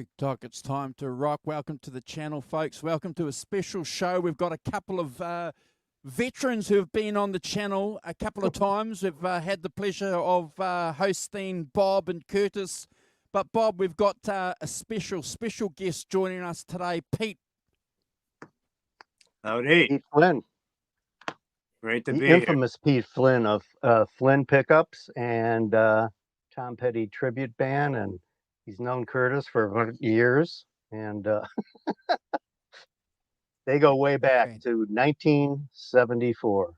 TikTok, it's time to rock. Welcome to the channel, folks. Welcome to a special show. We've got a couple of veterans who have been on the channel a couple of times. We've had the pleasure of hosting Bob and Curtis. But Bob, we've got a special guest joining us today, Pete. Howdy. Pete Flynn. Great to The be here. infamous Pete Flynn of Flynn Pickups and Tom Petty Tribute Band, and he's known Curtis for years, and they go way back to 1974.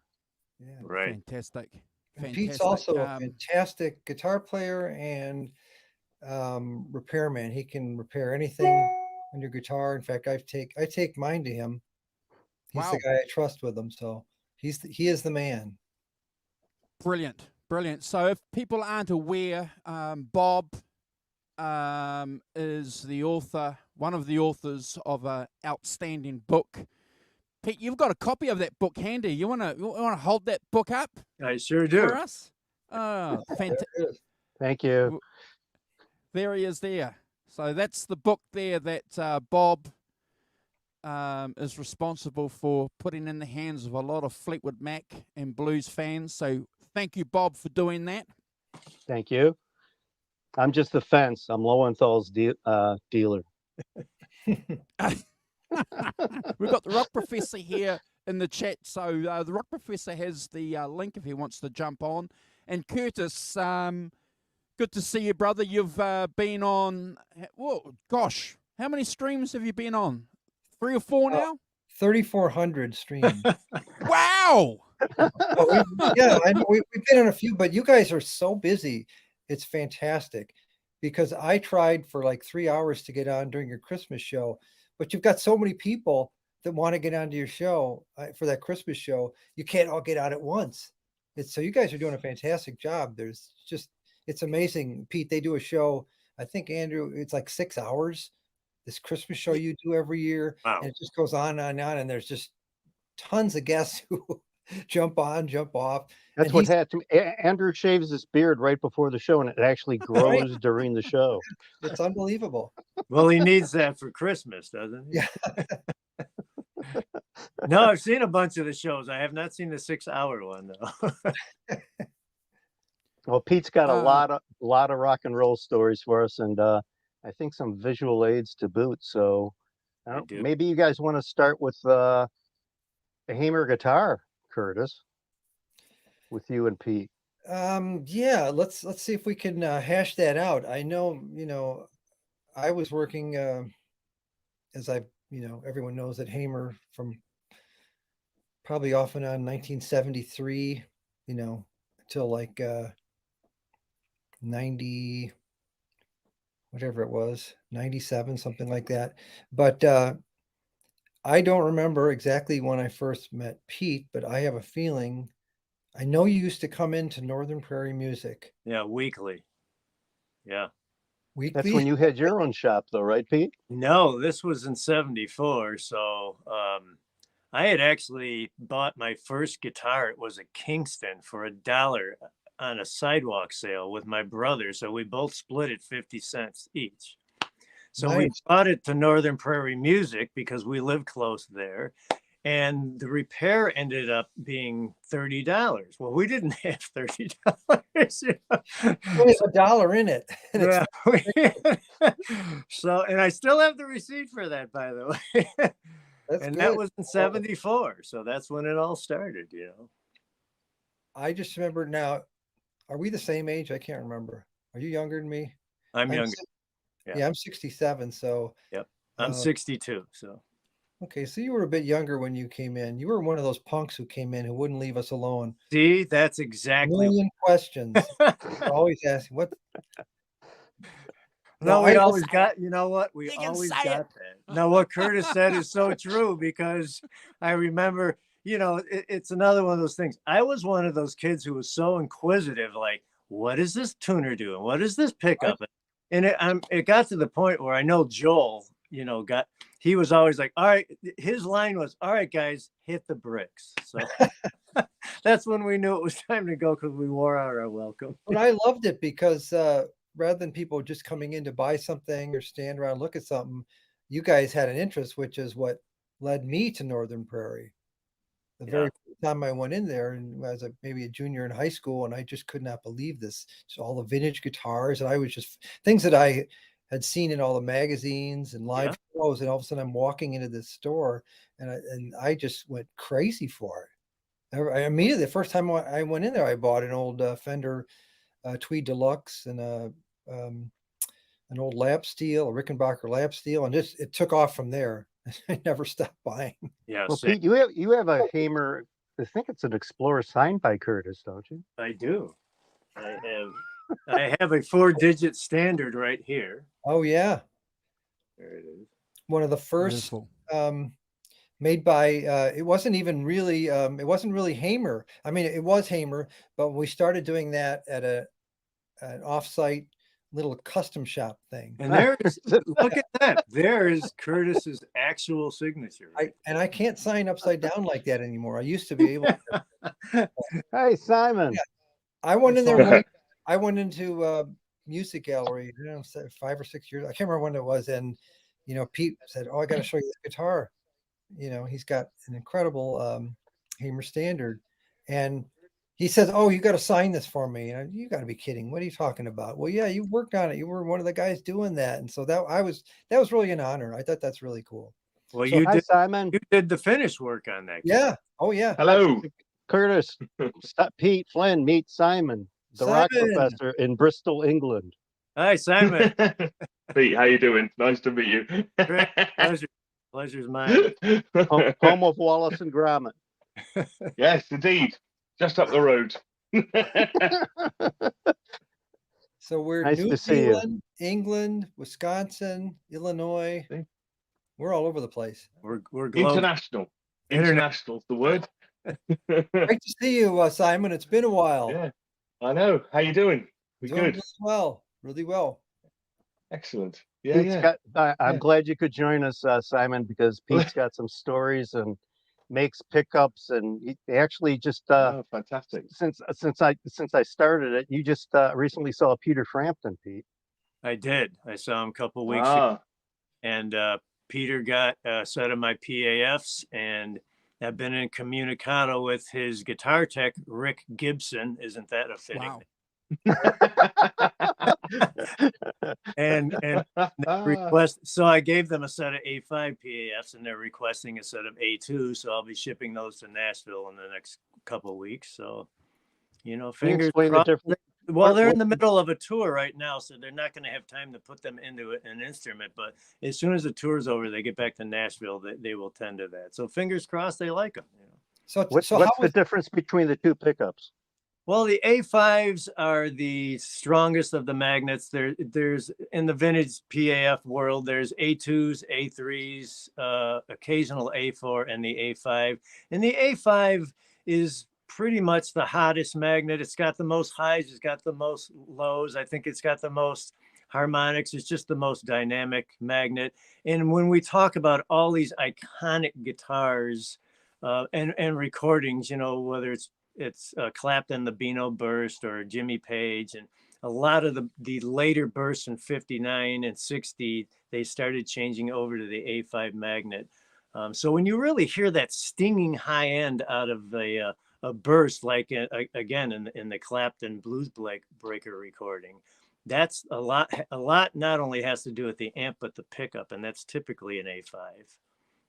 Yeah. Right. Fantastic. Pete's also a fantastic guitar player and repairman. He can repair anything on your guitar. In fact, I take mine to him. He's the guy I trust with them, so he is the man. Brilliant. So if people aren't aware, Bob is the author, one of the authors of an outstanding book. Pete, you've got a copy of that book handy. You wanna hold that book up? I sure do. For us? Oh, fantastic. Thank you. There he is there. So that's the book there that Bob is responsible for putting in the hands of a lot of Fleetwood Mac and blues fans. So thank you, Bob, for doing that. Thank you. I'm just the fence. I'm Lowenthal's dealer. We've got the Rock Professor here in the chat. So the Rock Professor has the link if he wants to jump on. And Curtis, good to see you, brother. You've been on, whoa, gosh, how many streams have you been on? 3 or 4 now? 3,400 streams. Wow! Yeah, I know we've been on a few, but you guys are so busy. It's fantastic because I tried for like 3 hours to get on during your Christmas show, but you've got so many people that want to get onto your show for that Christmas show. You can't all get on at once. So you guys are doing a fantastic job. It's amazing. Pete, they do a show. I think, Andrew, it's like 6 hours. This Christmas show you do every year. Wow. And it just goes on and on. And there's just tons of guests who jump on, jump off. That's what happened. Andrew shaves his beard right before the show, and it actually grows during the show. It's unbelievable. Well, he needs that for Christmas, doesn't he? Yeah. No, I've seen a bunch of the shows. I have not seen the 6-hour one though. Well, Pete's got a lot of rock and roll stories for us, and I think some visual aids to boot. So maybe you guys want to start with a Hamer guitar, Curtis, with you and Pete. Yeah, let's see if we can hash that out. I know, I was working as everyone knows at Hamer from probably off and on 1973, until like 90, whatever it was, 97, something like that. But I don't remember exactly when I first met Pete, but I have a feeling, I know you used to come into Northern Prairie Music. Yeah, weekly. Yeah. Weekly? That's when you had your own shop though, right, Pete? No, this was in 74. So I had actually bought my first guitar. It was a Kingston for $1 on a sidewalk sale with my brother. So we both split it 50 cents each. So Nice. we brought it to Northern Prairie Music because we lived close there. And the repair ended up being $30. Well, we didn't have $30. Only $1 in it. Yeah. So, and I still have the receipt for that, by the way. And that was in 74. So that's when it all started, I just remember now, are we the same age? I can't remember. Are you younger than me? I'm younger. Yeah, I'm 67. So yep, I'm 62. So okay, so you were a bit younger when you came in. You were one of those punks who came in who wouldn't leave us alone. See, that's exactly. A million questions. Always asking what. No, we always got. You know what? We always got that. Now, what Curtis said is so true because I remember. It's another one of those things. I was one of those kids who was so inquisitive, like, what is this tuner doing? What is this pickup? And it got to the point where I know Joel, he was always like, all right, his line was, all right, guys, hit the bricks. So that's when we knew it was time to go because we wore out our welcome. But I loved it because rather than people just coming in to buy something or stand around, look at something, you guys had an interest, which is what led me to Northern Prairie. The very first time I went in there, and as maybe a junior in high school, and I just could not believe this. So all the vintage guitars, and I was just things that I had seen in all the magazines and live shows, and all of a sudden I'm walking into this store, and I just went crazy for it. I immediately, the first time I went in there, I bought an old Fender Tweed Deluxe and an old lap steel, a Rickenbacker lap steel, and just it took off from there. I never stopped buying. Yeah. Well, Pete, you have a Hamer. I think it's an Explorer signed by Curtis, don't you? I do. I have a 4-digit standard right here. Oh yeah, There it is. one of the first made by. It wasn't even really. It wasn't really Hamer. I mean, it was Hamer, but we started doing that at an offsite little custom shop thing. And there is, look at that. There is Curtis's actual signature. I can't sign upside down like that anymore. I used to be able to. Hey, Simon. Yeah. I went in there. I went into music gallery, 5 or 6 years. I can't remember when it was. And, Pete said, "Oh, I got to show you this guitar." He's got an incredible Hamer Standard. And he says, "Oh, you got to sign this for me." And you got to be kidding. What are you talking about? Well, yeah, you worked on it. You were one of the guys doing that. And so that was really an honor. I thought that's really cool. Well, So, hi, Simon. You did the finish work on that. Yeah. Oh, yeah. Hello. Curtis, Pete Flynn, meet Simon, the rock Simon. professor in Bristol, England. Hi, Simon. Pete, how you doing? Nice to meet you. Great. Pleasure's mine. Home of Wallace and Gromit. Yes, indeed. Just up the road. So we're Nice New to see you. Zealand, England, Wisconsin, Illinois. See? We're all over the place. We're global. International. International's the word. Great to see you, Simon. It's been a while. Yeah, I know. How you doing? We Doing good? really well, really well. Excellent. Yeah, Pete's yeah. I'm glad you could join us, Simon, because Pete's got some stories and makes pickups, and he actually just Oh, fantastic. since I started it, you just recently saw Peter Frampton, Pete. I did. I saw him a couple weeks ago, Ah, and Peter got a set of my PAFs, and I've been in communicado with his guitar tech, Rick Gibson. Isn't that a fitting? Wow. And request. So I gave them a set of A5 PAFs, and they're requesting a set of A2. So I'll be shipping those to Nashville in the next couple of weeks. So, Can you fingers explain the crossed. difference? Well, they're in the middle of a tour right now, so they're not going to have time to put them into an instrument. But as soon as the tour's over, they get back to Nashville, they will tend to that. So fingers crossed, they like them. So, What's how the was difference between the two pickups? Well, the A5s are the strongest of the magnets. There's in the vintage PAF world, there's A2s, A3s, occasional A4, and the A5. And the A5 is pretty much the hottest magnet. It's got the most highs, it's got the most lows. I think it's got the most harmonics. It's just the most dynamic magnet. And when we talk about all these iconic guitars and recordings, whether it's Clapton, the Beano Burst, or Jimmy Page, and a lot of the later bursts in 59 and 60, they started changing over to the A5 magnet. So when you really hear that stinging high end out of a burst, like again in the Clapton Blues Breaker recording, that's a lot not only has to do with the amp, but the pickup, and that's typically an A5.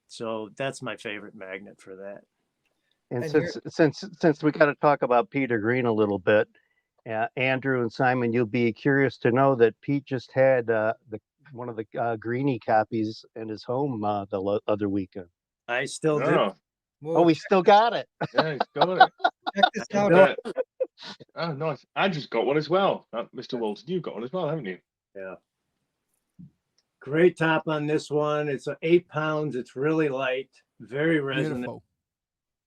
So that's my favorite magnet for that. And And since we got to talk about Peter Green a little bit, Andrew and Simon, you'll be curious to know that Pete just had one of the Greenie copies in his home the other weekend. I still do. oh, Whoa, Oh, we still got it. yeah, he's got it. check this out. Uh, oh, nice. Andrew's got one as well. Mr. Walton, you've got one as well, haven't you? Yeah. Great top on this one. It's 8 pounds. It's really light, very resonant. Beautiful.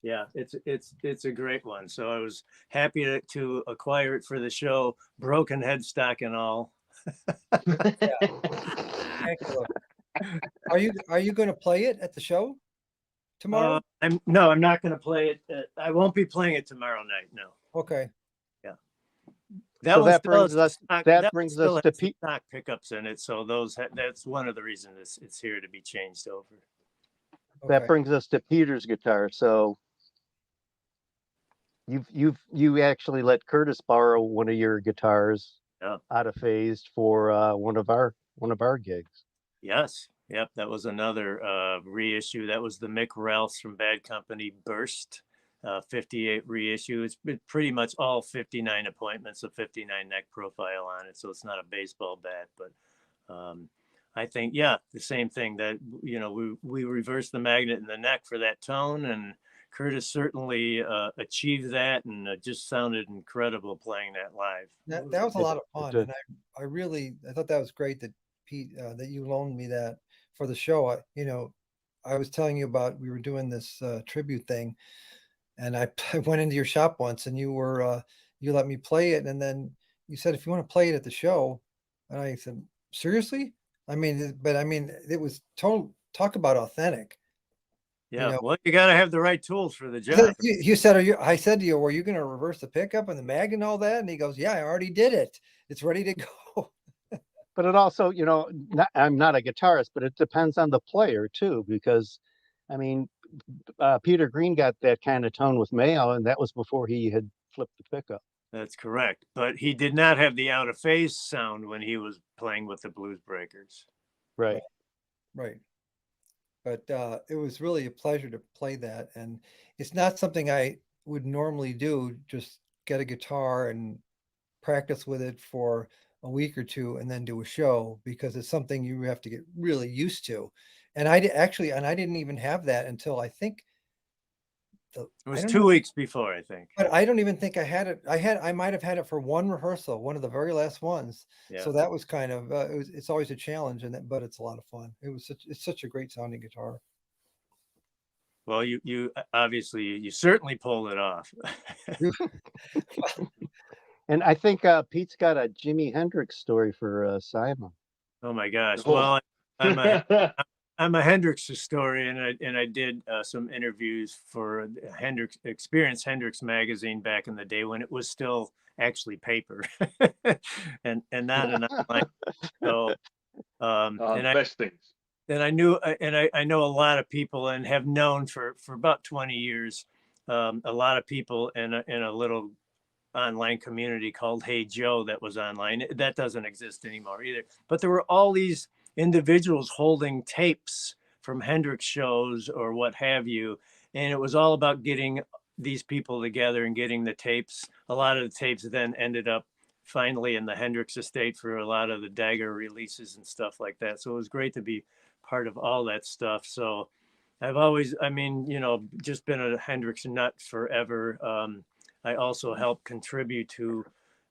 Yeah, it's a great one. So I was happy to acquire it for the show, broken headstock and all. Excellent. Are you going to play it at the show tomorrow? I'm not going to play it. I won't be playing it tomorrow night. No. Okay. That So one that still brings has us stock, that one brings still us to has Pete. stock pickups in it, so that's one of the reasons it's here to be changed over. That Okay. brings us to Peter's guitar. So you actually let Curtis borrow one of your guitars Yeah. out of phased for one of our gigs. Yes. Yep. That was another reissue. That was the Mick Ralphs from Bad Company Burst 58 reissue. It's been pretty much all 59 appointments, a 59 neck profile on it. So it's not a baseball bat, but I think, yeah, the same thing that, we reversed the magnet in the neck for that tone, and Curtis certainly achieved that, and just sounded incredible playing that live. That was a It, lot of it fun, did. and I thought that was great that Pete that you loaned me that for the show. I was telling you about we were doing this tribute thing, and I went into your shop once, and you let me play it, and then you said if you want to play it at the show, and I said seriously. It was total talk about authentic. You Yeah, know, well, you got to have the right tools for the I said- job. you said, I said to you, were you going to reverse the pickup and the mag and all that? And he goes, yeah, I already did it. It's ready to go. But it also, I'm not a guitarist, but it depends on the player too, because, I mean, Peter Green got that kind of tone with Mayo, and that was before he had flipped the pickup. That's correct. But he did not have the out of phase sound when he was playing with the Blues Breakers. Right. Right. But it was really a pleasure to play that. And it's not something I would normally do, just get a guitar and practice with it for a week or two and then do a show, because it's something you have to get really used to. And I didn't even have that until I think It I was don't 2 weeks before, I think. but I don't even think I had it. I might have had it for one rehearsal, one of the very last ones. Yeah. So that was kind of it's always a challenge, but it's a lot of fun. It's such a great sounding guitar. Well, you obviously you certainly pulled it off. And I think Pete's got a Jimi Hendrix story for Simon. Oh my gosh. Oh. Well, I'm a Hendrix historian, and I did some interviews for Hendrix magazine back in the day when it was still actually paper and not an online. So The best things. and I knew and I know a lot of people, and have known for about 20 years a lot of people in a little online community called Hey Joe that was online. That doesn't exist anymore either. But there were all these individuals holding tapes from Hendrix shows or what have you. And it was all about getting these people together and getting the tapes. A lot of the tapes then ended up finally in the Hendrix estate for a lot of the Dagger releases and stuff like that. So it was great to be part of all that stuff. So I've always, just been a Hendrix nut forever. I also helped contribute to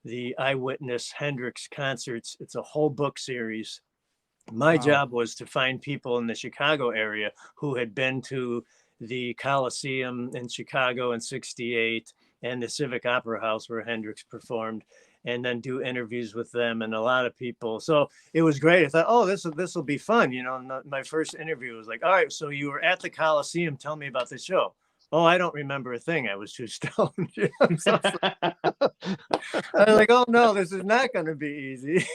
the Eyewitness Hendrix concerts. It's a whole book series. My Wow. job was to find people in the Chicago area who had been to the Coliseum in Chicago in '68 and the Civic Opera House where Hendrix performed, and then do interviews with them and a lot of people. So it was great. I thought, oh, this will be fun. My first interview was like, all right, so you were at the Coliseum. Tell me about the show. Oh, I don't remember a thing. I was too stoned. So I was like, oh no, this is not going to be easy.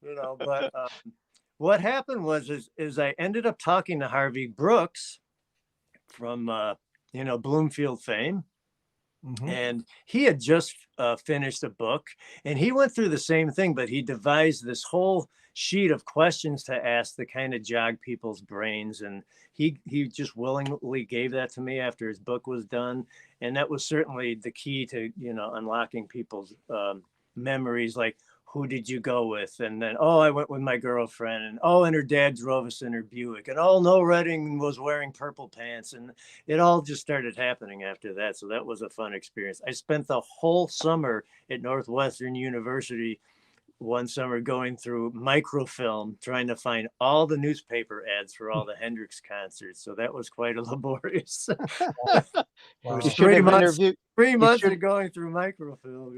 But what happened was is I ended up talking to Harvey Brooks from Bloomfield fame. Mhm. And he had just finished a book, and he went through the same thing, but he devised this whole sheet of questions to ask that kind of jog people's brains. And he just willingly gave that to me after his book was done. And that was certainly the key to, unlocking people's memories, like, who did you go with? And then, oh, I went with my girlfriend, and oh, and her dad drove us in her Buick, and oh, no, Redding was wearing purple pants. And it all just started happening after that. So that was a fun experience. I spent the whole summer at Northwestern University one summer going through microfilm, trying to find all the newspaper ads for all the Hendrix concerts. So that was quite a laborious. Wow. You should have interviewed. 3 months should- of going through microfilm,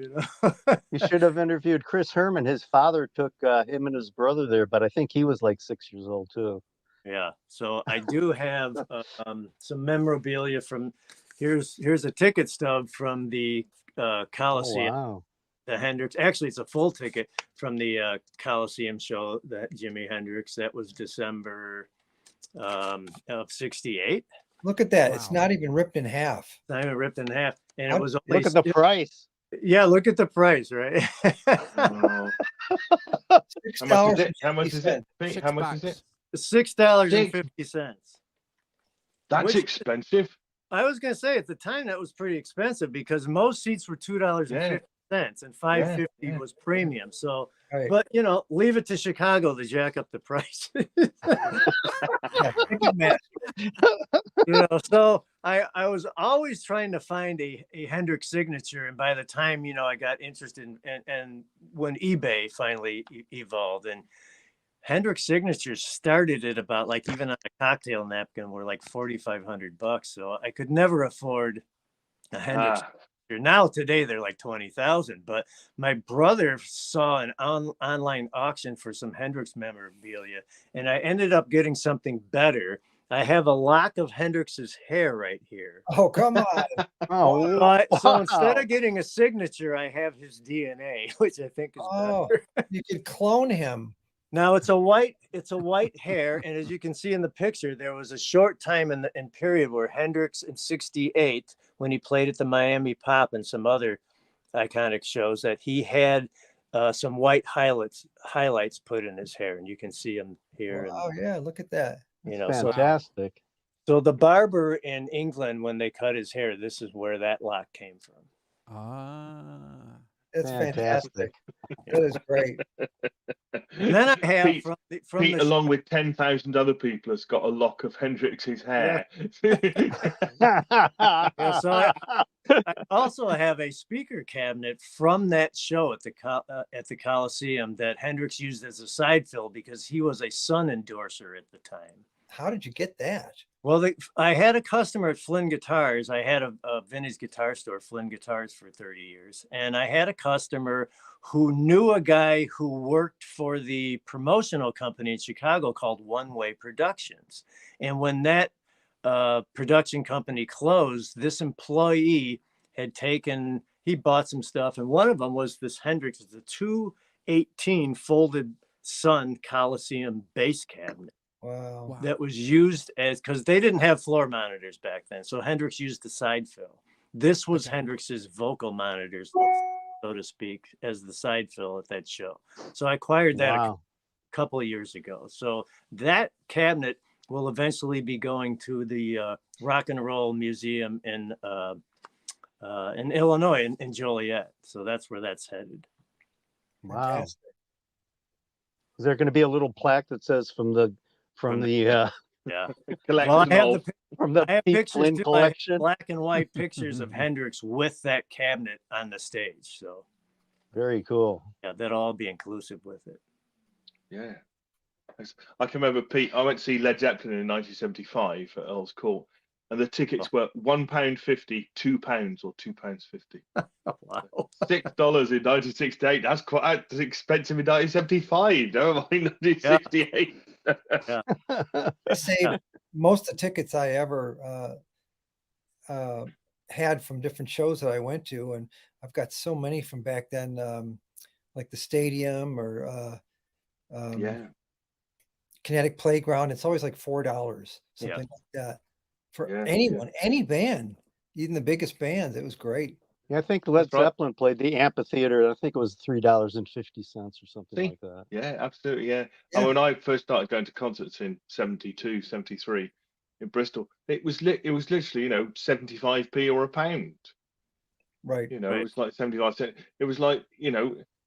You should have interviewed Chris Herman. His father took him and his brother there, but I think he was like 6 years old too. Yeah. So I do have some memorabilia from. Here's a ticket stub from the Oh, Coliseum. wow. the Hendrix. Actually, it's a full ticket from the Coliseum show that Jimi Hendrix. That was December of '68. Look at that. It's Wow. not even ripped in half. Not even ripped in half, and How- it was Look at the price. yeah. Look at the price, right? Oh, $6. how much is it? How much is it? Pete, how much is it? $6.50. That's Which- expensive. I was gonna say at the time that was pretty expensive because most seats were $2.50 and $5.50 yeah. was premium. So, Right. but leave it to Chicago to jack up the price. Yeah, Ticketmaster. So I was always trying to find a Hendrix signature, and by the time I got interested in and when eBay finally evolved, and Hendrix signatures started at about like even on a cocktail napkin were like $4,500. So I could never afford a Hendrix. Now today they're like 20,000. But my brother saw an online auction for some Hendrix memorabilia, and I ended up getting something better. I have a lock of Hendrix's hair right here. Oh, come on. Oh, So instead wow. of getting a signature, I have his DNA, which I think is Oh, better. you could clone him. Now it's a white hair, and as you can see in the picture, there was a short time in period where Hendrix in '68, when he played at the Miami Pop and some other iconic shows, that he had some white highlights put in his hair, and you can see them here. Oh, yeah. Look at that. Fantastic. So the barber in England, when they cut his hair, this is where that lock came from. Ah. That's fantastic. Fantastic. That is great. And then I have Pete- from Pete, the along with 10,000 other people, has got a lock of Hendrix's hair. so I also have a speaker cabinet from that show at the Coliseum that Hendrix used as a side fill because he was a Sun endorser at the time. How did you get that? Well, I had a customer at Flynn Guitars. I had a vintage guitar store, Flynn Guitars, for 30 years. And I had a customer who knew a guy who worked for the promotional company in Chicago called One Way Productions. And when that production company closed, this employee had he bought some stuff. And one of them was this Hendrix, the 218 folded Sun Coliseum bass cabinet. Wow. That was used because they didn't have floor monitors back then. So Hendrix used the side fill. This was Hendrix's vocal monitors, so to speak, as the side fill at that show. So I acquired that a couple of years ago. So that cabinet will eventually be going to the Rock and Roll Museum in Illinois, in Joliet. So that's where that's headed. Wow. Fantastic. Is there going to be a little plaque that says from the Yeah. Collection Well, I have of- I have Pete pictures Flynn too. I have collection? black and white pictures of Hendrix with that cabinet on the stage. So Very cool. yeah, that'll all be inclusive with it. Yeah. I can remember, Pete, I went to see Led Zeppelin in 1975 at Earl's Court, and the tickets were £1.50, £2 or £2.50. Wow. $6 in 1968. That's quite expensive in 1975. Never mind 1968. I saved most of the tickets I ever had from different shows that I went to, and I've got so many from back then, like the Stadium or Yeah. Kinetic Playground. It's always like $4, something like that, for Yeah, anyone, any band, even the biggest bands. It was great. Yeah, I think Led That's right. Zeppelin played the amphitheater. I think it was $3.50 or something See? like that. Yeah, absolutely. Yeah. Yeah. And when I first started going to concerts in 72, 73 in Bristol, it was literally, 75p or a pound. Right. It Right. was like 75 cents. It was like,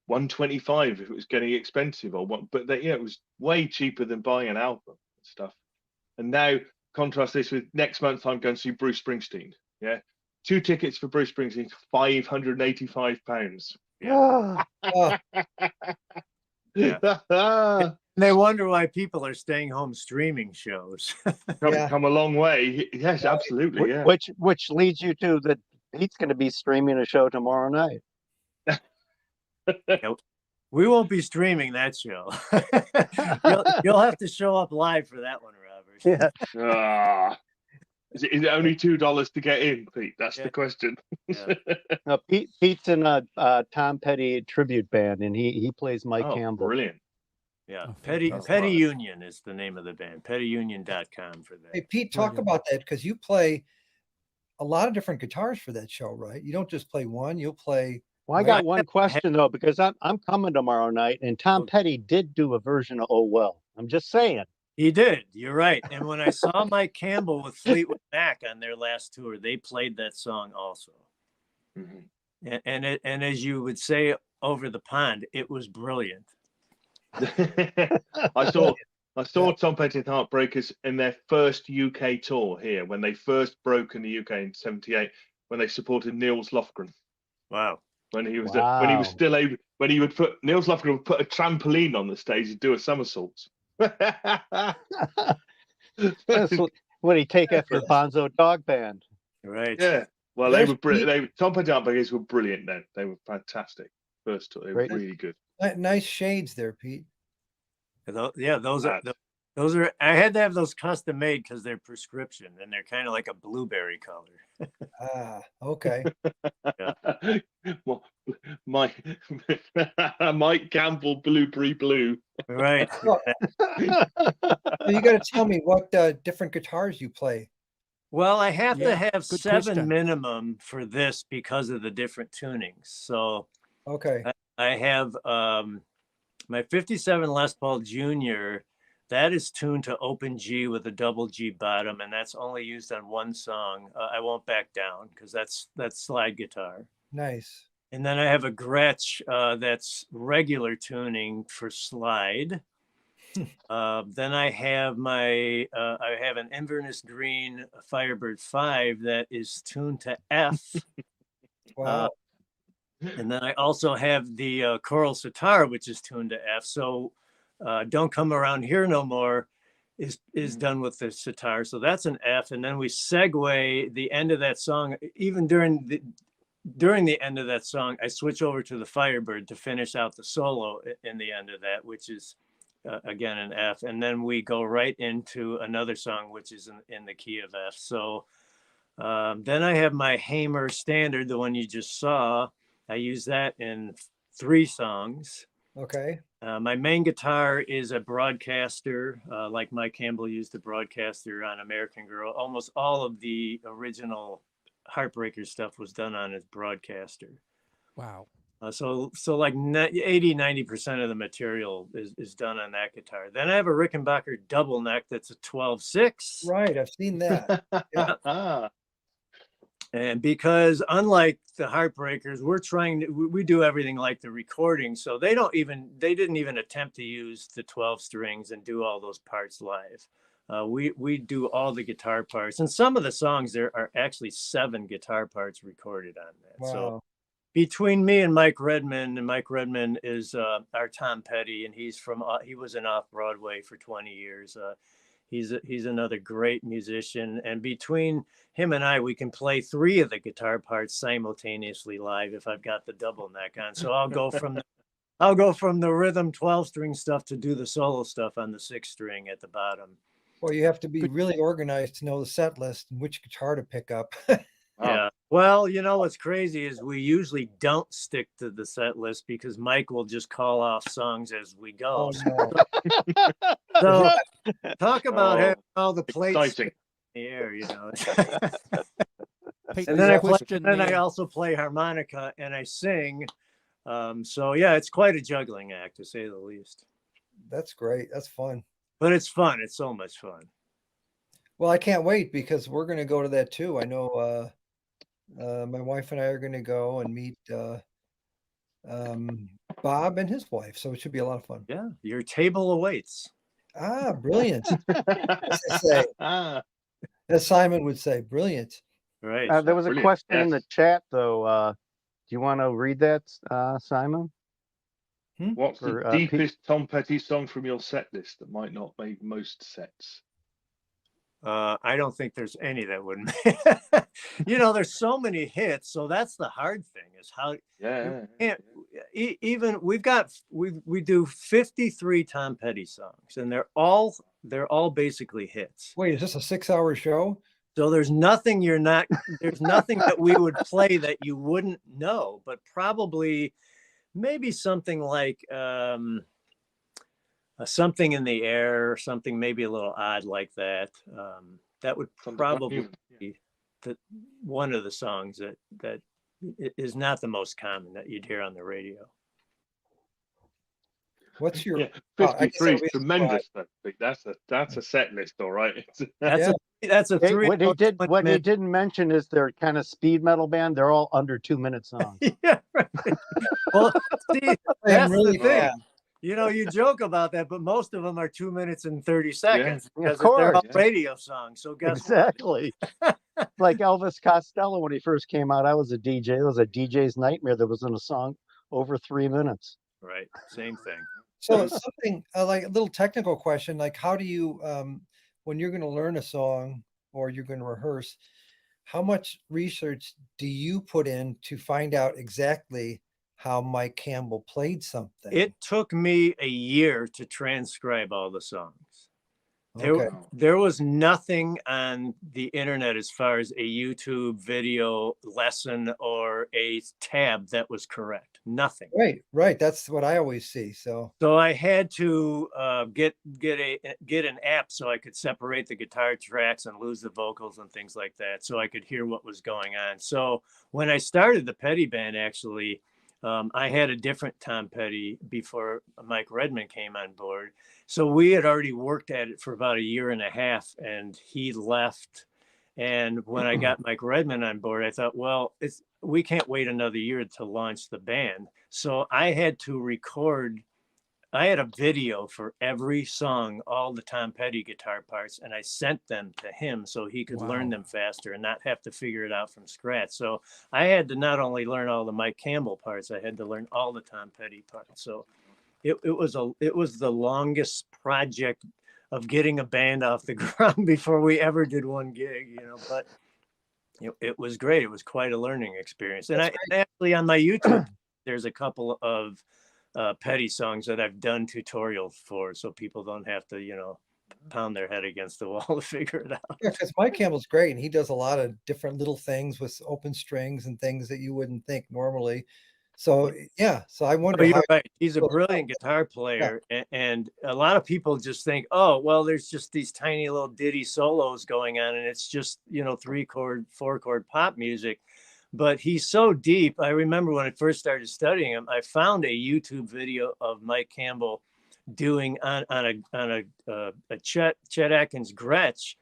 125 if it was getting expensive but it was way cheaper than buying an album and stuff. And now contrast this with next month I'm going to see Bruce Springsteen. Yeah. 2 tickets for Bruce Springsteen, £585. Yeah. Oh, Yeah. They wonder why people are staying home streaming shows. Yeah. Come a long way. Yes, absolutely. Yeah. Which leads you to that Pete's going to be streaming a show tomorrow night. We won't be streaming that show. You'll have to show up live for that one, Robert. Yeah. Ah, Is it only $2 to get in, Pete? That's Yeah. the question. Yeah. No, Pete's in a Tom Petty tribute band, and he plays Mike Oh, Campbell. brilliant. Yeah. Oh, Petty fantastic. Union is the name of the band. PettyUnion.com for that. Hey, Pete, talk Brilliant. about that because you play a lot of different guitars for that show, right? You don't just play one; you'll play. Well, I got one question though, because I'm coming tomorrow night, and Tom Petty did do a version of "Oh Well." I'm just saying. He did. You're right. And when I saw Mike Campbell with Fleetwood Mac on their last tour, they played that song also. Mhm. And as you would say over the pond, it was brilliant. I saw Tom Petty and Heartbreakers in their first UK tour here when they first broke in the UK in '78 when they supported Niels Lofgren. Wow. When he was Wow. still able, when he would put Niels Lofgren would put a trampoline on the stage and do a somersault. That's what he take after Bonzo Dog Band. Right. Yeah. Well, There's they were brilliant. Tom Petty and Heartbreakers were brilliant then. They were fantastic. First tour, they were Great. really good. Nice shades there, Pete. Yeah, those are. I had to have those custom made because they're prescription and they're kind of like a blueberry color. Ah, okay. Well, Mike Campbell, Blueberry Blue. Right. So you got to tell me what different guitars you play. Well, I have to Yeah, have good 7 question. minimum for this because of the different tunings. So Okay. I have my 57 Les Paul Jr. That is tuned to open G with a double G bottom, and that's only used on one song. I Won't Back Down because that's slide guitar. Nice. And then I have a Gretsch that's regular tuning for slide. Then I have an Inverness Green Firebird 5 that is tuned to F. Wow. And then I also have the Coral Sitar, which is tuned to F. So Don't Come Around Here No More is done with the sitar. So that's an F. And then we segue the end of that song. Even during the end of that song, I switch over to the Firebird to finish out the solo in the end of that, which is again an F. And then we go right into another song, which is in the key of F. So then I have my Hamer Standard, the one you just saw. I use that in 3 songs. Okay. My main guitar is a Broadcaster, like Mike Campbell used the Broadcaster on American Girl. Almost all of the original Heartbreaker stuff was done on his Broadcaster. Wow. So like 80-90% of the material is done on that guitar. Then I have a Rickenbacker double neck that's a 12/6. Right. I've seen that. Yeah. And because unlike the Heartbreakers, we do everything like the recording. So they didn't even attempt to use the 12 strings and do all those parts live. We do all the guitar parts, and some of the songs there are actually 7 guitar parts recorded on that. Wow. So between me and Mike Redman, and Mike Redman is our Tom Petty, and he was in Off-Broadway for 20 years. He's another great musician, and between him and I, we can play 3 of the guitar parts simultaneously live if I've got the double neck on. So I'll go from the rhythm 12-string stuff to do the solo stuff on the 6-string at the bottom. Well, you have to be really organized to know the set list and which guitar to pick up. Yeah. Well, what's crazy is we usually don't stick to the set list because Mike will just call off songs as we go. Oh, no. So talk about having all the plates Exciting. in the air, Pete, And there's a then question I there. also play harmonica and I sing. So yeah, it's quite a juggling act to say the least. That's great. That's fun. But it's fun. It's so much fun. Well, I can't wait because we're going to go to that too. I know my wife and I are going to go and meet Bob and his wife. So it should be a lot of fun. Yeah, your table awaits. Ah, brilliant. As they say, as Simon would say, brilliant. Right. There was a Brilliant, question in yes. the chat though. Do you want to read that, Simon? What's the For, deepest Tom Petty song from your set list that might not make most sets? I don't think there's any that wouldn't. There's so many hits, so that's the hard thing is how even we do 53 Tom Petty songs, and they're all basically hits. Wait, is this a 6-hour show? So there's nothing there's nothing that we would play that you wouldn't know, but probably maybe something like Something in the Air, or something maybe a little odd like that. That would Something like probably you. be one of the songs that is not the most common that you'd hear on the radio. What's your? Yeah, I guess 53 I'll is be tremendous. That's a set list, all right. That's a Hey, three. what he did, what he minute- didn't mention is they're kind of speed metal band. They're all under 2-minute songs. Yeah, right. Well, see, I am that's really the thing. bad. You know, you joke about that, but most of them are 2 minutes and 30 seconds of because they're all course. radio songs. So guess Exactly. Like Elvis Costello when he first came out, I was a DJ. It was a DJ's nightmare. There wasn't a song over 3 minutes. what? Right. Same thing. So something like a little technical question, like how do you, when you're going to learn a song or you're going to rehearse, how much research do you put in to find out exactly how Mike Campbell played something? It took me a year to transcribe all the songs. Okay. There was nothing on the internet as far as a YouTube video lesson or a tab that was correct. Nothing. Right. That's what I always see. So So I had to get an app so I could separate the guitar tracks and lose the vocals and things like that, so I could hear what was going on. So when I started the Petty Band, actually, I had a different Tom Petty before Mike Redman came on board. So we had already worked at it for about a year and a half, and he left. And when I got Mike Redman on board, I thought, well, we can't wait another year to launch the band. So I had to record. I had a video for every song, all the Tom Petty guitar parts, and I sent them to him so he could learn them faster and not have to figure it out from scratch. So I had to not only learn all the Mike Campbell parts, I had to learn all the Tom Petty parts. So it was the longest project of getting a band off the ground before we ever did one gig, you know, but it was great. It was quite a learning experience. And actually on my YouTube, there's a couple of Petty songs that I've done tutorials for, so people don't have to, you know, pound their head against the wall to figure it out. yeah, because Mike Campbell's great and he does a lot of different little things with open strings and things that you wouldn't think normally. So yeah, so I wonder Oh, how you're right. He's a brilliant guitar player, and a lot of people just think, oh, well, there's just these tiny little ditty solos going on, and it's just, you know, 3-chord, 4-chord pop music. But he's so deep. I remember when I first started studying him, I found a YouTube video of Mike Campbell doing on a Chet Atkins Gretsch.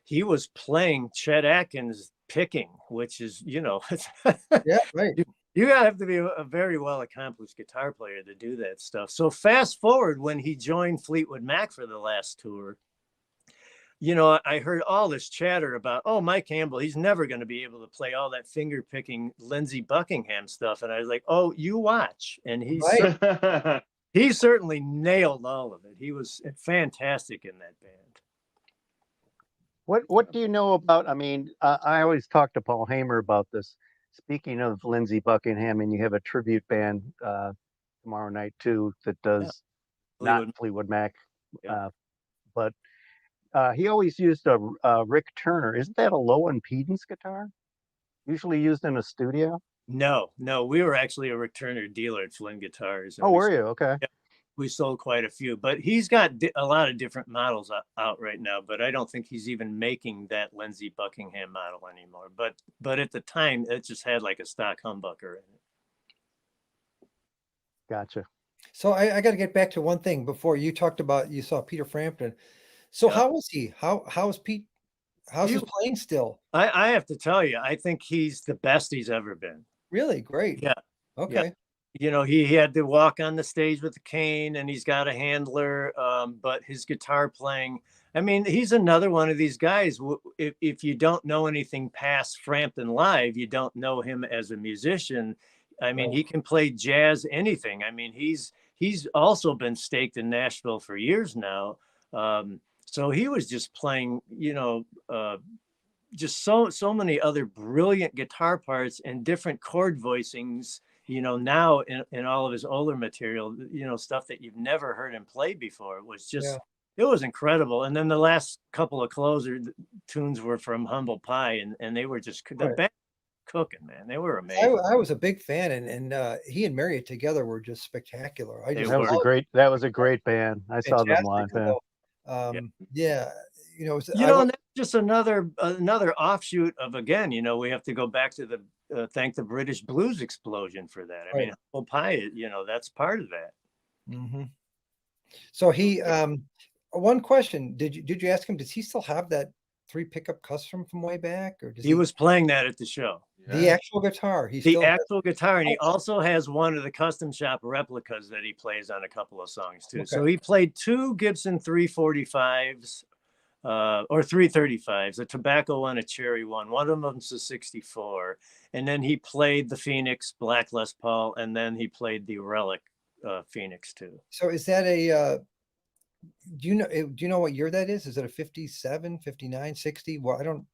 He was playing Chet Atkins picking, which is, you know, yeah, right. You gotta have to be a very well accomplished guitar player to do that stuff. So fast forward when he joined Fleetwood Mac for the last tour, you know, I heard all this chatter about, oh, Mike Campbell, he's never going to be able to play all that finger picking Lindsey Buckingham stuff. And I was like, oh, you watch. And he certainly nailed all of it. He was fantastic in that band. What do you know about? I mean, I always talk to Paul Hamer about this. Speaking of Lindsey Buckingham, and you have a tribute band tomorrow night too that does not Fleetwood Mac, but he always used a Rick Turner. Isn't that a low impedance guitar? Usually used in a studio. No, we were actually a Rick Turner dealer at Flynn Guitars. Oh, were you? Okay. Yeah, we sold quite a few, but he's got a lot of different models out right now, but I don't think he's even making that Lindsey Buckingham model anymore. But at the time, it just had like a stock humbucker in it. Gotcha. So I got to get back to one thing before you talked about, you saw Peter Frampton. So how was he? How's Pete? How's his playing still? I have to tell you, I think he's the best he's ever been. Really? Great. Yeah. Okay. Yeah. You know, he had to walk on the stage with a cane and he's got a handler, but his guitar playing, I mean, he's another one of these guys. If you don't know anything past Frampton Live, you don't know him as a musician. I mean, he can play jazz, anything. I mean, he's also been staked in Nashville for years now. So he was just playing, you know, just so many other brilliant guitar parts and different chord voicings, you know, now in all of his older material, you know, stuff that you've never heard him play before. It was just it was incredible. And then the last couple of closer tunes were from Humble Pie, and they were just the Right. band cooking, man. They were amazing. I was a big fan, and he and Marriott together were just spectacular. I They just That was a were. loved that was a great band. I saw them live. fantastic. Yeah. Yeah, you know, You know, and that's just another offshoot of, again, you know, we have to go back to the thank the British blues explosion for that. I Right. mean, Humble Pie, you know, that's part of that. Mhm. So he, one question, did you ask him, does he still have that 3 pickup custom from way back, or does He was playing that at the show. the actual guitar? He The still has actual guitar, and he Oh. also has one of the custom shop replicas that he plays on a couple of songs too. So Okay. he played 2 Gibson 345s, or 335s, a tobacco one, a cherry one. One of them's a 64, and then he played the Phoenix Black Les Paul, and then he played the Relic Phoenix too. So is that a, do you know what year that is? Is it a 57, 59, 60? Well, I know-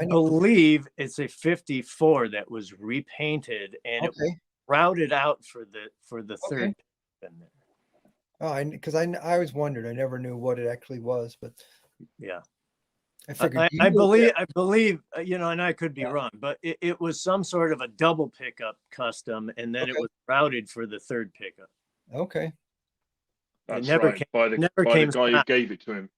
believe it's a 54 that was repainted, and it was okay. routed out for the third. Oh, because I always wondered. I never knew what it actually was, but Yeah. I figured I you would- believe, you know, and I could be Yeah. wrong, but it was some sort of a double pickup custom, and then it Okay. was routed for the third pickup. Okay. That's never right. came- by the never by came the guy who stock. gave it to him.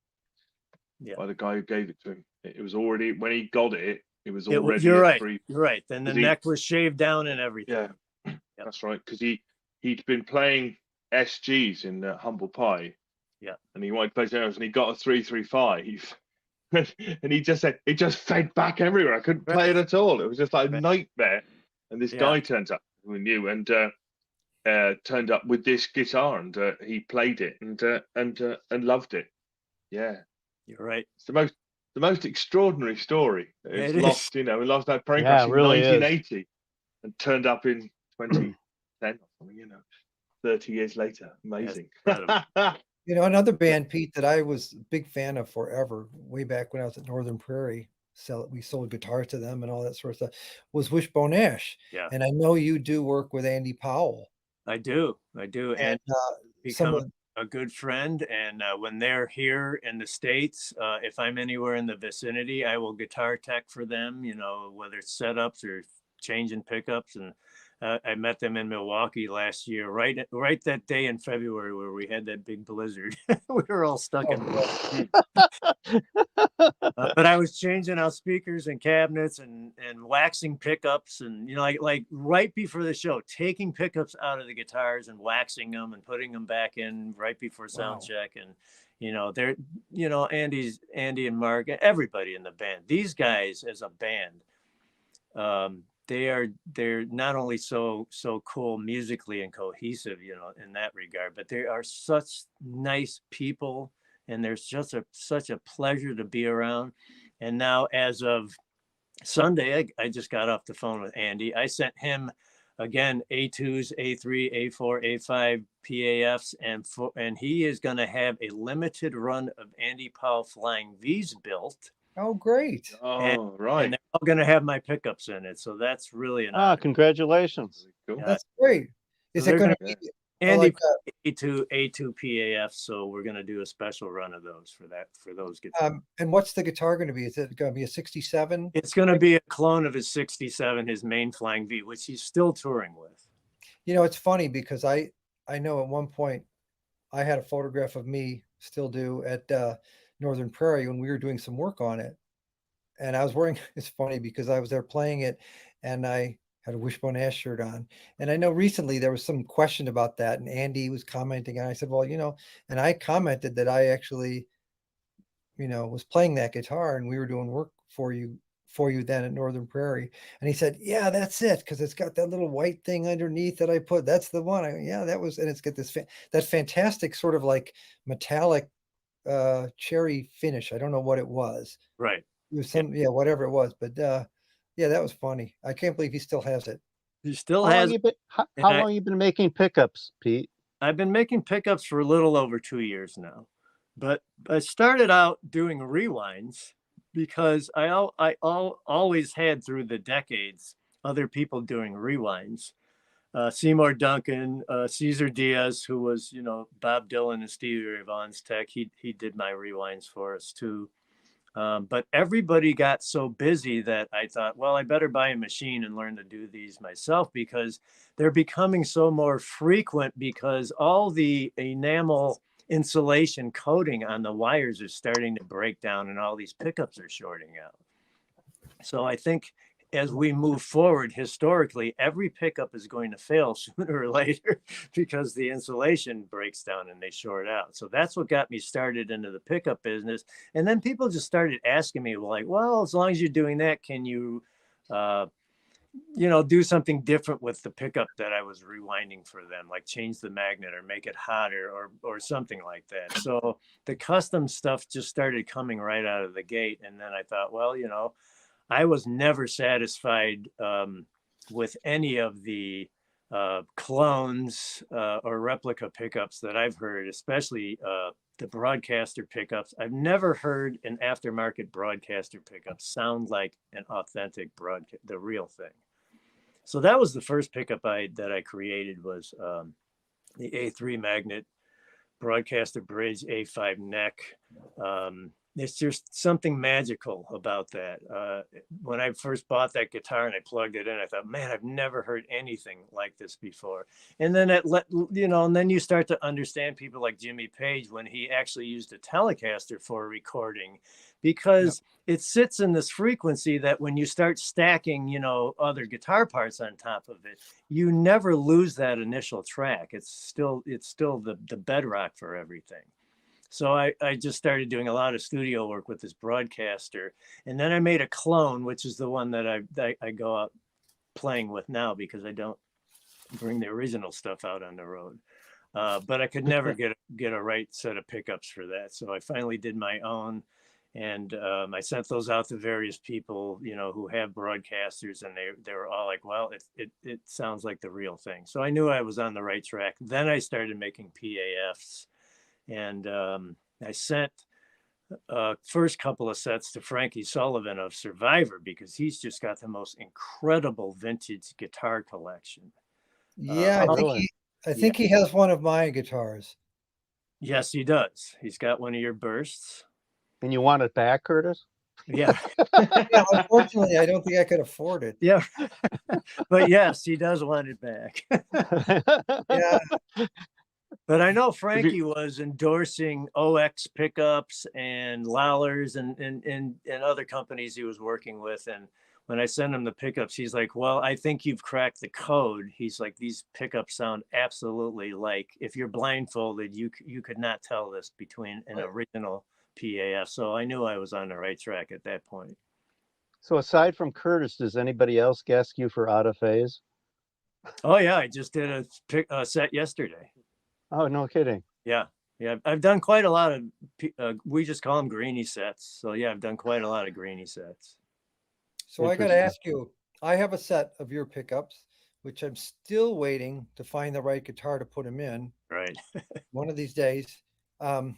Yeah. By the guy who gave it to him. It was already, when he got it, it was It was, already you're a right. three. You're right. Then the Is he- neck was shaved down and everything. Yeah, that's right. Because he'd been playing SGs in Humble Pie. Yeah. And he wanted to play those, and he got a 335. And he just said it just fed back everywhere. I couldn't play it at all. It was just like a Right. nightmare. And this Yeah. guy turns up who we knew, and turned up with this guitar, and he played it and loved it. Yeah, You're right. it's the most extraordinary story. It's It is. lost, you know, we lost that plane Yeah, crash it in really is. 1980 and turned up in 2010 or something, you know, 30 years later. Amazing. You know, another band, Pete, that I was a big fan of forever, way back when I was at Northern Prairie, we sold guitars to them and all that sort of stuff, was Wishbone Ash. Yeah. And I know you do work with Andy Powell. I do. And And some become of a good friend. And when they're here in the States, if I'm anywhere in the vicinity, I will guitar tech for them, you know, whether it's setups or changing pickups. And I met them in Milwaukee last year, right that day in February where we had that big blizzard. We were all stuck in. But I was changing out speakers and cabinets and waxing pickups, and you know, like right before the show, taking pickups out of the guitars and waxing them and putting them back in right before sound Wow. check. And you know, they're, you know, Andy and Mark, everybody in the band, these guys as a band, they're not only so cool musically and cohesive, you know, in that regard, but they are such nice people, and there's just such a pleasure to be around. And now, as of Sunday, I just got off the phone with Andy. I sent him again A2s, A3, A4, A5 PAFs, and he is going to have a limited run of Andy Powell Flying V's built. Oh, great. Oh, right. And they're all going to have my pickups in it. So that's really an Ah, honor. congratulations. Cool. Yeah. That's great. Is So it they're going to gonna- be Andy like, A2 PAF, so we're going to do a special run of those for those guitars. and what's the guitar going to be? Is it going to be a 67? It's going to be a clone of his 67, his main Flying V, which he's still touring with. You know, it's funny because I know at one point I had a photograph of me, still do, at Northern Prairie when we were doing some work on it. And I was wearing, it's funny because I was there playing it and I had a Wishbone Ash shirt on. And I know recently there was some question about that, and Andy was commenting, and I said, well, you know, and I commented that I actually, you know, was playing that guitar and we were doing work for you then at Northern Prairie. And he said, yeah, that's it, because it's got that little white thing underneath that I put. That's the one. Yeah, that was, and it's got this that fantastic sort of like metallic cherry finish. I don't know what it was. Right. It was some, yeah, whatever it was. But yeah, that was funny. I can't believe he still has it. He still How long has. you been, how and I- long you been making pickups, Pete? I've been making pickups for a little over 2 years now, but I started out doing rewinds because I always had through the decades other people doing rewinds. Seymour Duncan, Cesar Diaz, who was, you know, Bob Dylan and Stevie Ray Vaughan's tech. He did my rewinds for us too. But everybody got so busy that I thought, well, I better buy a machine and learn to do these myself, because they're becoming so more frequent, because all the enamel insulation coating on the wires is starting to break down and all these pickups are shorting out. So I think as we move forward, historically, every pickup is going to fail sooner or later because the insulation breaks down and they short out. So that's what got me started into the pickup business. And then people just started asking me, like, well, as long as you're doing that, can you, you know, do something different with the pickup that I was rewinding for them, like change the magnet or make it hotter or something like that. So the custom stuff just started coming right out of the gate. And then I thought, well, you know, I was never satisfied with any of the clones or replica pickups that I've heard, especially the broadcaster pickups. I've never heard an aftermarket broadcaster pickup sound like an authentic broadcast, the real thing. So that was the first pickup that I created, was the A3 magnet broadcaster bridge A5 neck. It's just something magical about that. When I first bought that guitar and I plugged it in, I thought, man, I've never heard anything like this before. And then you know, and then you start to understand people like Jimmy Page, when he actually used a Telecaster for recording, because it sits in this frequency that when you start stacking, you know, other guitar parts on top of it, you never lose that initial track. It's still the bedrock for everything. So I just started doing a lot of studio work with this broadcaster. And then I made a clone, which is the one that I go out playing with now, because I don't bring the original stuff out on the road. But I could never get a right set of pickups for that. So I finally did my own. And I sent those out to various people, you know, who have broadcasters, and they were all like, well, it sounds like the real thing. So I knew I was on the right track. Then I started making PAFs. And I sent first couple of sets to Frankie Sullivan of Survivor, because he's just got the most incredible vintage guitar collection. Yeah, I think he has one of my guitars. Yes, he does. He's got one of your bursts. And you want it back, Curtis? Yeah. Yeah, unfortunately, I don't think I could afford it. Yeah. But yes, he does want it back. Yeah. But I know Frankie was endorsing OX pickups and Lowlers and other companies he was working with. And when I sent him the pickups, he's like, well, I think you've cracked the code. He's like, these pickups sound absolutely like, if you're blindfolded, you could not tell this between an original PAF. So I knew I was on the right track at that point. So aside from Curtis, does anybody else ask you for out of phase? Oh yeah, I just did a set yesterday. Oh, no kidding. Yeah. I've done quite a lot of, we just call them greenie sets. So yeah, I've done quite a lot of greenie sets. So I got to ask you, I have a set of your pickups, which I'm still waiting to find the right guitar to put them in. Right. One of these days. And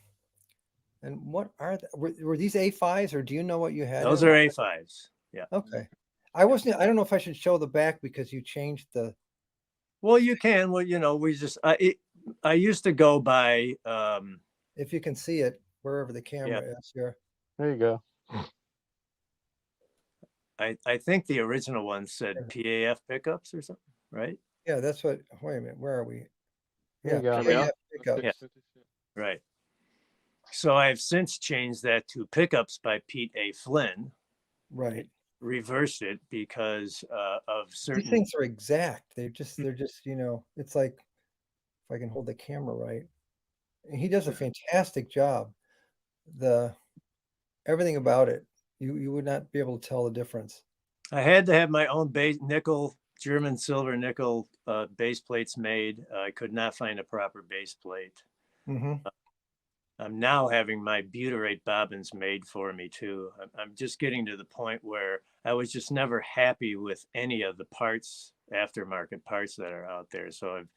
what are were these A5s, or do you know what you had? Those are A5s. Yeah. Okay. I don't know if I should show the back because you changed the. Well, you can. Well, you know, I used to go by. If you can see it, wherever the camera is here. There you go. I think the original one said PAF pickups or something, right? Yeah, that's what. Wait a minute, where are we? There you go. PAF pickups. Yeah. Right. So I've since changed that to Pickups by Pete A. Flynn. Right. Reversed it because of certain. These things are exact. They're just, you know, it's like, if I can hold the camera right. And he does a fantastic job. Everything about it, you would not be able to tell the difference. I had to have my own German silver nickel base plates made. I could not find a proper base plate. Mm-hmm. I'm now having my butyrate bobbins made for me too. I'm just getting to the point where I was just never happy with any of the parts, aftermarket parts that are out there. So I'm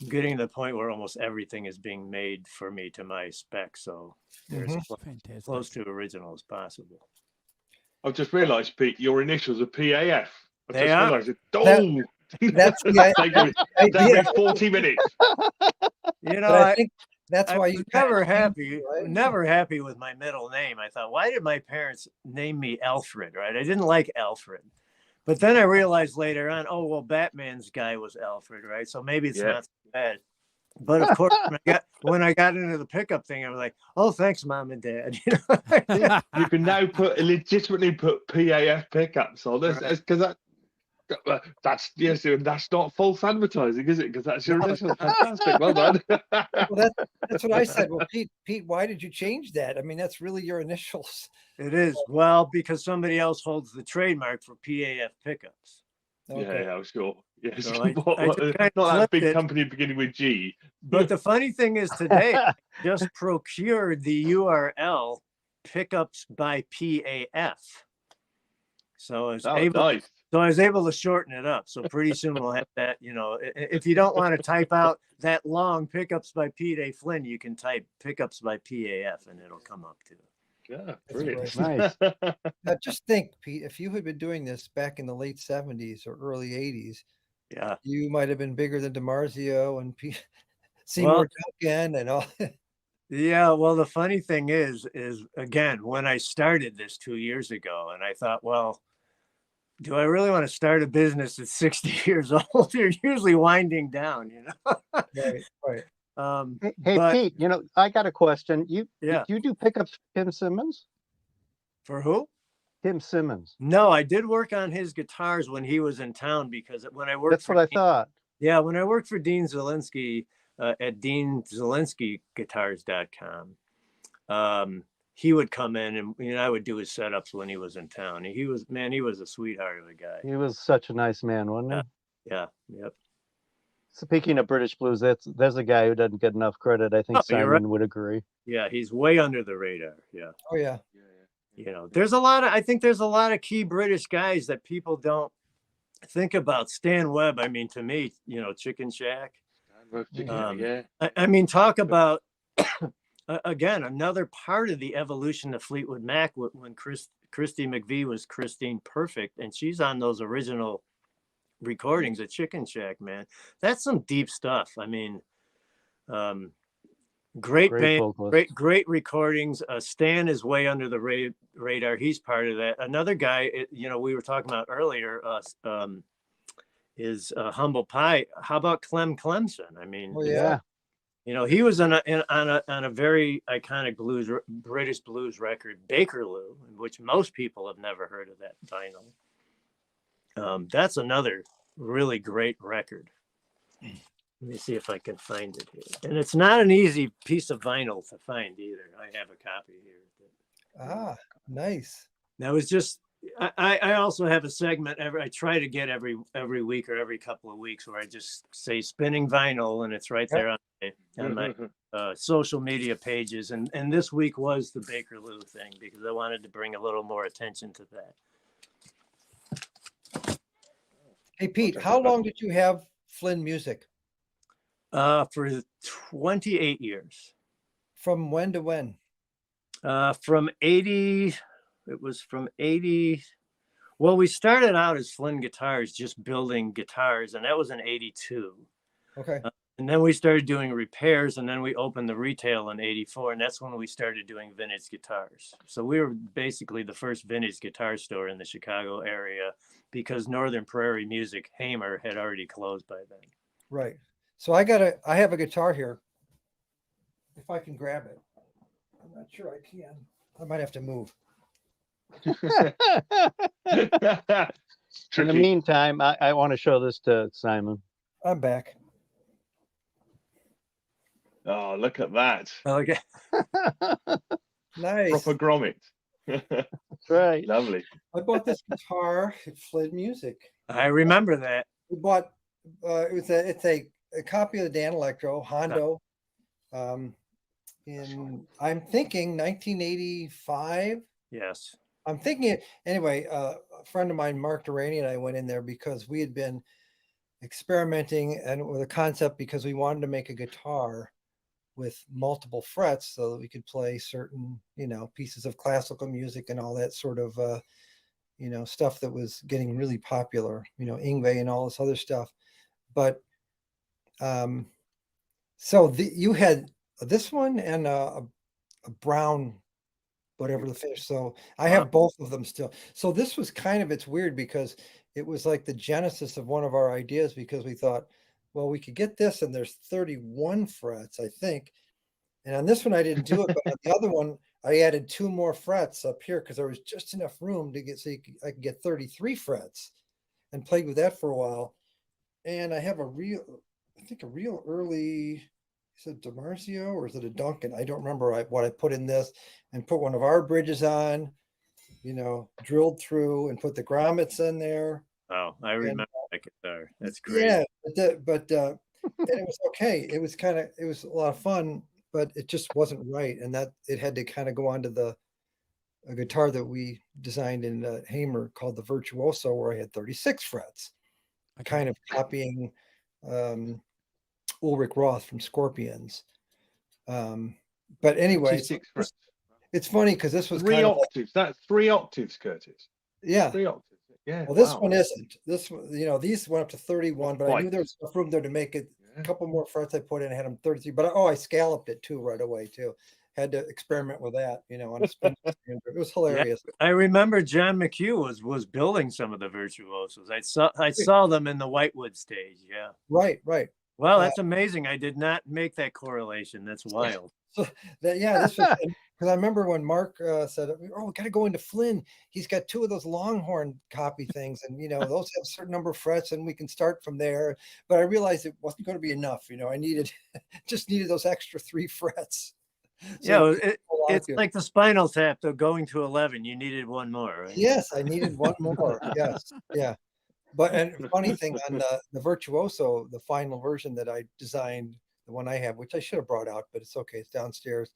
getting to the point where almost everything is being made for me to my spec. So there's as close to original as possible. I've just realised, Pete, your initials are PAF. They are. Realised it. Oh, That's the idea. 40 minutes. You know, But I think that's I why was you kinda never changed happy, it, right? never happy with my middle name. I thought, why did my parents name me Alfred? Right? I didn't like Alfred, but then I realized later on, oh well, Batman's guy was Alfred, right? So maybe it's Yeah. not so bad. But of course, when I got into the pickup thing, I was like, oh, thanks, mom and dad. You know? You can now legitimately put PAF pickups on this Right. because that's yes, and that's not false advertising, is it? Because that's your No, initial. Fantastic, well done. Well, that's what I said. Well, Pete, why did you change that? I mean, that's really your initials. It is. Well, because somebody else holds the trademark for PAF pickups. Okay. Yeah, sure. Yes, So I just not kinda that flipped big it. company beginning with G. But the funny thing is today, I just procured the URL pickups by PAF. So I was Oh, able nice. so I was able to shorten it up. So pretty soon we'll have that, you know, if you don't want to type out that long pickups by Pete A. Flynn, you can type pickups by PAF and it'll come up too. Yeah, That's brilliant. Nice. Now, just think, Pete, if you had been doing this back in the late 70s or early 80s, Yeah. you might have been bigger than DiMarzio and Seymour Duncan and all. Yeah, well, the funny thing is again, when I started this 2 years ago, and I thought, well, do I really want to start a business at 60 years old? You're usually winding down, you know. Right, right. Hey, But Pete, you know, I got a question. yeah, You do pickups for Tim Simmons? for who? Tim Simmons. No, I did work on his guitars when he was in town because when I worked That's for what I thought. yeah, when I worked for Dean Zielinski at DeanZielinskiGuitars.com, he would come in and you know, I would do his setups when he was in town. He was a sweetheart of a guy. He was such a nice man, wasn't he? Yeah, yep. Speaking of British blues, there's a guy who doesn't get enough credit. I think Oh, you're right. Simon would agree. Yeah, he's way under the radar. Yeah. Oh, yeah. You know, I think there's a lot of key British guys that people don't think about. Stan Webb, I mean, to me, you know, Chicken Shack. Yeah. I mean, talk about again another part of the evolution of Fleetwood Mac when Christy McVie was Christine Perfect, and she's on those original recordings at Chicken Shack. Man, that's some deep stuff. I mean, great band, vocalist. great recordings. Stan is way under the radar. He's part of that. Another guy, you know, we were talking about earlier, is Humble Pie. How about Clem Clemson? I mean, Oh, yeah. you know, he was on a very iconic British blues record, Bakerloo, which most people have never heard of that vinyl. That's another really great record. Let me see if I can find it here. And it's not an easy piece of vinyl to find either. I have a copy here. Ah, nice. That was just, I also have a segment I try to get every week or every couple of weeks where I just say spinning vinyl and it's right there on my social media pages. And this week was the Bakerloo thing because I wanted to bring a little more attention to that. Hey, Pete, how long did you have Flynn Music? For 28 years. From when to when? From 80, it was from 80. Well, we started out as Flynn Guitars, just building guitars, and that was in 82. Okay. And then we started doing repairs, and then we opened the retail in 84, and that's when we started doing vintage guitars. So we were basically the first vintage guitar store in the Chicago area because Northern Prairie Music, Hamer, had already closed by then. Right. So I have a guitar here. If I can grab it. I'm not sure I can. I might have to move. In the meantime, I want to show this to Simon. I'm back. Oh, look at that. Okay. Nice. Proper grommet. That's right. Lovely. I bought this guitar at Flynn Music. I remember that. We bought it's a copy of the Dan Electro Hondo. In I'm thinking 1985. Yes. I'm thinking it anyway. A friend of mine, Mark Durrani, and I went in there because we had been experimenting and with a concept because we wanted to make a guitar with multiple frets so that we could play certain, you know, pieces of classical music and all that sort of, stuff that was getting really popular, Ingve and all this other stuff. But so you had this one and a brown, whatever the finish. So I have both of them still. So this was it's weird because it was like the genesis of one of our ideas, because we thought, well, we could get this and there's 31 frets, I think. And on this one, I didn't do it, but on the other one, I added 2 more frets up here because there was just enough room to get, I could get 33 frets, and played with that for a while. And I have a real early, is it DiMarzio or is it a Duncan? I don't remember what I put in this, and put one of our bridges on, drilled through and put the grommets in there. Oh, I remember that guitar. That's great. Yeah, but and it was okay. It was a lot of fun, but it just wasn't right. And that it had to kind of go on to a guitar that we designed in Hamer called the Virtuoso, where I had 36 frets, kind of copying Ulrich Roth from Scorpions. But anyway, it's funny because this was 3 octaves. That's 3 octaves, Curtis. Yeah. 3 octaves. Yeah. Well, this one isn't. This one, these went up to 31, but I knew there was enough room there to make it. A couple more frets I put in, I had them 33, but I scalloped it too right away too. Had to experiment with that, on a spin. It was hilarious. Yeah, I remember John McHugh was building some of the Virtuosos. I saw them in the Whitewood stage. Yeah. Right. Well, that's amazing. I did not make that correlation. That's wild. So this was because I remember when Mark said, "Oh, we got to go into Flynn. He's got 2 of those Longhorn copy things, and those have a certain number of frets, and we can start from there." But I realized it wasn't going to be enough. I just needed those extra 3 frets. So it's like the Spinal Tap, though, going to 11. You needed 1 more, right? Yes, I needed 1 more. Yes, yeah. But and funny thing on the Virtuoso, the final version that I designed, the one I have, which I should have brought out, but it's okay, it's downstairs.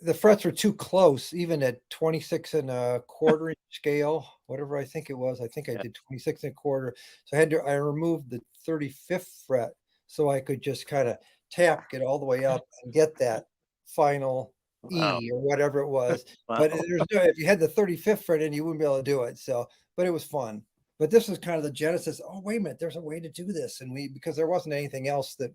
The frets were too close, even at 26 and a quarter inch scale, whatever I think it was. I think I did 26 and a quarter. So I removed the 35th fret so I could just kind of tap, get all the way up and get that final E or whatever it was. But if you had the 35th fret in, you wouldn't be able to do it. So, but it was fun. But this was kind of the genesis. Oh, wait a minute, there's a way to do this. And because there wasn't anything else that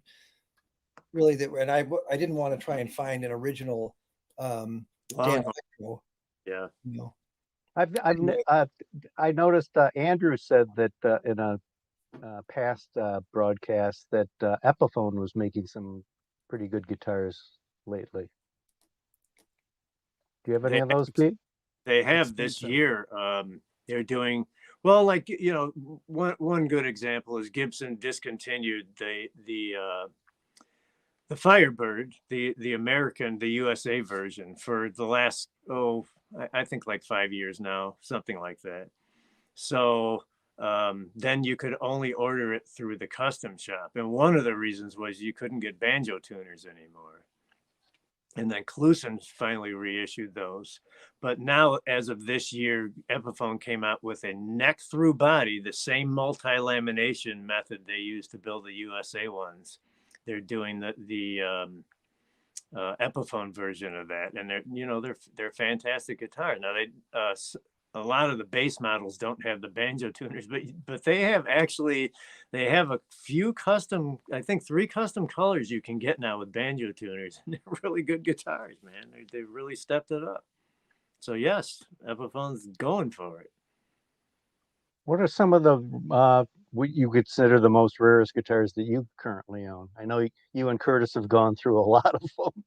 really and I didn't want to try and find an original Dan Electro. Yeah. I noticed Andrew said that in a past broadcast that Epiphone was making some pretty good guitars lately. Do you have any of those, Pete? They have this year. They're doing well. Like one good example is Gibson discontinued the Firebird, the American, the USA version for the last I think like 5 years now, something like that. So then you could only order it through the custom shop, and one of the reasons was you couldn't get banjo tuners anymore. And then Kluson finally reissued those. But now, as of this year, Epiphone came out with a neck through body, the same multi-lamination method they used to build the USA ones. They're doing the Epiphone version of that, and they're fantastic guitars. Now a lot of the bass models don't have the banjo tuners, but they have a few custom, I think 3 custom colors you can get now with banjo tuners, and they're really good guitars, man. They really stepped it up. So yes, Epiphone's going for it. What are some of the what you consider the most rarest guitars that you currently own? I know you and Curtis have gone through a lot of them.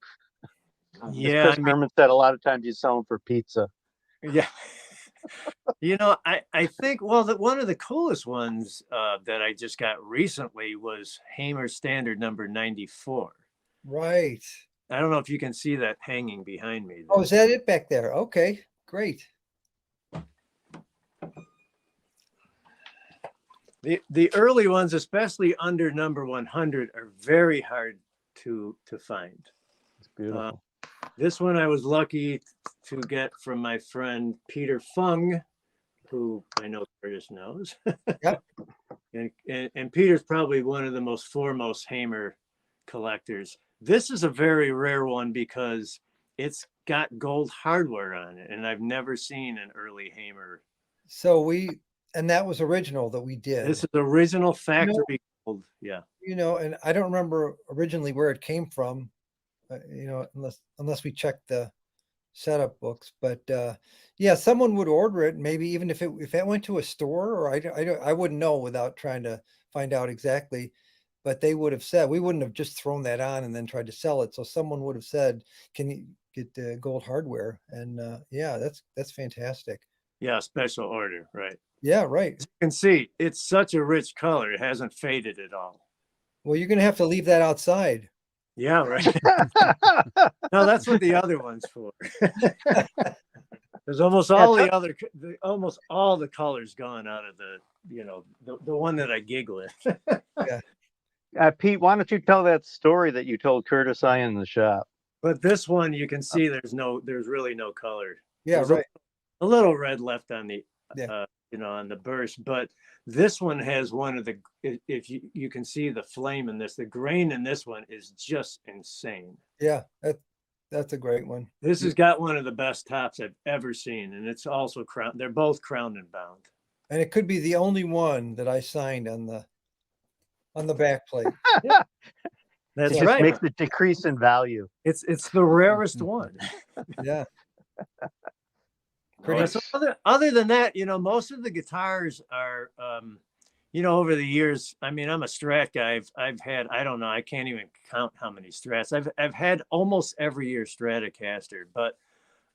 Yeah, Chris Herman said a lot of times you sell them for pizza. Yeah. I think, one of the coolest ones that I just got recently was Hamer Standard number 94. Right. I don't know if you can see that hanging behind me. Oh, is that it back there? Okay, great. The early ones, especially under number 100, are very hard to find. It's beautiful. This one I was lucky to get from my friend Peter Fung, who I know Curtis knows. Yep. and Peter's probably one of the most foremost Hamer collectors. This is a very rare one because it's got gold hardware on it, and I've never seen an early Hamer. So and that was original that we did. This is original factory gold. Yeah. And I don't remember originally where it came from, unless we checked the setup books, but yeah, someone would order it. Maybe even if it went to a store, or I wouldn't know without trying to find out exactly, but they would have said, we wouldn't have just thrown that on and then tried to sell it. So someone would have said, can you get the gold hardware? And yeah, that's fantastic. Yeah, special order, right? Yeah, right. As you can see, it's such a rich color. It hasn't faded at all. Well, you're gonna have to leave that outside. Yeah, right. No, that's what the other one's for. There's almost all almost all the colors gone out of the one that I gig with. Pete, why don't you tell that story that you told Curtis I in the shop? But this one, you can see there's really no color. Yeah, There's right. A little red left on the Yeah. on the burst, but this one has one of the, if you can see the flame in this, the grain in this one is just insane. Yeah, that's a great one. This has got one of the best tops I've ever seen, and it's also crowned. They're both crowned and bound. And it could be the only one that I signed on the back plate. That's It just right. makes the decrease in value. It's the rarest one. Yeah. Nice. So other than that, most of the guitars are, over the years. I mean, I'm a Strat guy. I've had, I don't know, I can't even count how many Strats. I've had almost every year Stratocaster, but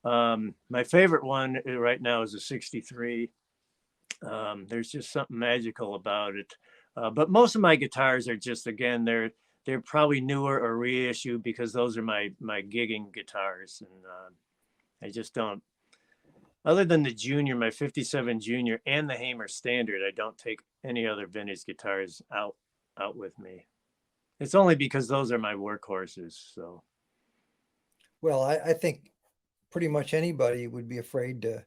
my favorite one right now is a 63. There's just something magical about it. But most of my guitars are just, again, they're probably newer or reissued, because those are my gigging guitars, and I just don't. Other than the Junior, my 57 Junior and the Hamer Standard, I don't take any other vintage guitars out with me. It's only because those are my workhorses. So, Well, I think pretty much anybody would be afraid to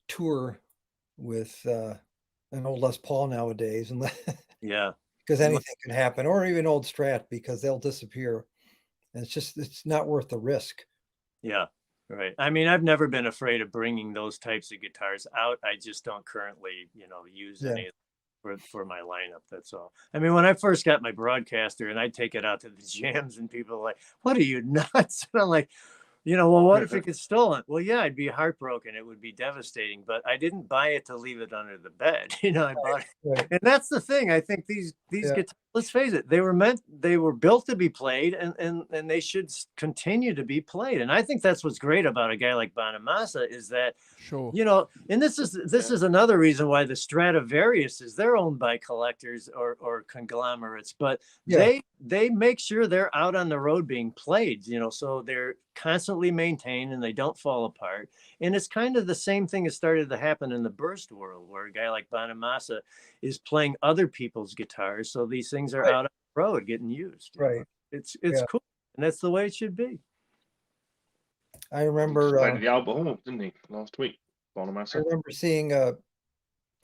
tour with an old Les Paul nowadays, and yeah, because anything can happen, or even old Strat, because they'll disappear, and it's not worth the risk. yeah. Right. I mean, I've never been afraid of bringing those types of guitars out. I just don't currently, use any for my lineup. That's all. I mean, when I first got my Broadcaster and I'd take it out to the jams, and people are like, "What are you, nuts?" And I'm like, well, what if it gets stolen? Well, yeah, I'd be heartbroken. It would be devastating, but I didn't buy it to leave it under the bed. I bought it. Right. And that's the thing. I think these guitars, let's face it, they were built to be played, and they should continue to be played. And I think that's what's great about a guy like Bonamassa, is that, Sure. and this is another reason why the Stradivariuses, they're owned by collectors or conglomerates, but they make sure they're out on the road being played, so they're constantly maintained and they don't fall apart. And it's kind of the same thing that started to happen in the burst world, where a guy like Bonamassa is playing other people's guitars, so these things are out on the road getting used. Right. It's cool, and that's the way it should be. I remember The Albert Hall, didn't he, last week? I Bonamassa. remember seeing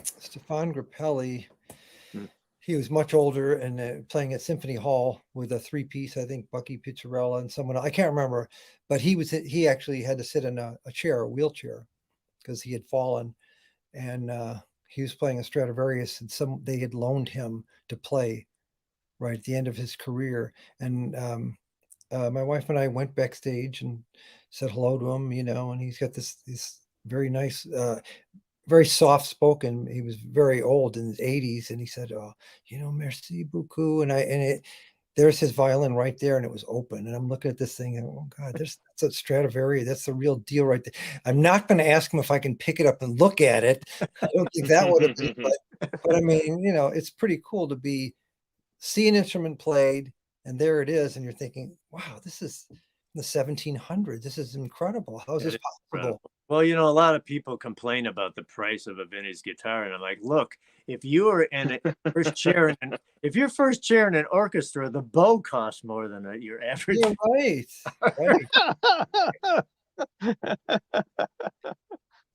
Stefan Grappelli. He was much older and playing at Symphony Hall with a 3-piece, I think Bucky Pizzarella and someone, I can't remember, but he actually had to sit in a wheelchair, because he had fallen, and he was playing a Stradivarius, and they had loaned him to play right at the end of his career. And my wife and I went backstage and said hello to him, and he's got this very nice, very soft spoken. He was very old, in his 80s, and he said, "Oh, merci beaucoup." And there's his violin right there, and it was open. And I'm looking at this thing, and oh God, that's a Stradivarius. That's the real deal right there. I'm not going to ask him if I can pick it up and look at it. I don't think that would have been, but I mean, it's pretty cool to see an instrument played, and there it is, and you're thinking, wow, this is in the 1700s. This is incredible. How is this possible? Incredible. Well, a lot of people complain about the price of a vintage guitar, and I'm like, look, if you are in a first chair if you're first chair in an orchestra, the bow costs more than your average. Yeah, right.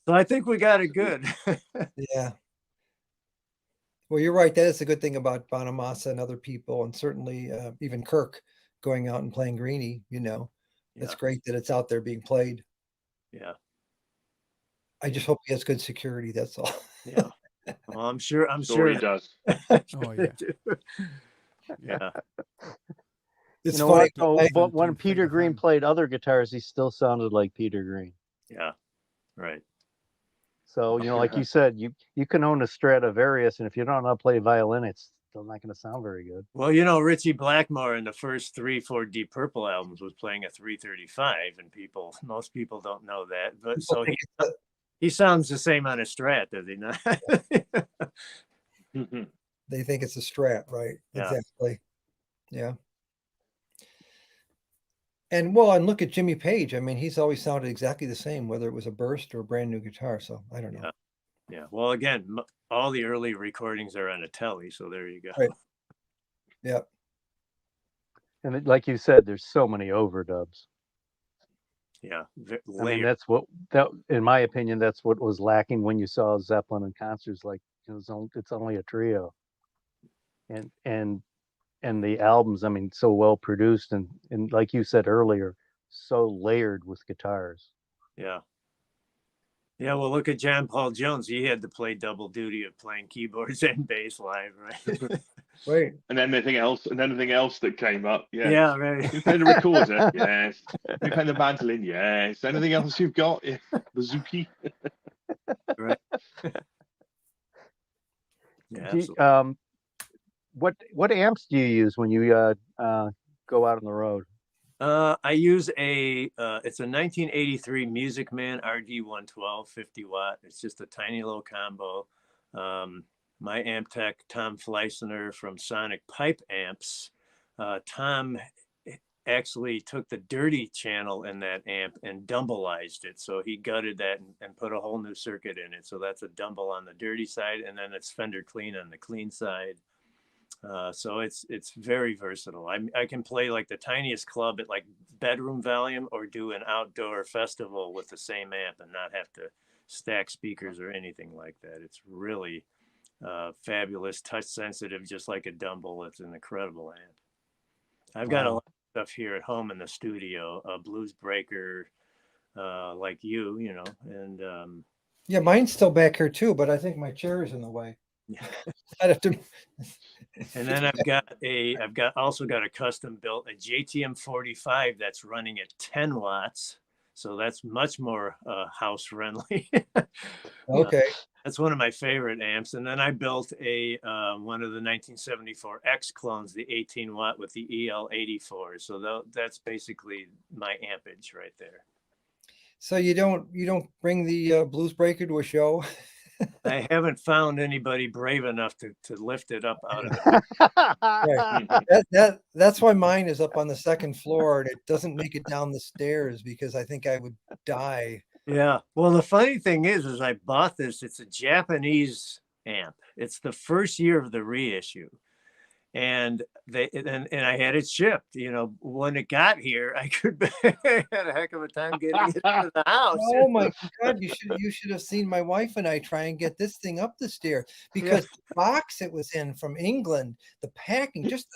So I think we got it good. Yeah. Well, you're right. That is a good thing about Bonamassa and other people, and certainly even Kirk going out and playing Greenie, It's Yeah. great that it's out there being played. Yeah. I just hope he has good security. That's all. Yeah. Well, I'm sure Sure he does. Oh, yeah. Yeah. It's You know funny. what? Though, I- but when 13 feet Peter Green behind. played other guitars, he still sounded like Peter Green. Yeah. Right. So, like you said, you can own a Stradivarius, and if you don't know how to play violin, it's still not going to sound very good. Well, Richie Blackmore in the first 3-4 Deep Purple albums was playing a 335, and most people don't know that. But people so think it's he sounds the same on a Strat, does he not? they think it's a Strat, right? Yeah. Exactly. Yeah. And and look at Jimmy Page. I mean, he's always sounded exactly the same, whether it was a burst or a brand new guitar. So I don't know. Yeah. Yeah. Well, again, all the early recordings are on a Telly, so there you go. Right. Yeah. And like you said, there's so many overdubs. Yeah. I mean, Later. in my opinion, that's what was lacking when you saw Zeppelin in concerts. Like it's only a trio, and the albums, I mean, so well produced and like you said earlier, so layered with guitars. Yeah. Yeah, well, look at John Paul Jones. He had to play double duty of playing keyboards and bass live, right? Right. And anything else that came up. Yeah. Yeah, right. You play the recorder, yes. You play the mandolin, yes. Anything else you've got? Yeah. Bouzouki. Right. Yeah, Do absolutely. you- what amps do you use when you go out on the road? I use it's a 1983 Music Man RD112 50 watt. It's just a tiny little combo. My amp tech, Tom Fleissner from Sonic Pipe Amps. Tom actually took the dirty channel in that amp and dumbleized it. So he gutted that and put a whole new circuit in it. So that's a dumble on the dirty side, and then it's Fender Clean on the clean side. So it's very versatile. I can play like the tiniest club at like bedroom volume or do an outdoor festival with the same amp and not have to stack speakers or anything like that. It's really fabulous, touch sensitive, just like a Dumble. It's an incredible amp. I've got a lot of stuff here at home in the studio, a Blues Breaker, like you, and Yeah, mine's still back here too, but I think my chair is in the way. I'd have to. And then I've also got a custom built a JTM 45 that's running at 10 watts. So that's much more house friendly. Okay. That's one of my favorite amps. And then I built one of the 1974 X clones, the 18 watt with the EL84. So that's basically my ampage right there. So you don't bring the Blues Breaker to a show? I haven't found anybody brave enough to lift it up out of Right. That's why mine is up on the second floor and it doesn't make it down the stairs because I think I would die. Yeah. Well, the funny thing is I bought this. It's a Japanese amp. It's the first year of the reissue. And I had it shipped. When it got here, I had a heck of a time getting it into the house. Oh my God! You should have seen my wife and I try and get this thing up the stairs because the box it was in from England, the packing, just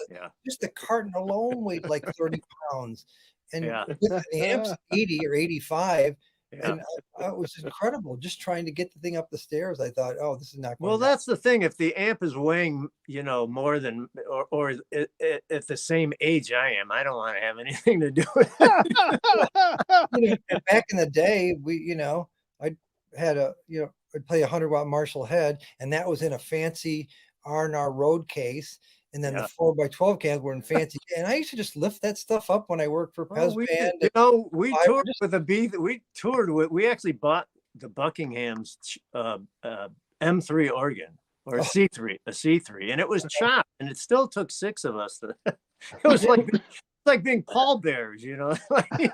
the carton alone weighed like 30 pounds, and the amp's 80 or 85. And it was incredible just trying to get the thing up the stairs. I thought, oh, this is not going. Well, that's the thing. If the amp is weighing, more than or at the same age I am, I don't want to have anything to do with it. Back in the day, I had I'd play a 100-watt Marshall head, and that was in a fancy R&R Road case. And then the 4x12 cans were in fancy. And I used to just lift that stuff up when I worked for Pez Band. We toured with a B. We actually bought the Buckingham's M3 organ or a C3, and it was chopped, and it still took 6 of us. It was like being pallbearers, Back in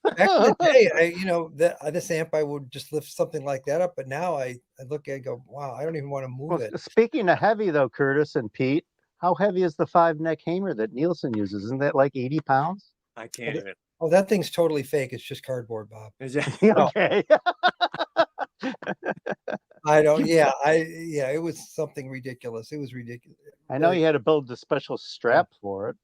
the day, this amp, I would just lift something like that up. But now I look at it and go, wow, I don't even want to move it. Speaking of heavy, though, Curtis and Pete, how heavy is the 5-neck Hamer that Nielsen uses? Isn't that like 80 pounds? I can't even. Oh, that thing's totally fake. It's just cardboard, Bob. Is it? Okay. I don't. Yeah, it was something ridiculous. It was ridiculous. I know you had to build the special strap for it.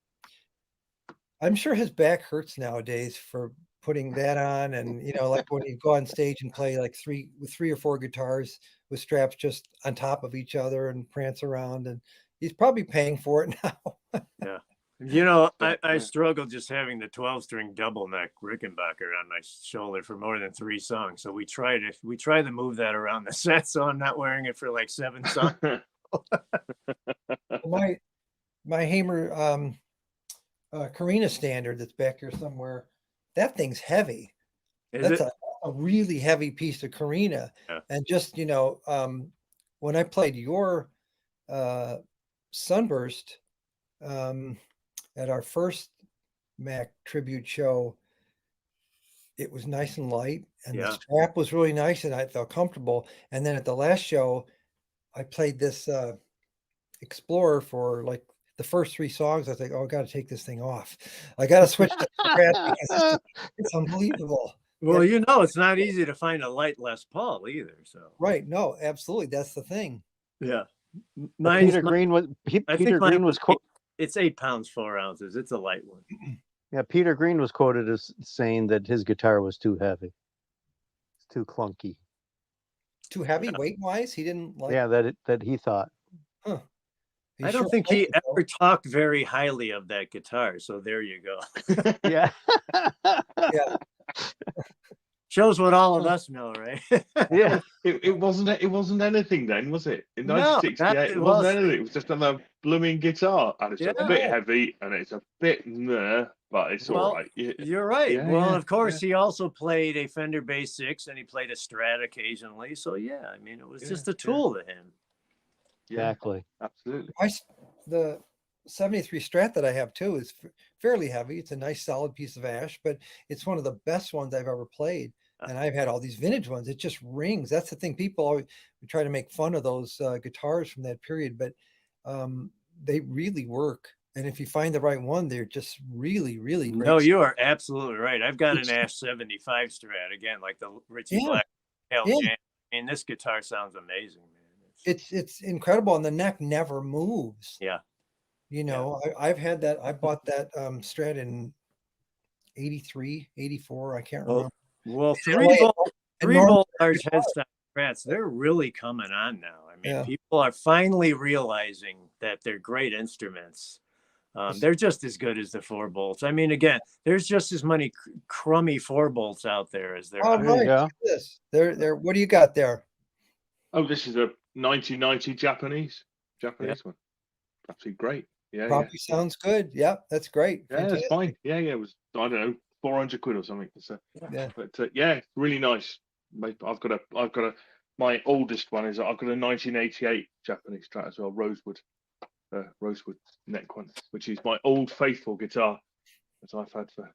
I'm sure his back hurts nowadays for putting that on, and like when you go on stage and play like three or four guitars with straps just on top of each other and prance around, and he's probably paying for it now. Yeah. You know, I Yeah. struggle just having the 12-string double neck Rickenbacker on my shoulder for more than 3 songs. So we try to move that around the set, so I'm not wearing it for like 7 songs. My Hamer Carina standard that's back here somewhere, that thing's heavy. Is That's it? a really heavy piece of Carina. Yeah. And just when I played your Sunburst at our first Mac tribute show, it was nice and light, and the Yeah. strap was really nice, and I felt comfortable. And then at the last show, I played this Explorer for like the first 3 songs. I was like, oh, I got to take this thing off. I got to switch to Strat because it's unbelievable. Well, you know, it's not easy to find a light Les Paul either. So Right. No, absolutely. That's the thing. yeah, Peter Green was I Peter think mine Green was it's 8 pounds 4 ounces. It's a light one. yeah, Peter Green was quoted as saying that his guitar was too heavy. It's too clunky. Too heavy weight wise. He didn't like. Yeah, that he thought. Huh. He I don't sure think played he it, though. ever talked very highly of that guitar. So there you go. Yeah. Yeah. Shows what all of us know, right? Yeah. It wasn't anything then, was it? In No, 1968, it it wasn't was- anything. It was just another blooming guitar, and it's a Yeah. bit heavy, and it's a bit but it's Well, all right. You're right. Yeah, Well, yeah, of course, he also played a Fender Bass 6 and he played a Strat occasionally. So yeah, I mean, it was just a Yeah, tool to him. Exactly. Absolutely. The 73 Strat that I have too is fairly heavy. It's a nice solid piece of ash, but it's one of the best ones I've ever played. And I've had all these vintage ones. It just rings. That's the thing. People always try to make fun of those guitars from that period, but they really work. And if you find the right one, they're just really, really great. No, you are absolutely right. I've got an Ash 75 Strat again, like the Richie Yeah, Black Hell yeah. Jam. I mean, this guitar sounds amazing, man. It's incredible, and the neck never moves. Yeah. I've had that. I bought that Strat in 83, 84. I can't remember. Well, In three LA, volt, in three Norman volt large guitar. headstock Strats, they're really coming on now. I mean, Yeah. people are finally realizing that they're great instruments. They're just as good as the 4 bolts. I mean, again, there's just as many crummy 4 bolts out there as there Oh, are. There you right. go. Look at this. There. What do you got there? Oh, this is a 1990 Japanese one. Absolutely great. Yeah, Probably sounds good. Yep, that's great. yeah, it's Fantastic. fine. Yeah, it was, I don't know, 400 quid or something. So, Yeah. but yeah, really nice. I've got a my oldest one is I've got a 1988 Japanese Strat as well, rosewood neck one, which is my old faithful guitar that I've had for.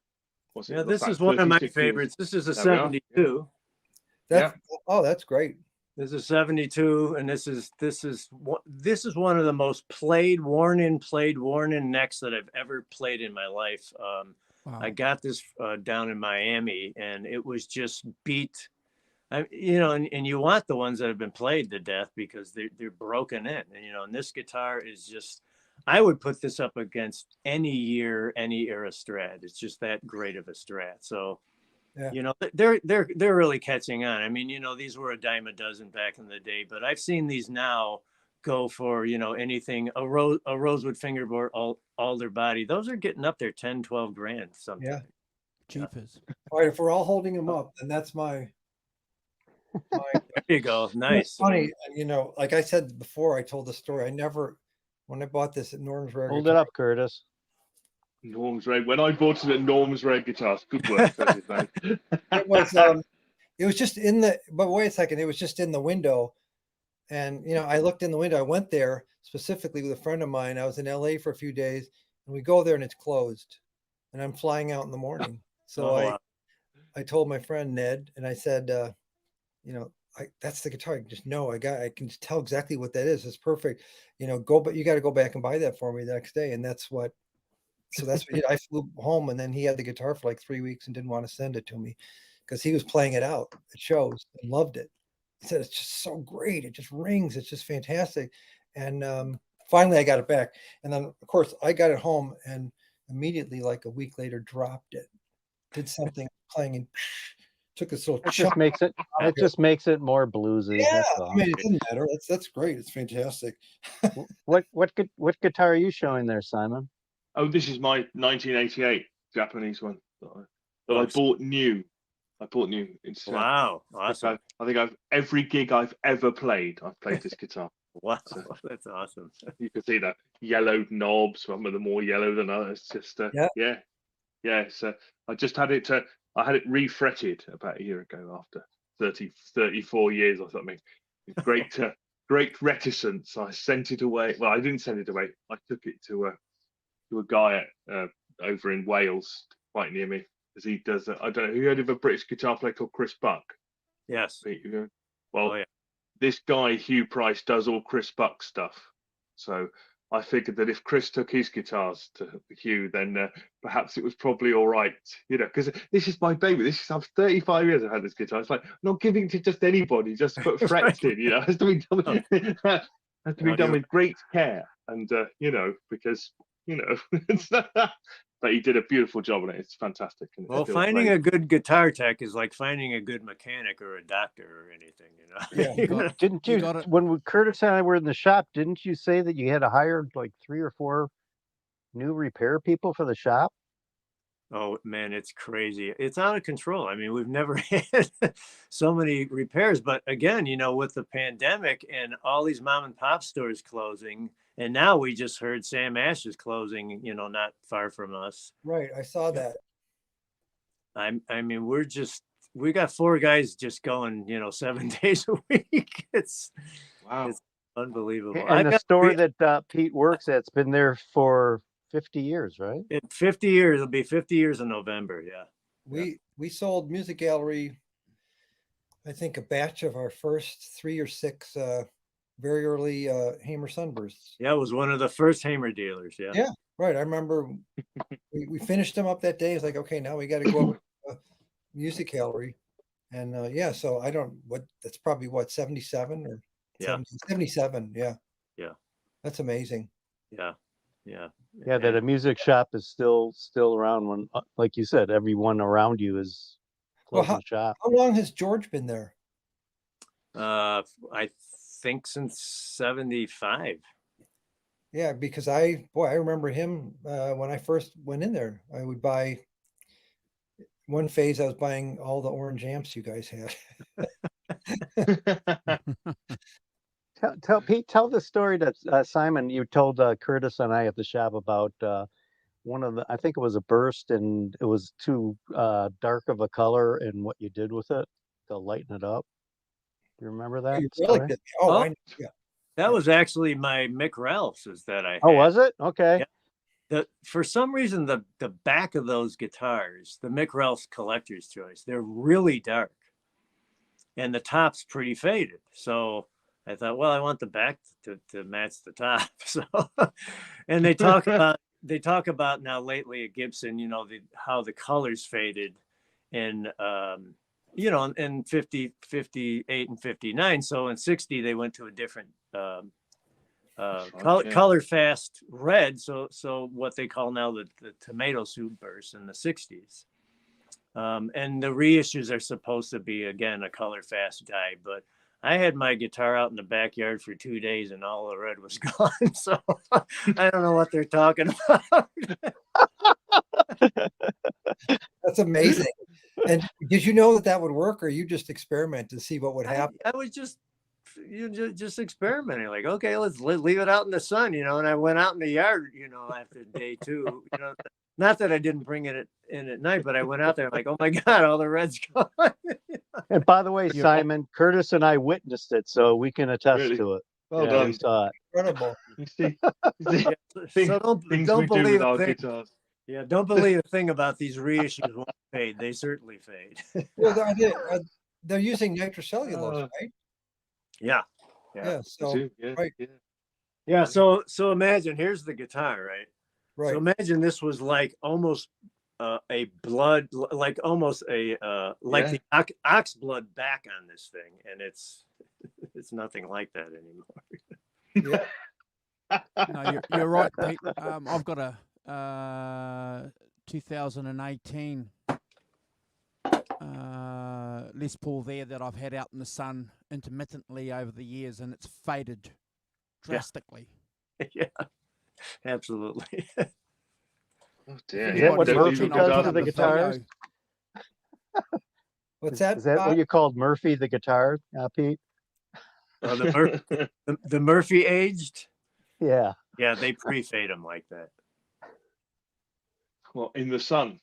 Yeah, this is one of my 36 years. favorites. This is a There we are. 72. Oh, that's great. This is 72, and this is one of the most played, worn in necks that I've ever played in my life. Wow. I got this down in Miami, and it was just beat. And you want the ones that have been played to death because they're broken in. And this guitar is just. I would put this up against any year, any era Strat. It's just that great of a Strat. So. Yeah. They're really catching on. I mean, these were a dime a dozen back in the day, but I've seen these now go for, anything, a rosewood fingerboard, alder body. Those are getting up there 10, 12 grand. Something. Yeah. Jeepers. All right, if we're all holding them up, then that's my. There you go. Nice. It's funny, like I said before, I told the story. When I bought this at Norm's Rare Hold it Guitar, up, Curtis. Norm's Red. When I bought it at Norm's Red Guitars, good work. it was just but wait a second, it was just in the window. And I looked in the window. I went there specifically with a friend of mine. I was in LA for a few days, and we go there and it's closed. And I'm flying out in the morning. So wow. I told my friend Ned, and I said, that's the guitar. I can tell exactly what that is. It's perfect. But you got to go back and buy that for me the next day. And that's what I flew home, and then he had the guitar for like 3 weeks and didn't want to send it to me because he was playing it out at shows and loved it. He said, it's just so great. It just rings. It's just fantastic. And finally I got it back. And then of course I got it home, and immediately, like a week later, dropped it, did something playing and took this little It chunk. just makes it. out of It just makes it more bluesy. Yeah, That's I all. mean, it doesn't matter. That's great. It's fantastic. What guitar are you showing there, Simon? Oh, this is my 1988 Japanese one that I Oh, bought new. I bought new. It's wow, awesome. I think I've every gig I've ever played, I've played this guitar. Wow, that's awesome. You can see the yellowed knobs. Some of them more yellow than others. Just yeah. So I just had it. I had it refretted about a year ago after 34 years or something. Great, great reticence. I sent it away. Well, I didn't send it away. I took it to a guy over in Wales, quite near me, because he does. I don't know. You heard of a British guitar player called Chris Buck? Yes. Well, Oh, yeah. this guy Hugh Price does all Chris Buck stuff. So I figured that if Chris took his guitars to Hugh, then perhaps it was probably all right, because this is my baby. I'm 35 years I've had this guitar. It's like I'm not giving it to just anybody, just put frets in. It has to be done. Has to be done with great care, and because it's but he did a beautiful job on it. It's fantastic. And Well, finding a good guitar tech is like finding a good mechanic or a doctor or anything, Yeah. Didn't you, when Curtis and I were in the shop, didn't you say that you had to hire like 3 or 4 new repair people for the shop? Oh man, it's crazy. It's out of control. I mean, we've never had so many repairs, but again, with the pandemic and all these mom and pop stores closing, and now we just heard Sam Ash is closing, not far from us. Right. I saw that. I mean, we got 4 guys just going, 7 days a week. It's unbelievable. And the store that Pete works at's been there for 50 years, right? 50 years. It'll be 50 years in November. Yeah. We sold Music Gallery, I think, a batch of our first 3 or 6 very early Hamer Sunbursts. Yeah, it was one of the first Hamer dealers. Yeah. Yeah, right. I remember we finished them up that day. It's like, okay, now we got to go Music Gallery. And so that's probably 77 or 77. Yeah. Yeah. That's amazing. Yeah. That a music shop is still around when, like you said, everyone around you is closing shop. How long has George been there? I think since 75. Yeah, because I remember him when I first went in there. I would buy one phase. I was buying all the orange amps you guys had. Tell the story that Simon, you told Curtis and I at the shop about one of the, I think it was a burst and it was too dark of a color, and what you did with it to lighten it up. Do you remember that? That was actually my Mick Ralph's that I had. Oh, was it? Okay. Yeah. For some reason, the back of those guitars, the Mick Ralph's Collector's Choice, they're really dark, and the top's pretty faded. So I thought, well, I want the back to match the top. So, and they talk about now lately at Gibson, how the colors faded in, in 50, 58 and 59. So in 60, they went to a different color fast red. So what they call now the tomato soup burst in the 60s. And the reissues are supposed to be, again, a color fast dye, but I had my guitar out in the backyard for 2 days and all the red was gone. So I don't know what they're talking about. That's amazing. And did you know that would work, or you just experiment to see what would happen? I was just experimenting, like, okay, let's leave it out in the sun, and I went out in the yard, after day 2, not that I didn't bring it in at night, but I went out there like, oh my God, all the red's gone. And by the way, Simon, Curtis and I witnessed it, so we can attest to it. Well done. We saw it. Incredible. So don't believe it. Yeah, don't believe a thing about these reissues won't fade. They certainly fade. Well, they're using nitrocellulose, right? Yeah. So right. Yeah. So imagine, here's the guitar, right? Right. So imagine this was like almost a blood, like almost a like the ox blood back on this thing, and it's nothing like that anymore. Yeah. No, you're right, Pete. I've got a 2018 Les Paul there that I've had out in the sun intermittently over the years, and it's faded drastically. Yeah, absolutely. Oh dear. Is that what Don't Murphy even does go to down the the- guitars? What's that? Is that what Bob? you called Murphy the guitar, Pete? The Murphy aged. Yeah. Yeah, they pre-fade them like that. Well, in the sun.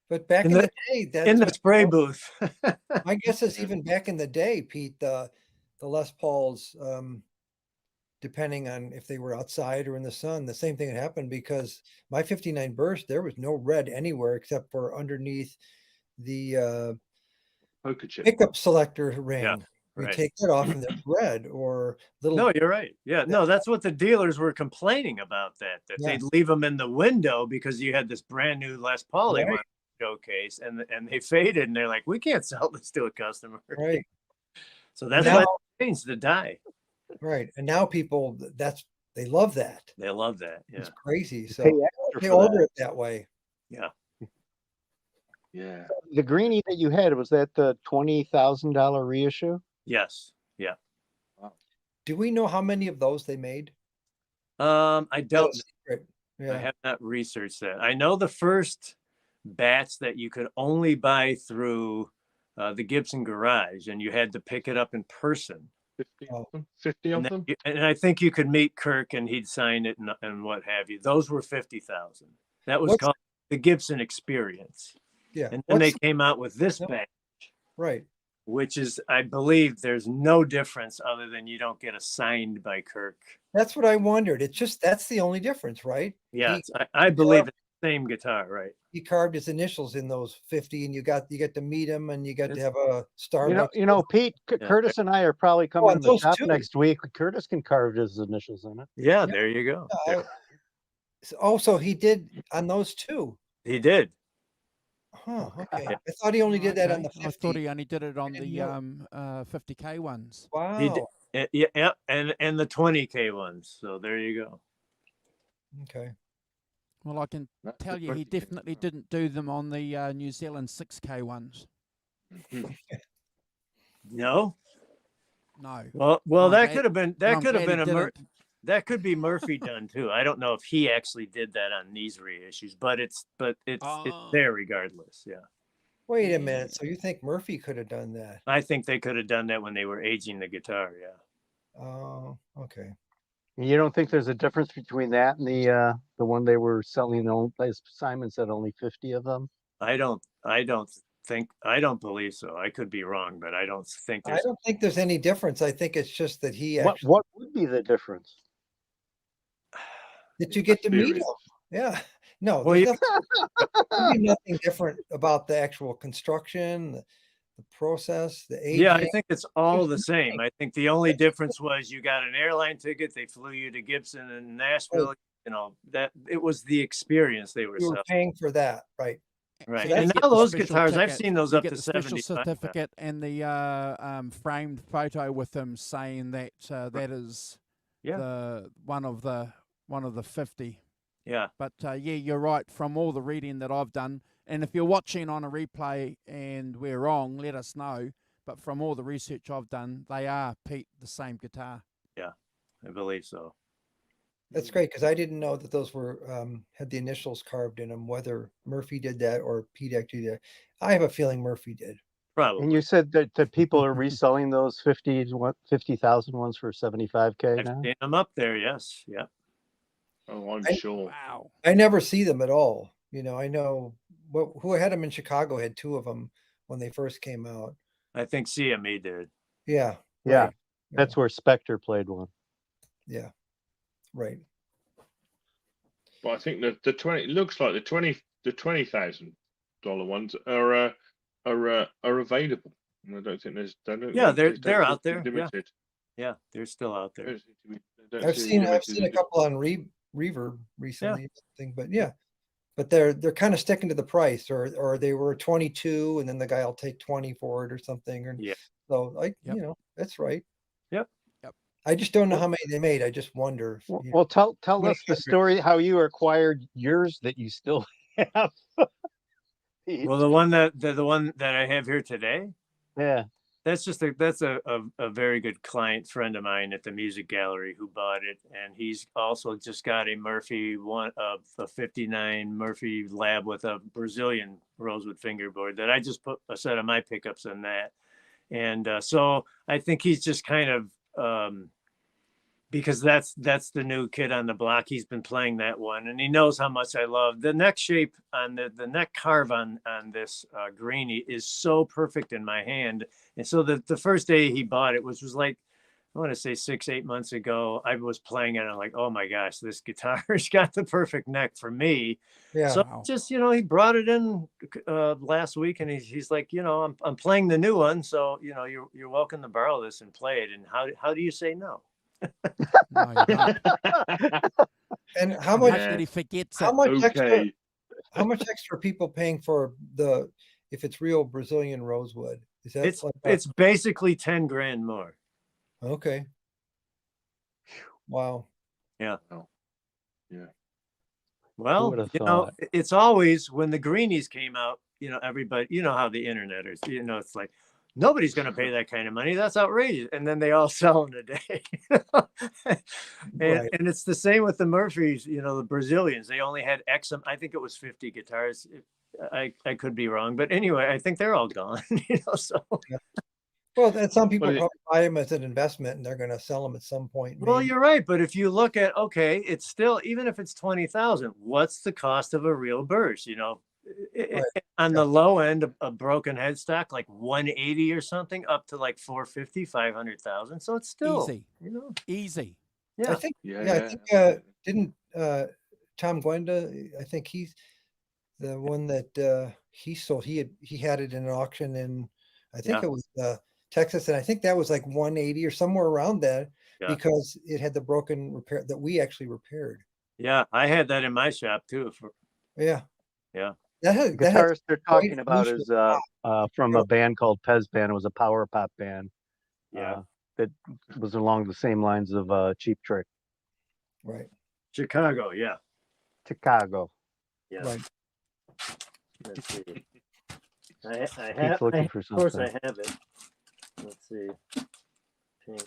But back In in the- the day, that's In the what- spray booth. my guess is even back in the day, Pete, the Les Pauls, depending on if they were outside or in the sun, the same thing had happened because my 59 burst, there was no red anywhere except for underneath the Poker chip. pickup selector ring. You right. take that off and there's red or little. No, you're right. Yeah, no, that's what the dealers were complaining about, that Yeah. they'd leave them in the window because you had this brand new Les Paul they Right. wanted to showcase, and they faded, and they're like, we can't sell this to a customer. Right, So that's Now- why they changed the dye. right. And now people, they love that. They love that. Yeah. It's crazy. So Pay extra they for order that. it that way. Yeah. The greenie that you had, was that the $20,000 reissue? Yes. Yeah. Do we know how many of those they made? I don't. Secret. I Yeah. have not researched that. I know the first batch that you could only buy through the Gibson garage, and you had to pick it up in person. 50 Oh. of them. 50 of And, them. and I think you could meet Kirk and he'd sign it and what have you. Those were 50,000. That was What's- called the Gibson Experience. Yeah. And then they What's- came out with this Yep. batch, right. which is, I believe, there's no difference other than you don't get a signed by Kirk. That's what I wondered. It's just that's the only difference, right? Yeah, He- I believe it's the same guitar, right? He carved his initials in those 50, and you get to meet him, and you get to It's- have a Starbucks. You know, Pete, Yeah. Curtis and I are probably coming to and the those shop too. next week. Curtis can carve his initials in it. Yeah, Yeah. there you go. Yeah, so he did on those too. He did. Huh. Okay. I thought he only did that on the Okay. I 50. thought he only did it on didn't the 50K ones. Wow. He did. Yeah, and the 20K ones. So there you go. Okay. Well, I can That's tell the you he 20. definitely didn't do them on the New Zealand 6K ones. No. No. Well, I'm that glad- could have been and I'm that could have glad been he a didn't. that could be Murphy done too. I don't know if he actually did that on these reissues, but it's Oh. there regardless. Yeah, Wait a minute. So you think Murphy could have done that? I think they could have done that when they were aging the guitar. Yeah, Oh, okay. You don't think there's a difference between that and the one they were selling? As Simon said, only 50 of them. I don't believe so. I could be wrong, but I don't think I there's. don't think there's any difference. I think it's just that he What actually what would be the difference? that you get to meet him. Experience. Yeah. No, Well, there's you- there'd be nothing different about the actual construction, the process, the aging. Yeah, I think it's all the There's same. I think the only difference was you got an airline ticket. They flew you to Gibson and Nashville. You know that it was the experience they were you were selling. paying for that, right? Right. that's- And You get now the those special guitars, I've ticket, seen those you up get to the special 75. certificate and the framed photo with them saying that that is Yeah. the one of the 50. Yeah. But yeah, you're right. From all the reading that I've done, and if you're watching on a replay and we're wrong, let us know. But from all the research I've done, they are, Pete, the same guitar. I believe so. That's great because I didn't know that those were had the initials carved in them. Whether Murphy did that or Pete actually did. I have a feeling Murphy did. Probably. And you said that people are reselling those 50,000 ones for 75K I've now. seen them up there. Yes. Yeah. Oh, I'm I- sure. Wow. I never see them at all. You know, I know who had them in Chicago had two of them when they first came out. I think CME did. Yeah. Yeah, right, that's where Spectre played one. Yeah. Right. But I think that the 20 it looks like the $20,000 ones are available. And I don't think Yeah, they they're don't out seem to be there, yeah. limited. Yeah. They're still out They there. don't seem to be- they don't I've seem seen limited a edition. couple on Reverb recently, or something, but yeah. But they're kind of sticking to the price, or they were 22, and then the guy will take 20 for it or something. Or Yeah. so Yep. that's right. I just don't know how many they made. I just wonder. If, you know, Well, tell Many us the hundreds. story how you acquired yours that you still have. Pete. Well, the one that I have here today, Yeah. that's a very good client friend of mine at the music gallery who bought it, and he's also just got a Murphy one of a '59 Murphy Lab with a Brazilian rosewood fingerboard that I just put a set of my pickups in that, and so I think he's just kind of because that's the new kid on the block. He's been playing that one, and he knows how much I love the neck shape on the neck carve on this greenie is so perfect in my hand. And so the first day he bought it, which was like I want to say 6-8 months ago, I was playing it. And I'm like, oh my gosh, this guitar's got the perfect neck for me. Yeah. So Wow. just he brought it in last week, and he's like, I'm playing the new one, so you're welcome to borrow this and play it. And how do you say no? No, you don't. And how I much? hope that he forgets How it. much extra? Okay. How much extra are people paying for if it's real Brazilian rosewood? Is that It's like it's basically 10 grand more. okay? Wow. Well, would've thought? it's always when the greenies came out, everybody, how the internet is, it's like nobody's going to pay that kind of money. That's outrageous. And then they all sell in a day. Right. And it's the same with the Murphys, the Brazilians. They only had I think it was 50 guitars. I could be wrong, but anyway, I think they're all gone. So. Well, and some people Well, probably buy them as an investment, and they're going to sell them at some point. Well, maybe. you're right, but if you look at it's still, even if it's 20,000, what's the cost of a real burst? On the low end, a broken headstock like 180 or something, up to like 450, 500,000. So it's still Easy. Easy. yeah. I think. Yeah. Yeah, I think didn't Tom Gwenda? I think he's the one that he sold. He had it in an auction in, I think Yeah. it was Texas, and I think that was like 180 or somewhere around that Yeah. because it had the broken repair that we actually repaired. Yeah, I had that in my shop too. Yeah. Yeah. That The had guitarist they're talking great about solution is to from a band called Pez Band. It was a power pop band. Yeah. That was along the same lines of Cheap Trick. right. Chicago. Yeah. Chicago. Yeah. Right. Let's see. I Keeps have, looking for of course something. I have it. Let's see. Pink.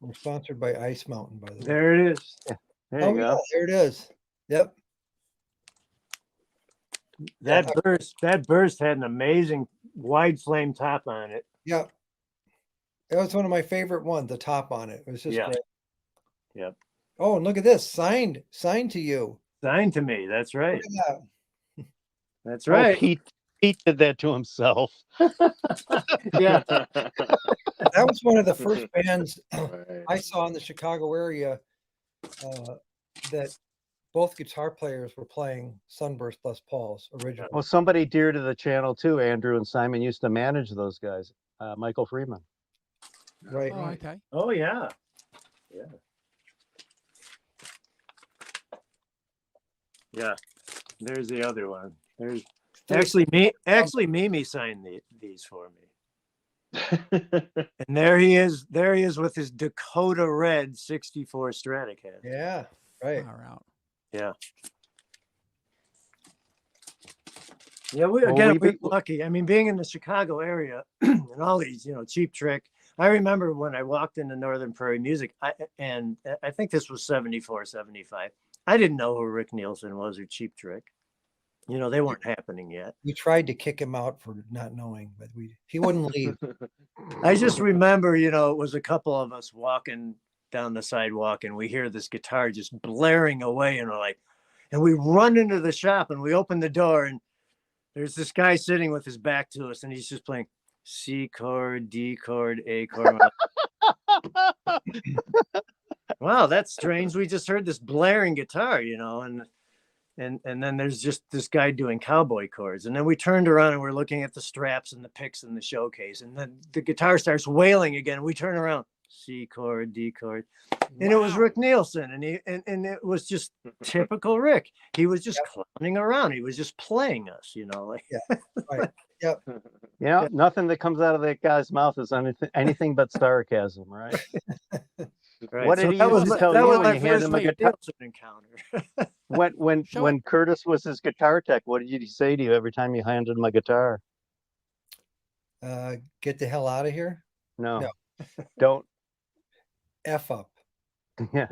We're sponsored by Ice Mountain, by the way. There it is. There Oh, you yeah, go. there it is. Yep. That burst had an amazing wide flame top on it. Yep. It was one of my favorite ones, the top on it. It was just Yeah. great. Yep. Oh, and look at this. Signed to you. Signed to me. That's right. Look at that. That's Oh, right. Pete did that to himself. Yeah. That was one of the first bands Right. I saw in the Chicago area that both guitar players were playing Sunburst Les Pauls originally. Well, somebody dear to the channel too, Andrew and Simon used to manage those guys. Michael Freeman. Right. Oh, okay. Oh yeah. Yeah. Yeah. There's the other one. There's actually Mimi signed these for me. And there he is with his Dakota Red 64 Stratocaster. Yeah. Right. Far out. Yeah. Yeah, Well, we're lucky. I mean, being in the Chicago area and all these, Cheap Trick. I remember when I walked into Northern Prairie Music, and I think this was 74, 75. I didn't know who Rick Nielsen was or Cheap Trick. They weren't happening yet. We tried to kick him out for not knowing, but he wouldn't leave. I just remember, it was a couple of us walking down the sidewalk, and we hear this guitar just blaring away, and we run into the shop, and we open the door, and there's this guy sitting with his back to us, and he's just playing C chord, D chord, A chord. Wow, that's strange. We just heard this blaring guitar, and then there's just this guy doing cowboy chords. And then we turned around and we're looking at the straps and the picks and the showcase. And then the guitar starts wailing again. We turn around, C chord, D chord. And it was Rick Nielsen. And it was just typical Rick. He was just clowning around. He was just playing us, Right. Yep. Yeah, nothing that comes out of that guy's mouth is anything but sarcasm, right? Right. What So did he that used was to tell that you was when my you handed first him a Pete guitar? Nielsen encounter. Show When it. Curtis was his guitar tech, what did he say to you every time you handed him a guitar? Get the hell out of here. No, No. don't. F up. Yeah,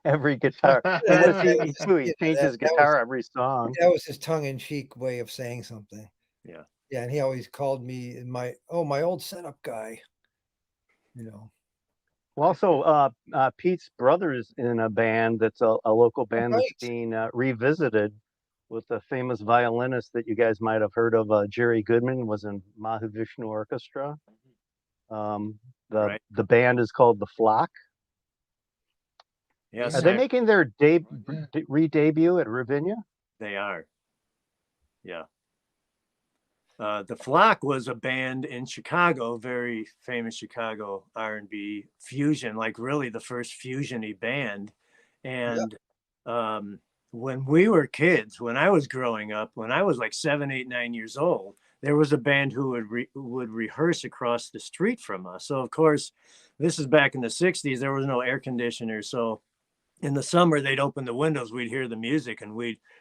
every guitar. Yeah, He was, that was he, just, too, he you know, changed his that was guitar every song. that was his tongue-in-cheek way of saying something. Yeah. Yeah, and he always called me my old setup guy. You know. Well, also, Pete's brother is in a band that's a local band that's right. being revisited with the famous violinist that you guys might have heard of, Jerry Goodman, was in Mahavishnu Orchestra. Right. The band is called The Flock. Yes, Are they sir. making their re-debut at Ravinia? They are. Yeah. The Flock was a band in Chicago, very famous Chicago R&B fusion, like really the first fusion-y band. And when we were kids, when I was growing up, when I was like 7, 8, 9 years old, there was a band who would rehearse across the street from us. So of course, this is back in the 60s. There was no air conditioner, so in the summer they'd open the windows, we'd hear the music, and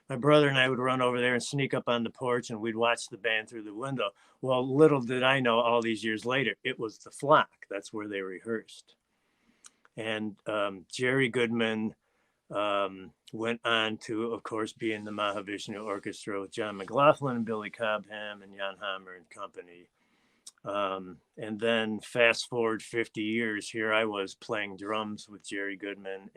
my brother and I would run over there and sneak up on the porch, and we'd watch the band through the window. Well, little did I know, all these years later, it was the Flock. That's where they rehearsed. And Jerry Goodman went on to, of course, be in the Mahavishnu Orchestra with John McLaughlin, Billy Cobham, and Jan Hammer and company. And then fast forward 50 years, here I was playing drums with Jerry Goodman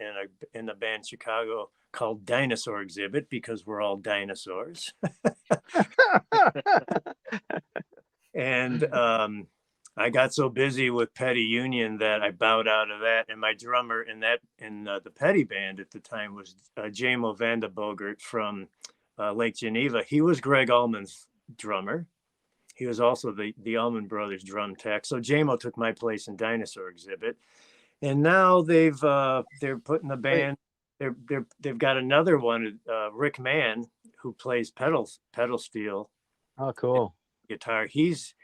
in a band Chicago called Dinosaur Exhibit, because we're all dinosaurs. And I got so busy with Petty Union that I bowed out of that. And my drummer in the Petty band at the time was Jamo Vandebogert from Lake Geneva. He was Greg Allman's drummer. He was also the Allman Brothers drum tech. So Jamo took my place in Dinosaur Exhibit, and now they're putting the band. They've got another one, Rick Mann, who plays pedal steel. Oh, cool. Guitar. He's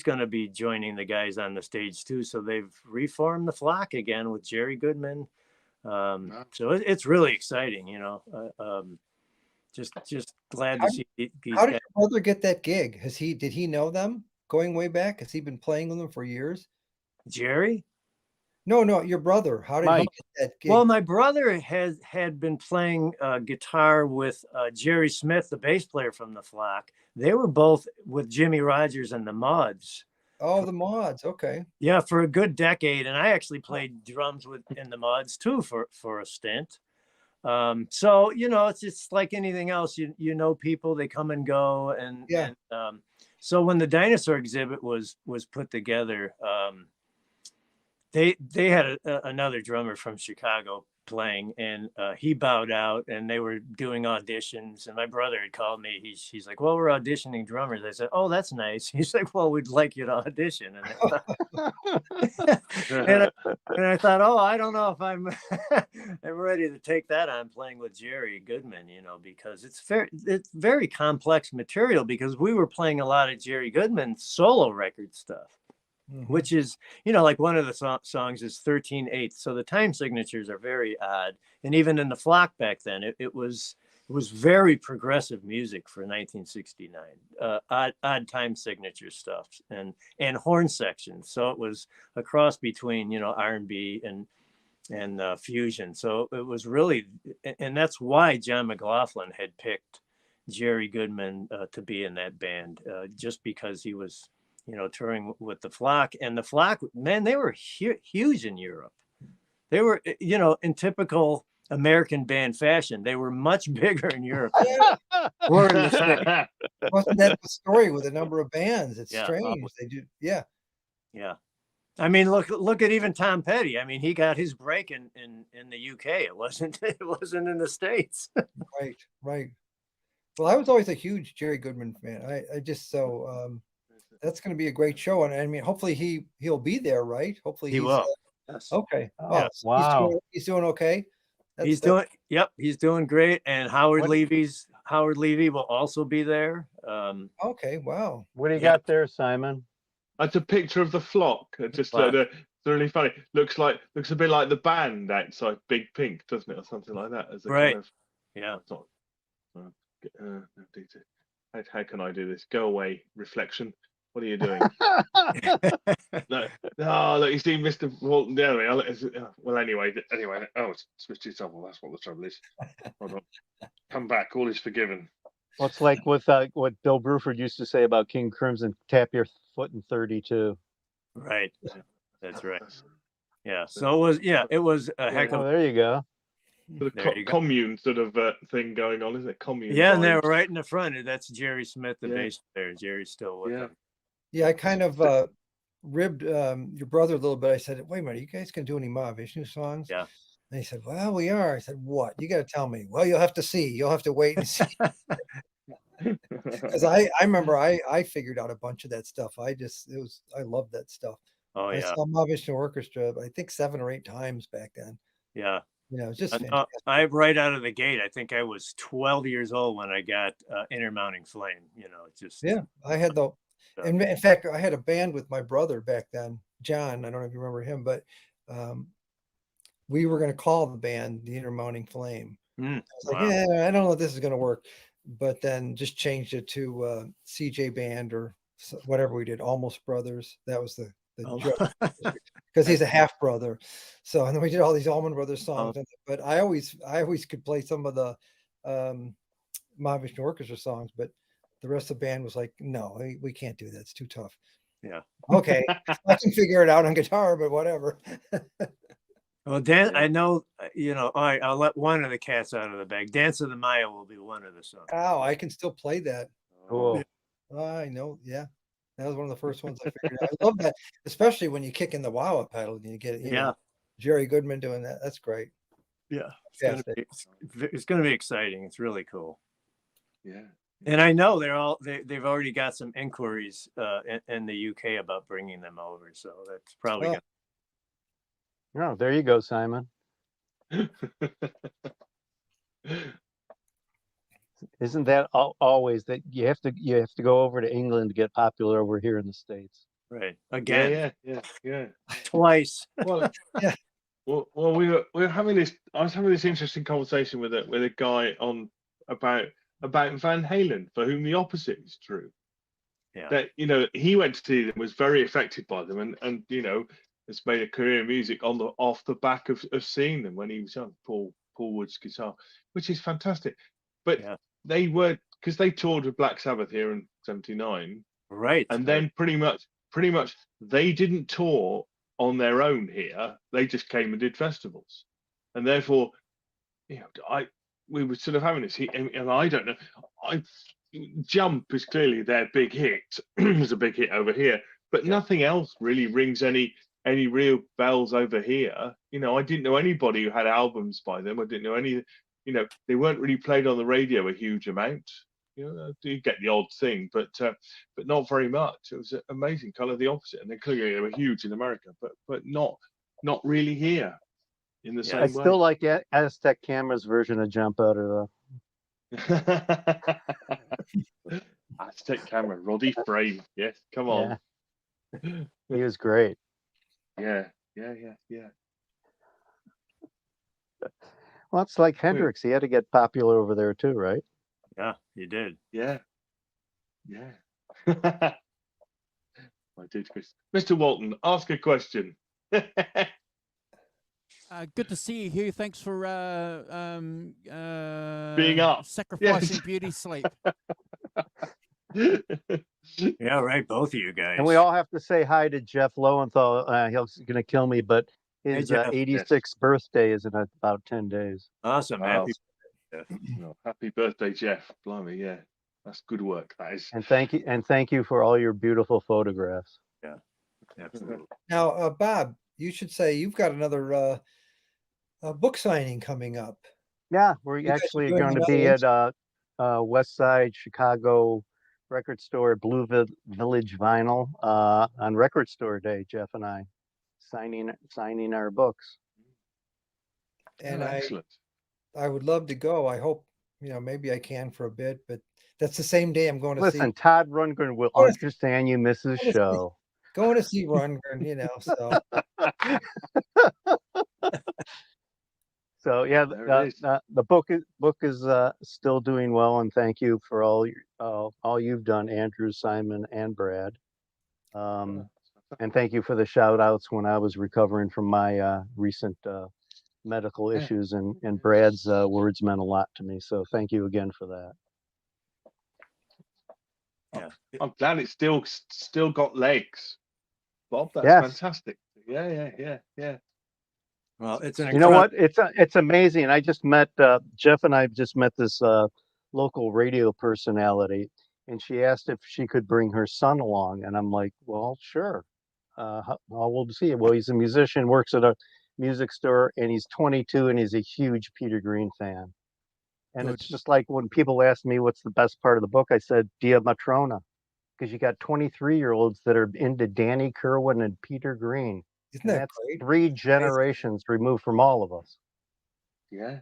going to be joining the guys on the stage too. So they've reformed the Flock again with Jerry Goodman. So it's really exciting, you know. Just glad to see these How did guys. your brother get that gig? Did he know them going way back? Has he been playing with them for years? Jerry? No, your brother. How did he Mike. get that gig? Well, my brother had been playing guitar with Jerry Smith, the bass player from the Flock. They were both with Jimmy Rogers and the Mods. Oh, the Mods. Okay. Yeah, for a good decade, and I actually played drums in the Mods too for a stint. So you know, it's just like anything else. You know, people, they come and go, and Yeah. So when the Dinosaur Exhibit was put together, they had another drummer from Chicago playing, and he bowed out, and they were doing auditions, and my brother had called me. He's like, well, we're auditioning drummers. I said, oh, that's nice. He's like, well, we'd like you to audition. And I thought, oh, I don't know if I'm ready to take that on, playing with Jerry Goodman, you know, because it's very complex material, because we were playing a lot of Jerry Goodman solo record stuff. Mhm. Which is, you know, like one of the songs is 13/8. So the time signatures are very odd. And even in the Flock back then, it was very progressive music for 1969. Odd time signature stuff and horn sections. So it was a cross between, you know, R&B and fusion. So it was really, and that's why John McLaughlin had picked Jerry Goodman to be in that band, just because he was, you know, touring with the Flock. And the Flock, man, they were huge in Europe. They were, you know, in typical American band fashion, they were much bigger in Europe. Or in the States. Wasn't that the story with a number of bands? It's Yeah. strange. They do. Yeah. Yeah. I mean, look at even Tom Petty. I mean, he got his break in the UK. It wasn't in the States. Right. Well, I was always a huge Jerry Goodman fan. I just that's going to be a great show, and I mean, hopefully he'll be there, right? Hopefully He will. Yes. Okay. Yeah. Wow. He's doing okay. He's doing great. And Howard What- Levy's Howard Levy will also be there. Okay, wow. What do you Yeah. got there, Simon? That's a picture of the flock. Just it's really funny. Looks a bit like the band outside Big Pink, doesn't it, or something like that? As a Right. kind of Yeah. it's not, how can I do this? Go away, reflection. What are you doing? No, look, you see, Mr. Walton. Well, anyway. Oh, it's switched itself. Well, that's what the trouble is. Hold on. Come back. All is forgiven. Well, it's like with what Bill Bruford used to say about King Crimson: tap your foot in 32. Right. That's right. Yeah. So it was a heck Oh, of. there you go. The There you go. commune sort of thing going on, isn't it? Commune. Yeah, and they were vibes. right in the front. That's Jerry Smith, the Yeah. bass player. Jerry's still with Yeah. them. Yeah, I kind of ribbed your brother a little bit. I said, "Wait a minute, you guys can do any Mahavishnu songs?" Yeah. And he said, "Well, we are." I said, "What? You got to tell me." Well, you'll have to see. You'll have to wait and see. Because I remember I figured out a bunch of that stuff. I loved that stuff. Oh I yeah. saw Mahavishnu Orchestra, I think 7 or 8 times back then. Yeah. You know, it's just I fantastic. right out of the gate. I think I was 12 years old when I got Intermounting Flame. You know, it's just Yeah, I had in fact, I had a band with my brother back then, John. I don't know if you remember him, but we were going to call the band the Intermounting Flame. I was like, wow. yeah, I don't know if this is going to work, but then just changed it to CJ Band or whatever we did, Almost Brothers. That was the joke because he's a half brother. So, and then we did all these Allman Brothers songs, but I always could play some of the Mahavishnu Orchestra songs, but the rest of the band was like, no, we can't do that. It's too tough. Yeah. Okay, I can figure it out on guitar, but whatever. Well, I know, all right, I'll let one of the cats out of the bag. Dance of the Maya will be one of the songs. Oh, I can still play that. Cool. I know. Yeah. That was one of the first ones I figured out. I love that, especially when you kick in the wah-wah pedal and you get, Jerry Goodman doing that. That's great. Yeah. Fantastic. It's going to be exciting. It's really cool. Yeah. And I know they've already got some inquiries in the UK about bringing them over. So that's probably going to. Oh, there you go, Simon. Isn't that always that you have to go over to England to get popular over here in the States? Right. Again. Yeah. Twice. Well, Yeah. Well, we were having this. I was having this interesting conversation with a guy about Van Halen, for whom the opposite is true. Yeah. That he went to see them, was very affected by them, and has made a career in music off the back of seeing them when he was young. Paul Wood's guitar, which is fantastic. But they were, because they toured with Black Sabbath here in '79, right? And then pretty much they didn't tour on their own here. They just came and did festivals, and therefore, we were sort of having this. And I don't know. Jump is clearly their big hit. It's a big hit over here, but nothing else really rings any real bells over here. I didn't know anybody who had albums by them. I didn't know any. They weren't really played on the radio a huge amount. You get the odd thing, but not very much. It was amazing, colour the opposite, and then clearly they were huge in America, but not really here in the same way. I still like Aztec Camera's version of Jump Out of the. Aztec Camera, Roddy Frame, yes, come on. Yeah. He was great. Yeah. Well, it's like Hendrix. He had to get popular over there too, right? Yeah, you did. Yeah. I did, Chris. Mr. Walton, ask a question. Good to see you, Hugh. Thanks for being up, sacrificing beauty sleep. Yeah, right. Both of you guys. And we all have to say hi to Jeff Lowenthal. He's going to kill me, but his 86th birthday is in about 10 days. Awesome. Happy birthday, Jeff. Blimey, yeah. That's good work, that is. And thank you for all your beautiful photographs. Yeah, absolutely. Now, Bob, you should say you've got another book signing coming up. Yeah, we're actually going to be at West Side Chicago Record Store, Blue Village Vinyl, on Record Store Day. Jeff and I signing our books. And excellent. I would love to go. I hope maybe I can for a bit, but that's the same day I'm going to Listen, see Todd Rundgren will Yes. understand you miss his show. Rundgren, so So yeah, There it is. the book is still doing well, and thank you for all you've done, Andrew, Simon, and Brad. And thank you for the shout outs when I was recovering from my recent medical Yeah. issues, and Brad's words meant a lot to me. So thank you again for that. I'm glad it's still got legs, Bob. That's Yes. fantastic. Yeah. Well, it's an You know incredible. what? It's amazing. I just met Jeff and I just met this local radio personality, and she asked if she could bring her son along, and I'm like, well, sure. We'll see. Well, he's a musician, works at a music store, and he's 22, and he's a huge Peter Green fan. And Good. it's just like when people ask me what's the best part of the book, I said Dia Matrona, because you got 23-year-olds that are into Danny Kerwin and Peter Green. isn't And that that's great? 3 generations removed from all of us. Yeah.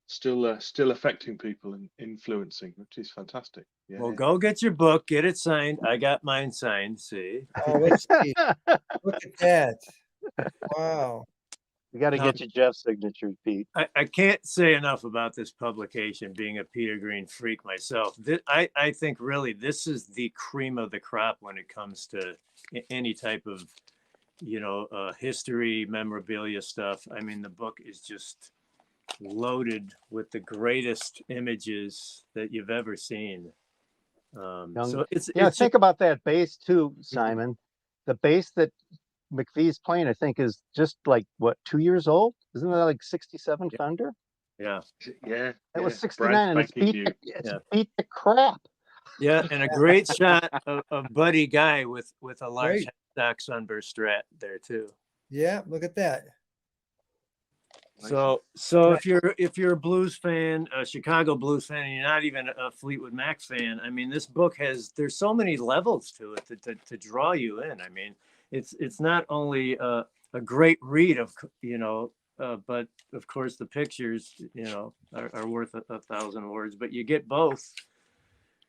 Still affecting people and influencing, which is fantastic. Yeah. Well, go get your book, get it signed. I got mine signed. See, Oh, let's see. Look at that. Wow. We got to Now- get you Jeff's signature, Pete. I can't say enough about this publication. Being a Peter Green freak myself, I think really this is the cream of the crop when it comes to any type of history, memorabilia stuff. I mean, the book is just loaded with the greatest images that you've ever seen. So it's Think about that bass too, Simon. The bass that McVie's playing, I think, is just like what, 2 years old? Isn't that like 67 Fender? yeah, That was 69, and it's Yeah. beat the crap. yeah, and a great shot of Buddy Guy with a large Great. stock Sunburst Strat there too. Yeah, look at that. So if you're a blues fan, a Chicago blues fan, and you're not even a Fleetwood Mac fan, I mean, this book there's so many levels to it to draw you in. I mean, it's not only a great read but of course the pictures, are worth a thousand words, but you get both.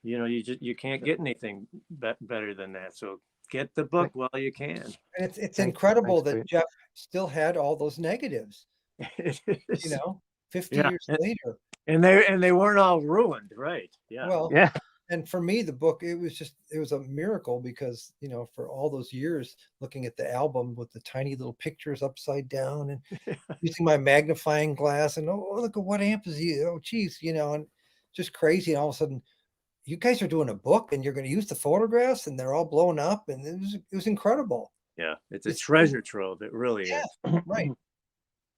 You can't get anything better than that. So get the book while you can. And it's Thanks- incredible thanks, that Pete. Jeff still had all those negatives, 50 Yeah. years later. And they weren't all ruined, right? Yeah. Well, Yeah. and for me, the book, it was a miracle because, for all those years looking at the album with the tiny little pictures upside down and using my magnifying glass and, oh, look at what amp is he? Oh, geez, and just crazy. And all of a sudden, you guys are doing a book and you're going to use the photographs and they're all blown up. And it was incredible. Yeah. It's a It's- treasure trove. It really Yeah. is. Right.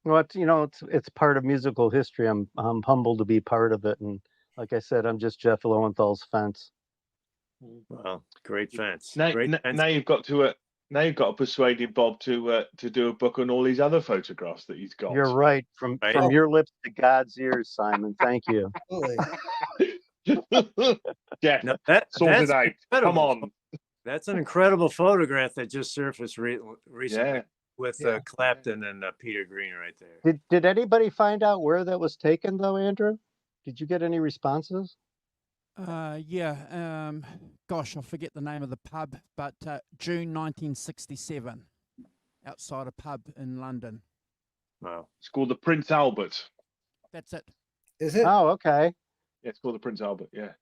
Well, it's part of musical history. I'm humbled to be part of it, and like I said, I'm just Jeff Lowenthal's fence. Well, great fence. Now, Great fence. now you've got to persuade him, Bob, to do a book on all these other photographs that he's got. You're right. From Right. your lips to God's ears, Simon. Thank you. Absolutely. Yeah, No, sort that's it out. Come incredible. on. That's an incredible photograph that just surfaced recently Yeah. with Yeah. Clapton and Peter Green right there. Did anybody find out where that was taken, though, Andrew? Did you get any responses? Yeah. Gosh, I forget the name of the pub, but June 1967, outside a pub in London. Wow. It's called the Prince Albert. That's it. Is it? Oh, okay. Yeah, it's called the Prince Albert. Yeah.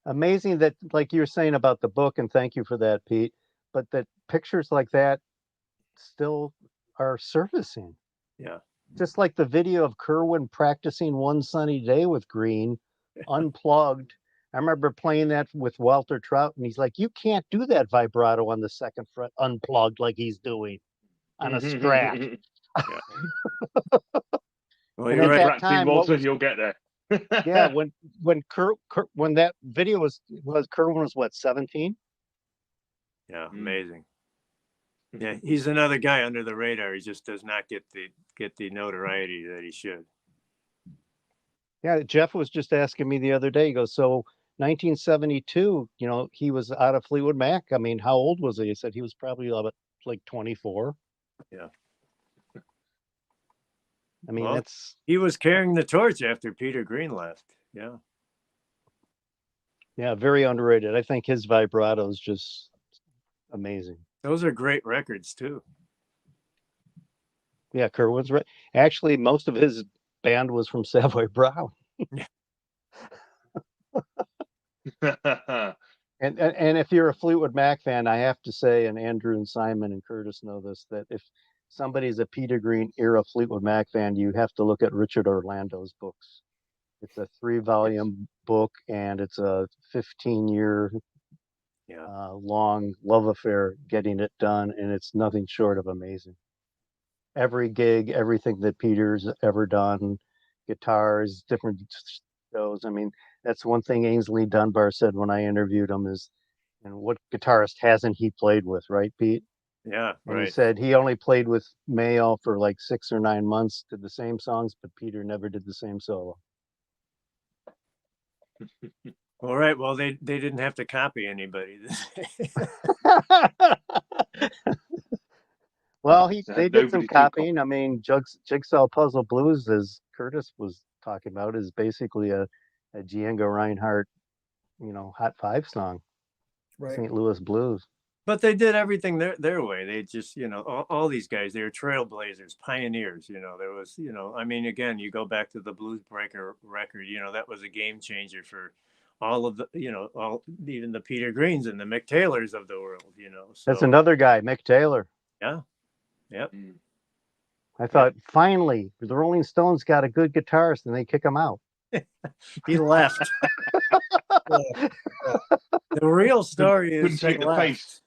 Amazing that, like you were saying about the book, and thank you for that, Pete, but that pictures like that still are surfacing. Yeah. Just like the video of Kerwin practicing One Sunny Day with Green, unplugged. I remember playing that with Walter Trout, and he's like, "You can't do that vibrato on the second fret unplugged like he's doing on a Strat." Well, And you're at right. that Practicing, time, what Walter, was- you'll get there. Yeah, when that video was Kerwin was what, 17? Yeah, Mm. amazing. Yeah, he's another guy under the radar. He just does not get the notoriety that he should. Yeah, Jeff was just asking me the other day. He goes, "So 1972, he was out of Fleetwood Mac. I mean, how old was he?" He said he was probably about like 24. I mean, Well, that's he was carrying the torch after Peter Green left. Yeah. yeah, very underrated. I think his vibrato is just amazing. Those are great records too. Yeah, Kerwin's right. Actually, most of his band was from Savoy Brown. And if you're a Fleetwood Mac fan, I have to say, and Andrew and Simon and Curtis know this, that if somebody's a Peter Green era Fleetwood Mac fan, you have to look at Richard Orlando's books. It's a 3-volume book, and it's a 15-year long love affair getting it done, and it's nothing short of amazing. Every gig, everything that Peter's ever done, guitars, different shows. I mean, that's one thing Ainsley Dunbar said when I interviewed him is, and what guitarist hasn't he played with, right, Pete? Yeah, And he right. said he only played with Mayo for like 6 or 9 months, did the same songs, but Peter never did the same solo. All right. Well, they didn't have to copy anybody. Well, they did some Nobody took copying. I mean, Jigsaw Puzzle Blues, as Curtis was talking about, is basically a Django Reinhardt, Hot 5 song, Right. St. Louis Blues. But they did everything their way. They just, all these guys, they were trailblazers, pioneers. There was, I mean, again, you go back to the Blues Breaker record, that was a game changer for all of the, even the Peter Greens and the Mick Taylors of the world, So, That's another guy, Mick Taylor. Yeah. Yep. I thought, finally, the Rolling Stones got a good guitarist, and they kick him out. He left. The real story is couldn't take the pace.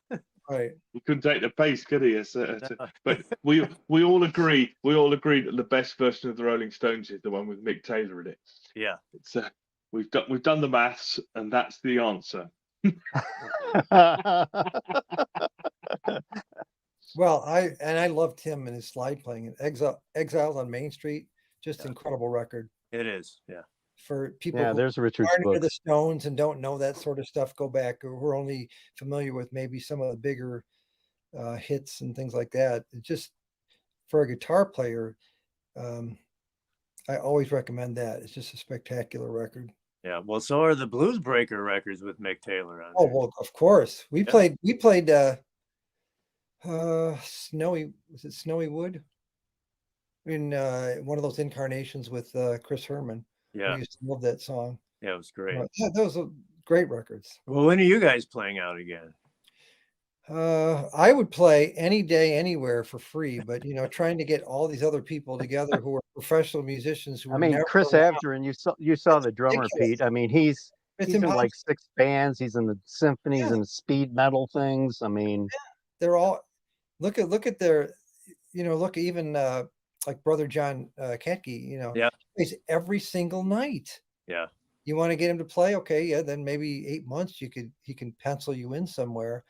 Right. He couldn't take the pace, could he? But we all agree that the best version of the Rolling Stones is the one with Mick Taylor in it. Yeah. It's we've done the maths, and that's the answer. Well, I loved him and his slide playing. Exiled on Main Street, just incredible record. It is. Yeah. For people Yeah, who there's Richard's aren't into book. the Stones and don't know that sort of stuff, go back, or who are only familiar with maybe some of the bigger hits and things like that. It just, for a guitar player, I always recommend that. It's just a spectacular record. Yeah. Well, so are the Blues Breaker records with Mick Taylor on Oh, there. well, of course. We played Snowy, was it Snowy Wood? In one of those incarnations with Chris Herman. Yeah. I used to love that song. Yeah, it was great. Yeah, those are great records. Well, when are you guys playing out again? I would play any day, anywhere for free, but trying to get all these other people together who are professional musicians who I mean, Chris Avgeron, you saw the drummer, ridiculous. Pete. I mean, he's in like 6 bands. He's in the symphonies and speed metal things. I mean, they're all look at their, look even like Brother John Katke, plays every single night. Yeah. You want to get him to play? Okay, yeah, then maybe 8 months he can pencil you in somewhere.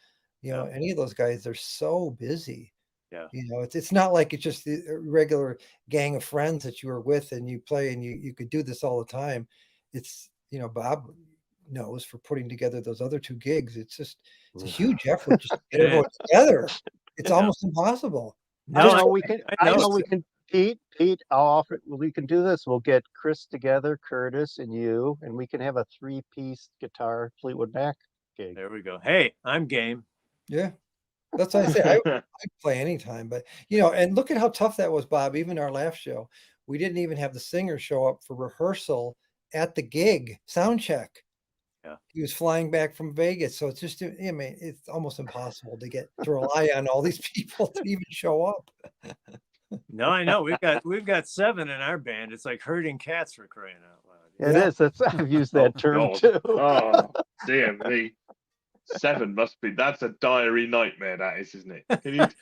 Any of those guys, they're so busy. Yeah. It's not like it's just a regular gang of friends that you were with and you play and you could do this all the time. It's, Bob knows for putting together those other 2 gigs. It's a huge effort just to get everyone together. It's almost impossible. I know we can, Pete, I'll offer, we can do this. We'll get Chris together, Curtis and you, and we can have a 3-piece guitar Fleetwood Mac gig. There we go. Hey, I'm game. Yeah. That's what I say. I'd play anytime, but and look at how tough that was, Bob. Even our last show, we didn't even have the singer show up for rehearsal at the gig, sound check. Yeah. He was flying back from Vegas. So it's just, I mean, it's almost impossible to rely on all these people to even show up. No, I know. We've got 7 in our band. It's like herding cats, for crying out loud. It is. I've used that term God. too. Oh, dear me. 7 must be. That's a diary nightmare, that is, isn't it?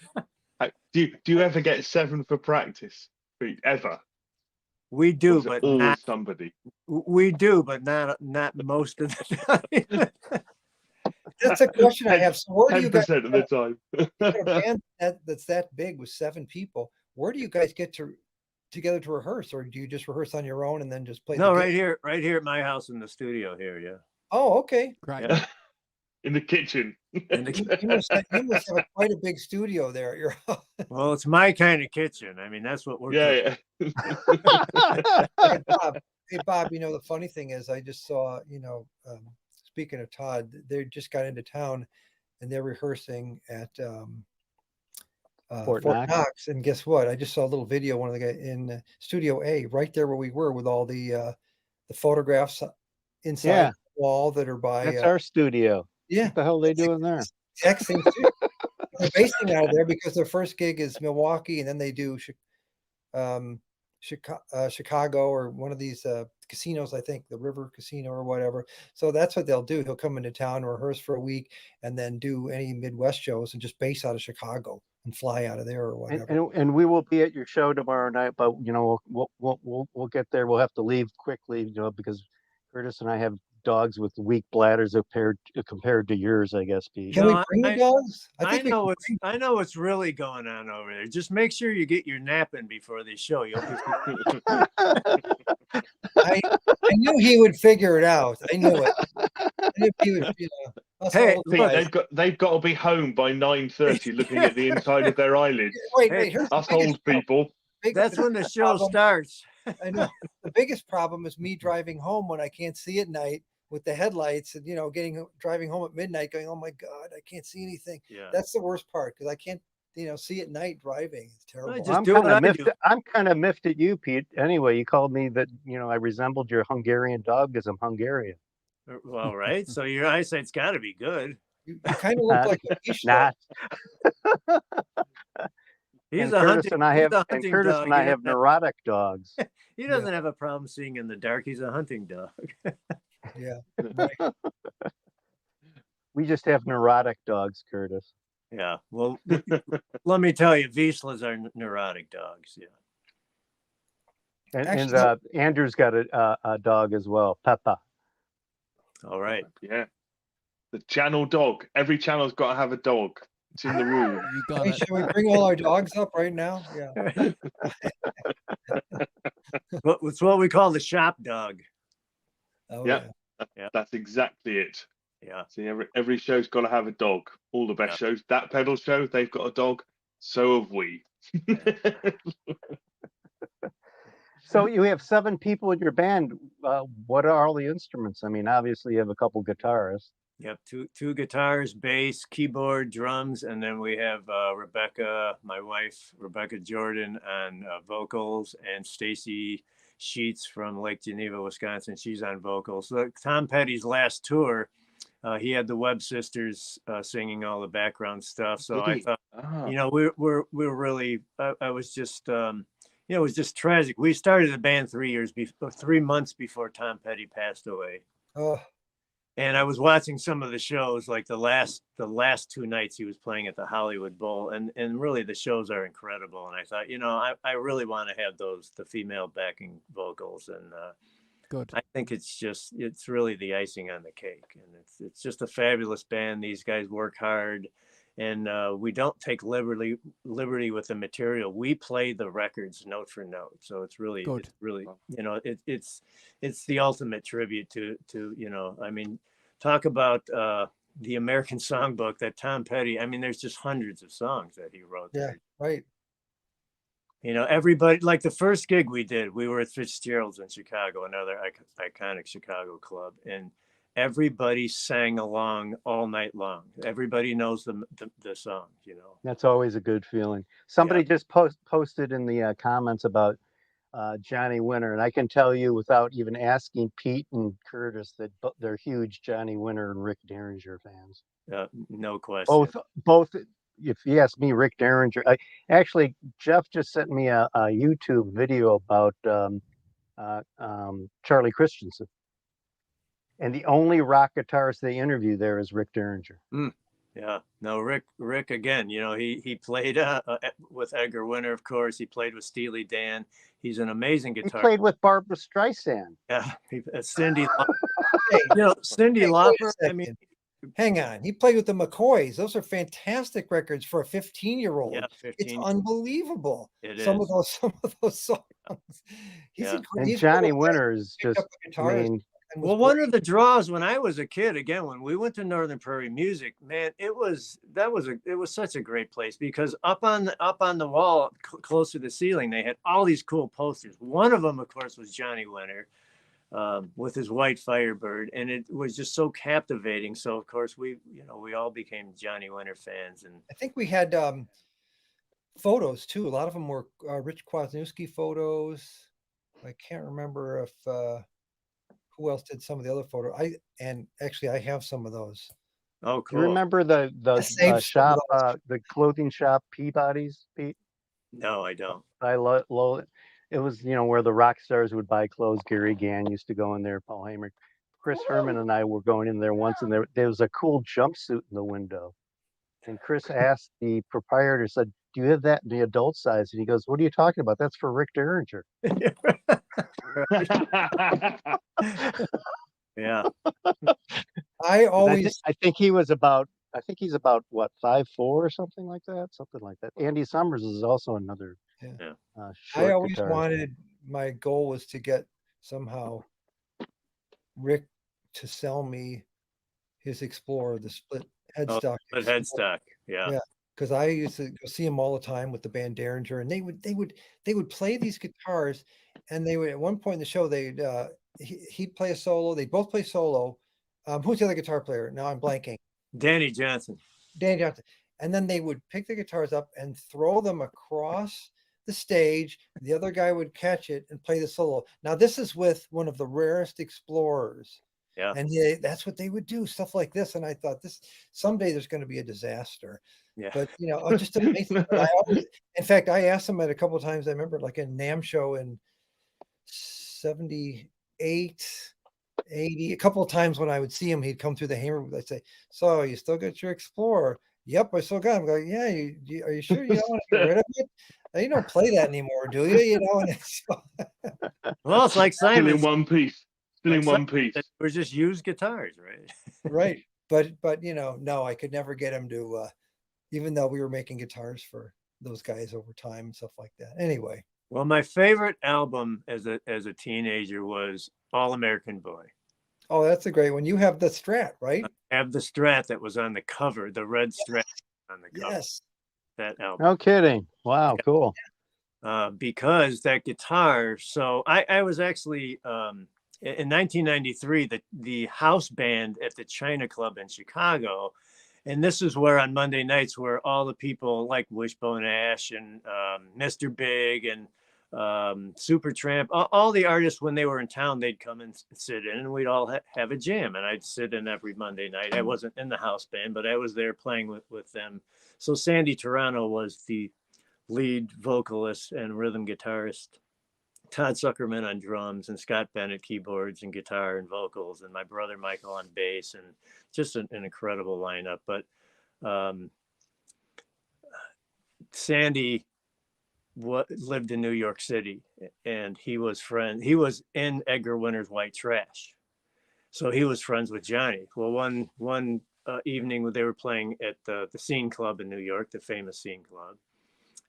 Do you ever get 7 for practice? Ever? We do, but always not somebody. We do, but not most of the time. That's a question I have. So where do you guys 10% of the time. a band that's that big with 7 people? Where do you guys get together to rehearse, or do you just rehearse on your own and then just play? No, right here at my house in the studio here. Yeah. Oh, okay. Great. Yeah. in the kitchen. In the You must have quite a big studio there at your house. Well, it's my kind of kitchen. I mean, that's what we're Yeah, cooking. yeah. Hey, Bob, the funny thing is I just saw, speaking of Todd, they just got into town and they're rehearsing at Fort Fort Knox. Knox. And guess what? I just saw a little video, one of the guys in Studio A, right there where we were with all the photographs inside Yeah. the wall that are by, That's our studio. yeah, What the hell are they doing there? exact same studio. They're basing out of there because their first gig is Milwaukee, and then they do Chicago or one of these casinos, I think the River Casino or whatever. So that's what they'll do. He'll come into town, rehearse for a week, and then do any Midwest shows and just base out of Chicago and fly out of there or whatever. And we will be at your show tomorrow night, but we'll get there. We'll have to leave quickly, because Curtis and I have dogs with weak bladders compared to yours, I guess, Pete. Can we bring the dogs? I know what's really going on over there. Just make sure you get your nap in before the show. You'll be I knew he would figure it out. I knew it. I knew he would, Hey, They've got to be home by 9:30, looking at the inside of their eyelids. Wait, Hey, Us old people. that's when the show starts. I know. The biggest problem is me driving home when I can't see at night with the headlights and, driving home at midnight going, oh my God, I can't see anything. Yeah. That's the worst part because I can't, see at night driving. It's terrible. just Well, do what I do. I'm kind of miffed at you, Pete. Anyway, you called me that, I resembled your Hungarian dog because I'm Hungarian. Well, right. So your eyesight's got to be good. You kind of look like a fish. Not. He's And a Curtis hunting, and I he's have a and hunting Curtis dog. and I have neurotic dogs. He doesn't have a problem seeing in the dark. He's a hunting dog. Yeah. Right. We just have neurotic dogs, Curtis. Yeah. Well, let me tell you, Vizslas are neurotic dogs. Yeah. And, Actually, Andrew's got a dog as well, Peppa. All right. Yeah. The channel dog. Every channel's got to have a dog. It's in the rule. You got Hey, it. should we bring all our dogs up right now? Yeah. It's what we call the shop dog. Oh, Yeah. Yeah. That's exactly it. Yeah. See, every show's got to have a dog. All the best shows. That pedal show, they've got a dog. So have we. So you have 7 people in your band. What are all the instruments? I mean, obviously you have a couple guitarists. Yep. Two guitars, bass, keyboard, drums, and then we have Rebecca, my wife, Rebecca Jordan, on vocals, and Stacy Sheets from Lake Geneva, Wisconsin. She's on vocals. So Tom Petty's last tour, he had the Webb sisters singing all the background stuff. So I thought, we're really. I was just. It was just tragic. We started the band 3 months before Tom Petty passed away. Oh, And I was watching some of the shows, like the last 2 nights he was playing at the Hollywood Bowl, and really the shows are incredible. And I thought, I really want to have the female backing vocals, and Good. I think it's really the icing on the cake, and it's just a fabulous band. These guys work hard, and we don't take liberty with the material. We play the records note for note, so it's really Good. it's the ultimate tribute to I mean, talk about the American Songbook, that Tom Petty. I mean, there's just hundreds of songs that he wrote. yeah, right. Everybody, like the first gig we did, we were at Fitzgerald's in Chicago, another iconic Chicago club, and everybody sang along all night long. Everybody knows the song, That's always a good feeling. Somebody just posted in the comments about Johnny Winter, and I can tell you without even asking Pete and Curtis that they're huge Johnny Winter and Rick Derringer fans. No question. Both. If you ask me, Rick Derringer. Actually, Jeff just sent me a YouTube video about Charlie Christensen. And the only rock guitarist they interview there is Rick Derringer. Yeah, no, Rick again, he played with Edgar Winter, of course. He played with Steely Dan. He's an amazing guitarist. He played with Barbra Streisand. Yeah, Cindy. Hey, Cindy hey, wait a Lauper. I second. mean, Hang on. He played with the McCoys. Those are fantastic records for a 15-year-old. yeah, It's 15. unbelievable. It Some is. of those songs. Yeah. And Johnny Winter is picked just, up a guitarist. was Well, one of the draws when I was a kid, again, when we went to Northern Prairie Music, man, it was such a great place because up on the wall, close to the ceiling, they had all these cool posters. One of them, of course, was Johnny Winter with his white Firebird, and it was just so captivating. So, of course, we all became Johnny Winter fans. And I think we had photos too. A lot of them were Rich Kwasniewski photos. I can't remember if who else did some of the other photos. I have some of those. oh, You cool. remember the saved some shop, of the clothing shop Peabody's, Pete? No, I don't. I love it. Was, where the rock stars would buy clothes. Gary Gann used to go in there, Paul Hamer. Chris Herman and I were going in there once, and there was a cool jumpsuit in the window. And Chris asked the proprietor, said, "Do you have that in the adult size?" And he goes, "What are you talking about? That's for Rick Derringer." Yeah. I always I think he's about what, 5'4" or something like that. Andy Summers is also another. Yeah. I short always guitarist. wanted, my goal was to get somehow Rick to sell me his Explorer, the split headstock. But headstock, yeah. Yeah, because I used to go see him all the time with the band Derringer, and they would play these guitars, and they would, at one point in the show, he'd play a solo, they'd both play solo. Who's the other guitar player? Now I'm blanking. Danny Johnson. Danny Johnson. And then they would pick the guitars up and throw them across the stage. The other guy would catch it and play the solo. Now this is with one of the rarest Explorers. Yeah. And that's what they would do, stuff like this. And I thought, someday there's going to be a disaster. Yeah. But just amazing. In fact, I asked him at a couple of times. I remember like a NAMM show in 78, 80. A couple of times when I would see him, he'd come through the Hamer booth. I'd say, "So you still got your Explorer?" "Yep, I still got him." I'm going, "Yeah, are you sure you don't want to get rid of it? You don't play that anymore, do you?" Well, it's like Still Simon. in one piece. We're just used guitars, right? Right. But no, I could never get him to, even though we were making guitars for those guys over time and stuff like that. Anyway. Well, my favorite album as a teenager was All American Boy. Oh, that's a great one. You have the Strat, right? I have the Strat that was on the cover, the red Strat on the cover. Yes. That album. No kidding. Wow, cool. Because that guitar. So I was actually in 1993 the house band at the China Club in Chicago. And this is where on Monday nights where all the people like Wishbone Ash and Mr. Big and Supertramp, all the artists, when they were in town, they'd come and sit in and we'd all have a jam. And I'd sit in every Monday night. I wasn't in the house band, but I was there playing with them. So Sandy Toronto was the lead vocalist and rhythm guitarist. Todd Zuckerman on drums and Scott Bennett keyboards and guitar and vocals, and my brother Michael on bass, and just an incredible lineup. But Sandy lived in New York City, and he was in Edgar Winter's White Trash, so he was friends with Johnny. Well, one evening they were playing at the Scene Club in New York, the famous Scene Club.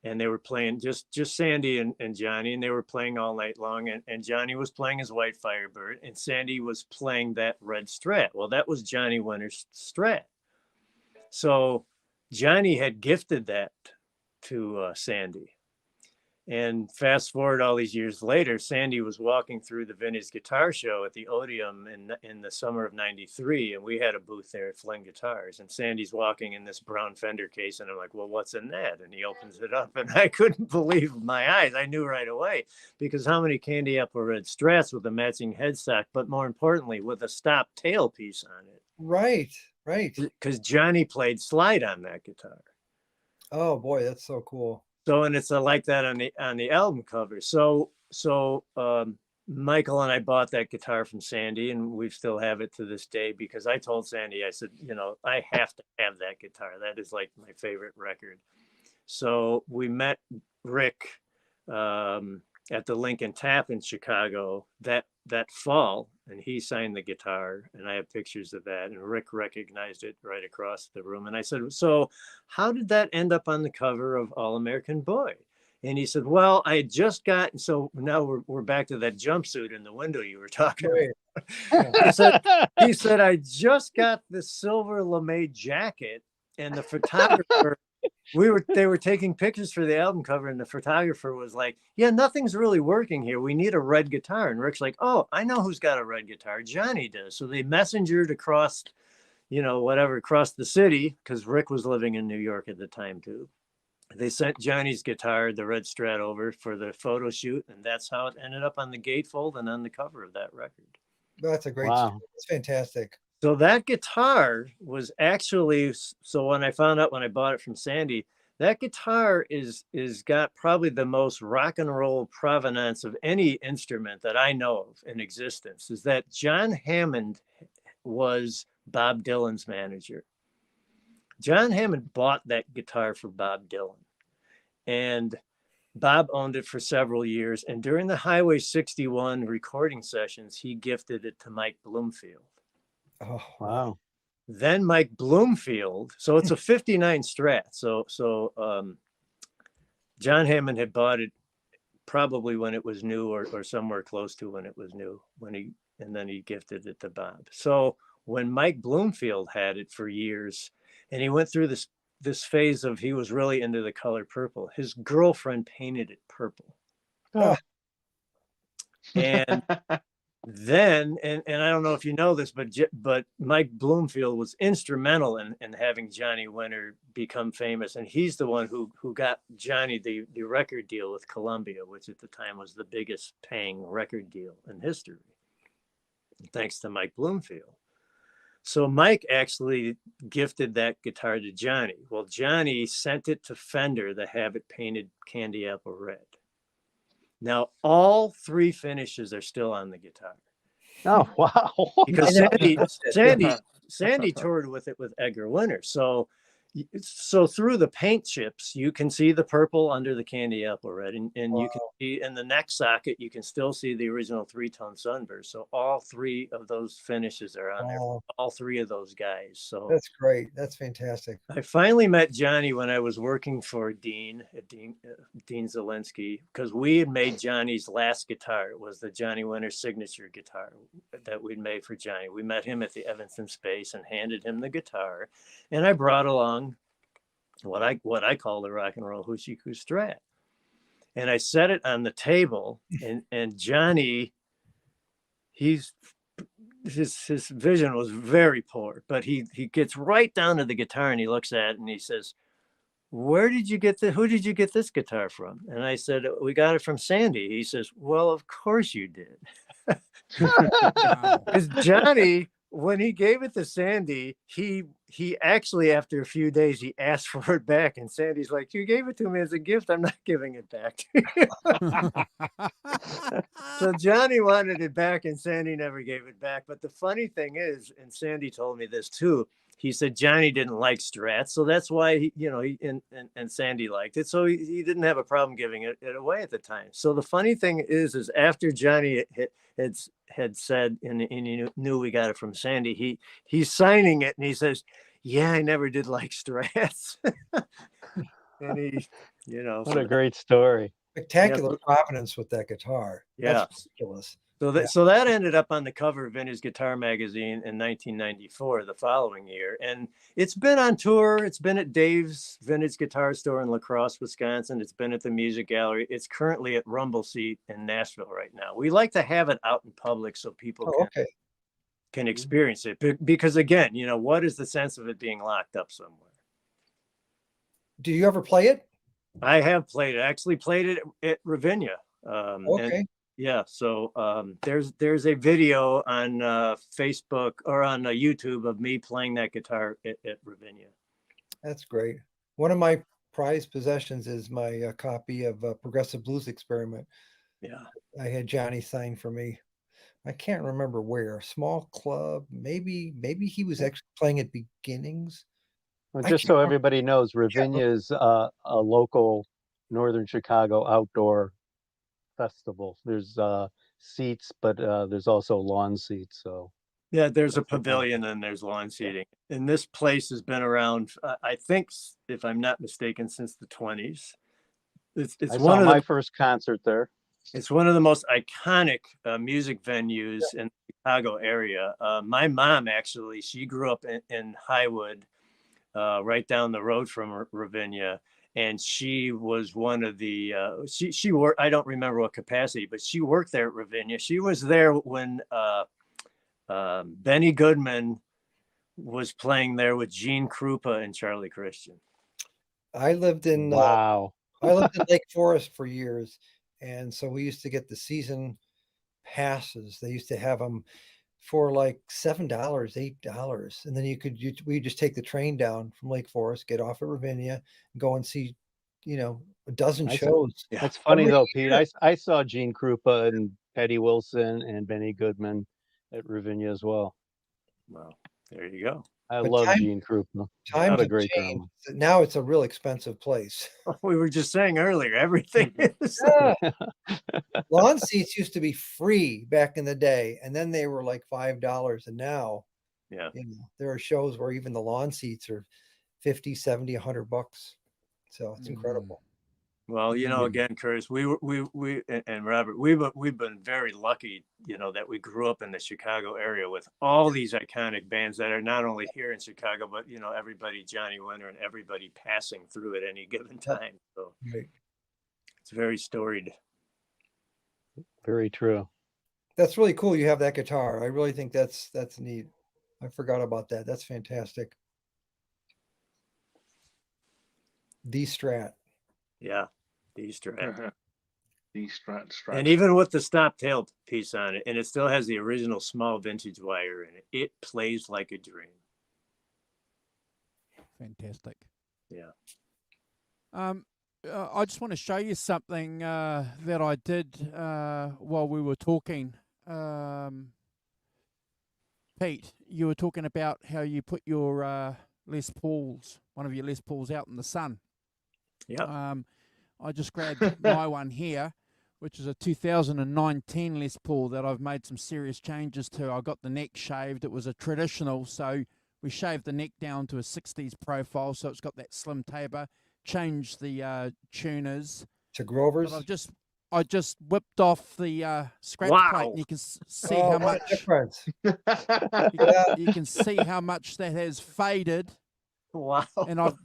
And they were playing just Sandy and Johnny, and they were playing all night long. And Johnny was playing his white Firebird, and Sandy was playing that red Strat. Well, that was Johnny Winter's Strat. So Johnny had gifted that to Sandy. And fast forward all these years later, Sandy was walking through the Vintage Guitar Show at the Odeum in the summer of '93, and we had a booth there at Fling Guitars. And Sandy's walking in this brown Fender case, and I'm like, "Well, what's in that?" And he opens it up, and I couldn't believe my eyes. I knew right away, because how many candy apple red Strats with a matching headstock, but more importantly, with a stop tailpiece on it. Right. Because Johnny played slide on that guitar. Oh boy, that's so cool. So, and it's like that on the album cover. So Michael and I bought that guitar from Sandy, and we still have it to this day, because I told Sandy, I said, I have to have that guitar. That is like my favorite record. So we met Rick at the Lincoln Tap in Chicago that fall, and he signed the guitar, and I have pictures of that, and Rick recognized it right across the room. And I said, "So how did that end up on the cover of All American Boy?" And he said, "Well, I had just gotten," so now we're back to that jumpsuit in the window you were talking about. He said, I just got this silver lame jacket, and the photographer, they were taking pictures for the album cover, and the photographer was like, yeah, nothing's really working here. We need a red guitar. And Rick's like, oh, I know who's got a red guitar. Johnny does. So they messengered across, across the city, because Rick was living in New York at the time too. They sent Johnny's guitar, the red Strat, over for the photo shoot, and that's how it ended up on the gatefold and on the cover of that record. That's a great Wow. story. It's fantastic. So that guitar was actually, so when I found out when I bought it from Sandy, that guitar is got probably the most rock and roll provenance of any instrument that I know of in existence, is that John Hammond was Bob Dylan's manager. John Hammond bought that guitar for Bob Dylan, and Bob owned it for several years. And during the Highway 61 recording sessions, he gifted it to Mike Bloomfield. Oh, Wow. Then Mike Bloomfield, so it's a 59 Strat. So John Hammond had bought it probably when it was new, or somewhere close to when it was new, and then he gifted it to Bob. So when Mike Bloomfield had it for years, and he went through this phase of, he was really into the color purple, his girlfriend painted it purple. Oh. And then, and I don't know if you know this, but Mike Bloomfield was instrumental in having Johnny Winter become famous. And he's the one who got Johnny the record deal with Columbia, which at the time was the biggest paying record deal in history, thanks to Mike Bloomfield. So Mike actually gifted that guitar to Johnny. Well, Johnny sent it to Fender to have it painted candy apple red. Now, all three finishes are still on the guitar. Oh, wow. Because Sandy toured with it with Edgar Winter. So through the paint chips, you can see the purple under the candy apple red, and Wow. you can see in the neck socket, you can still see the original 3-tone sunburst. So all three of those finishes are on there, Wow. all three of those guys. So That's great. That's fantastic. I finally met Johnny when I was working for Dean Zielinski, because we had made Johnny's last guitar. It was the Johnny Winter signature guitar that we'd made for Johnny. We met him at the Evanston Space and handed him the guitar, and I brought along what I call the rock and roll Hushiku Strat, and I set it on the table, and Johnny, his vision was very poor, but he gets right down to the guitar and he looks at it and he says, who did you get this guitar from? And I said, we got it from Sandy. He says, well, of course you did. Because Johnny, when he gave it to Sandy, he actually, after a few days, he asked for it back, and Sandy's like, you gave it to me as a gift, I'm not giving it back to you. So Johnny wanted it back, and Sandy never gave it back. But the funny thing is, and Sandy told me this too, he said Johnny didn't like Strats, so that's why and Sandy liked it, so he didn't have a problem giving it away at the time. So the funny thing is after Johnny had said, and he knew we got it from Sandy, he's signing it and he says, yeah, I never did like Strats. And he, What a great story. Spectacular provenance with that guitar. Yeah. That's ridiculous. So that ended up on the cover of Vintage Guitar Magazine in 1994, the following year. And it's been on tour. It's been at Dave's Vintage Guitar Store in La Crosse, Wisconsin. It's been at the Music Gallery. It's currently at Rumble Seat in Nashville right now. We like to have it out in public so people can experience it. Because again, what is the sense of it being locked up somewhere? Do you ever play it? I have played it. I actually played it at Ravinia. Okay. Yeah, so there's a video on Facebook or on YouTube of me playing that guitar at Ravinia. That's great. One of my prized possessions is my copy of Progressive Blues Experiment. Yeah, I had Johnny sign for me. I can't remember where. Small club, maybe he was actually playing at Beginnings. Well, just so everybody knows, Ravinia is a local Northern Chicago outdoor festival. There's seats, but there's also lawn seats. So yeah, there's a pavilion and there's lawn seating. And this place has been around, I think, if I'm not mistaken, since the 20s. It's I one saw of my first concert there. It's one of the most iconic music venues in the Chicago area. My mom, actually, she grew up in Highwood, right down the road from Ravinia. And she was one of the, she worked, I don't remember what capacity, but she worked there at Ravinia. She was there when Benny Goodman was playing there with Gene Krupa and Charlie Christian. I lived in Wow. I lived in Lake Forest for years, and so we used to get the season passes. They used to have them for like $7, $8, and then we just take the train down from Lake Forest, get off at Ravinia, and go and see, a dozen I saw- shows. Yeah. That's funny Every though, Pete. year. I saw Gene Krupa and Petty Wilson and Benny Goodman at Ravinia as well. Well, there you go. I But love time- Gene Krupa. Times Not a have great changed. drummer. Now it's a real expensive place. We were just saying earlier, everything is. Yeah. Lawn seats used to be free back in the day, and then they were like $5, and now, Yeah. there are shows where even the lawn seats are 50, 70, $100. So it's incredible. Well, again, Curtis, we and Robert, we've been very lucky, that we grew up in the Chicago area with all these iconic bands that are not only here in Chicago, but everybody, Johnny Winter and everybody passing through at any given time. So Right. it's very storied. Very true. That's really cool. You have that guitar. I really think that's neat. I forgot about that. That's fantastic. The Strat. Yeah, these Strat. The Strat. And even with the stop tail piece on it, and it still has the original small vintage wire in it, it plays like a dream. Fantastic. Yeah. I just want to show you something that I did while we were talking. Pete, you were talking about how you put your Les Pauls, one of your Les Pauls, out in the sun. Yeah. I just grabbed my one here, which is a 2019 Les Paul that I've made some serious changes to. I got the neck shaved. It was a traditional, so we shaved the neck down to a 60s profile, so it's got that slim taper. Changed the tuners. To Grover's. But I just whipped off the scratch plate, and you can see how what a much difference. you can see how much that has faded. Wow. And I've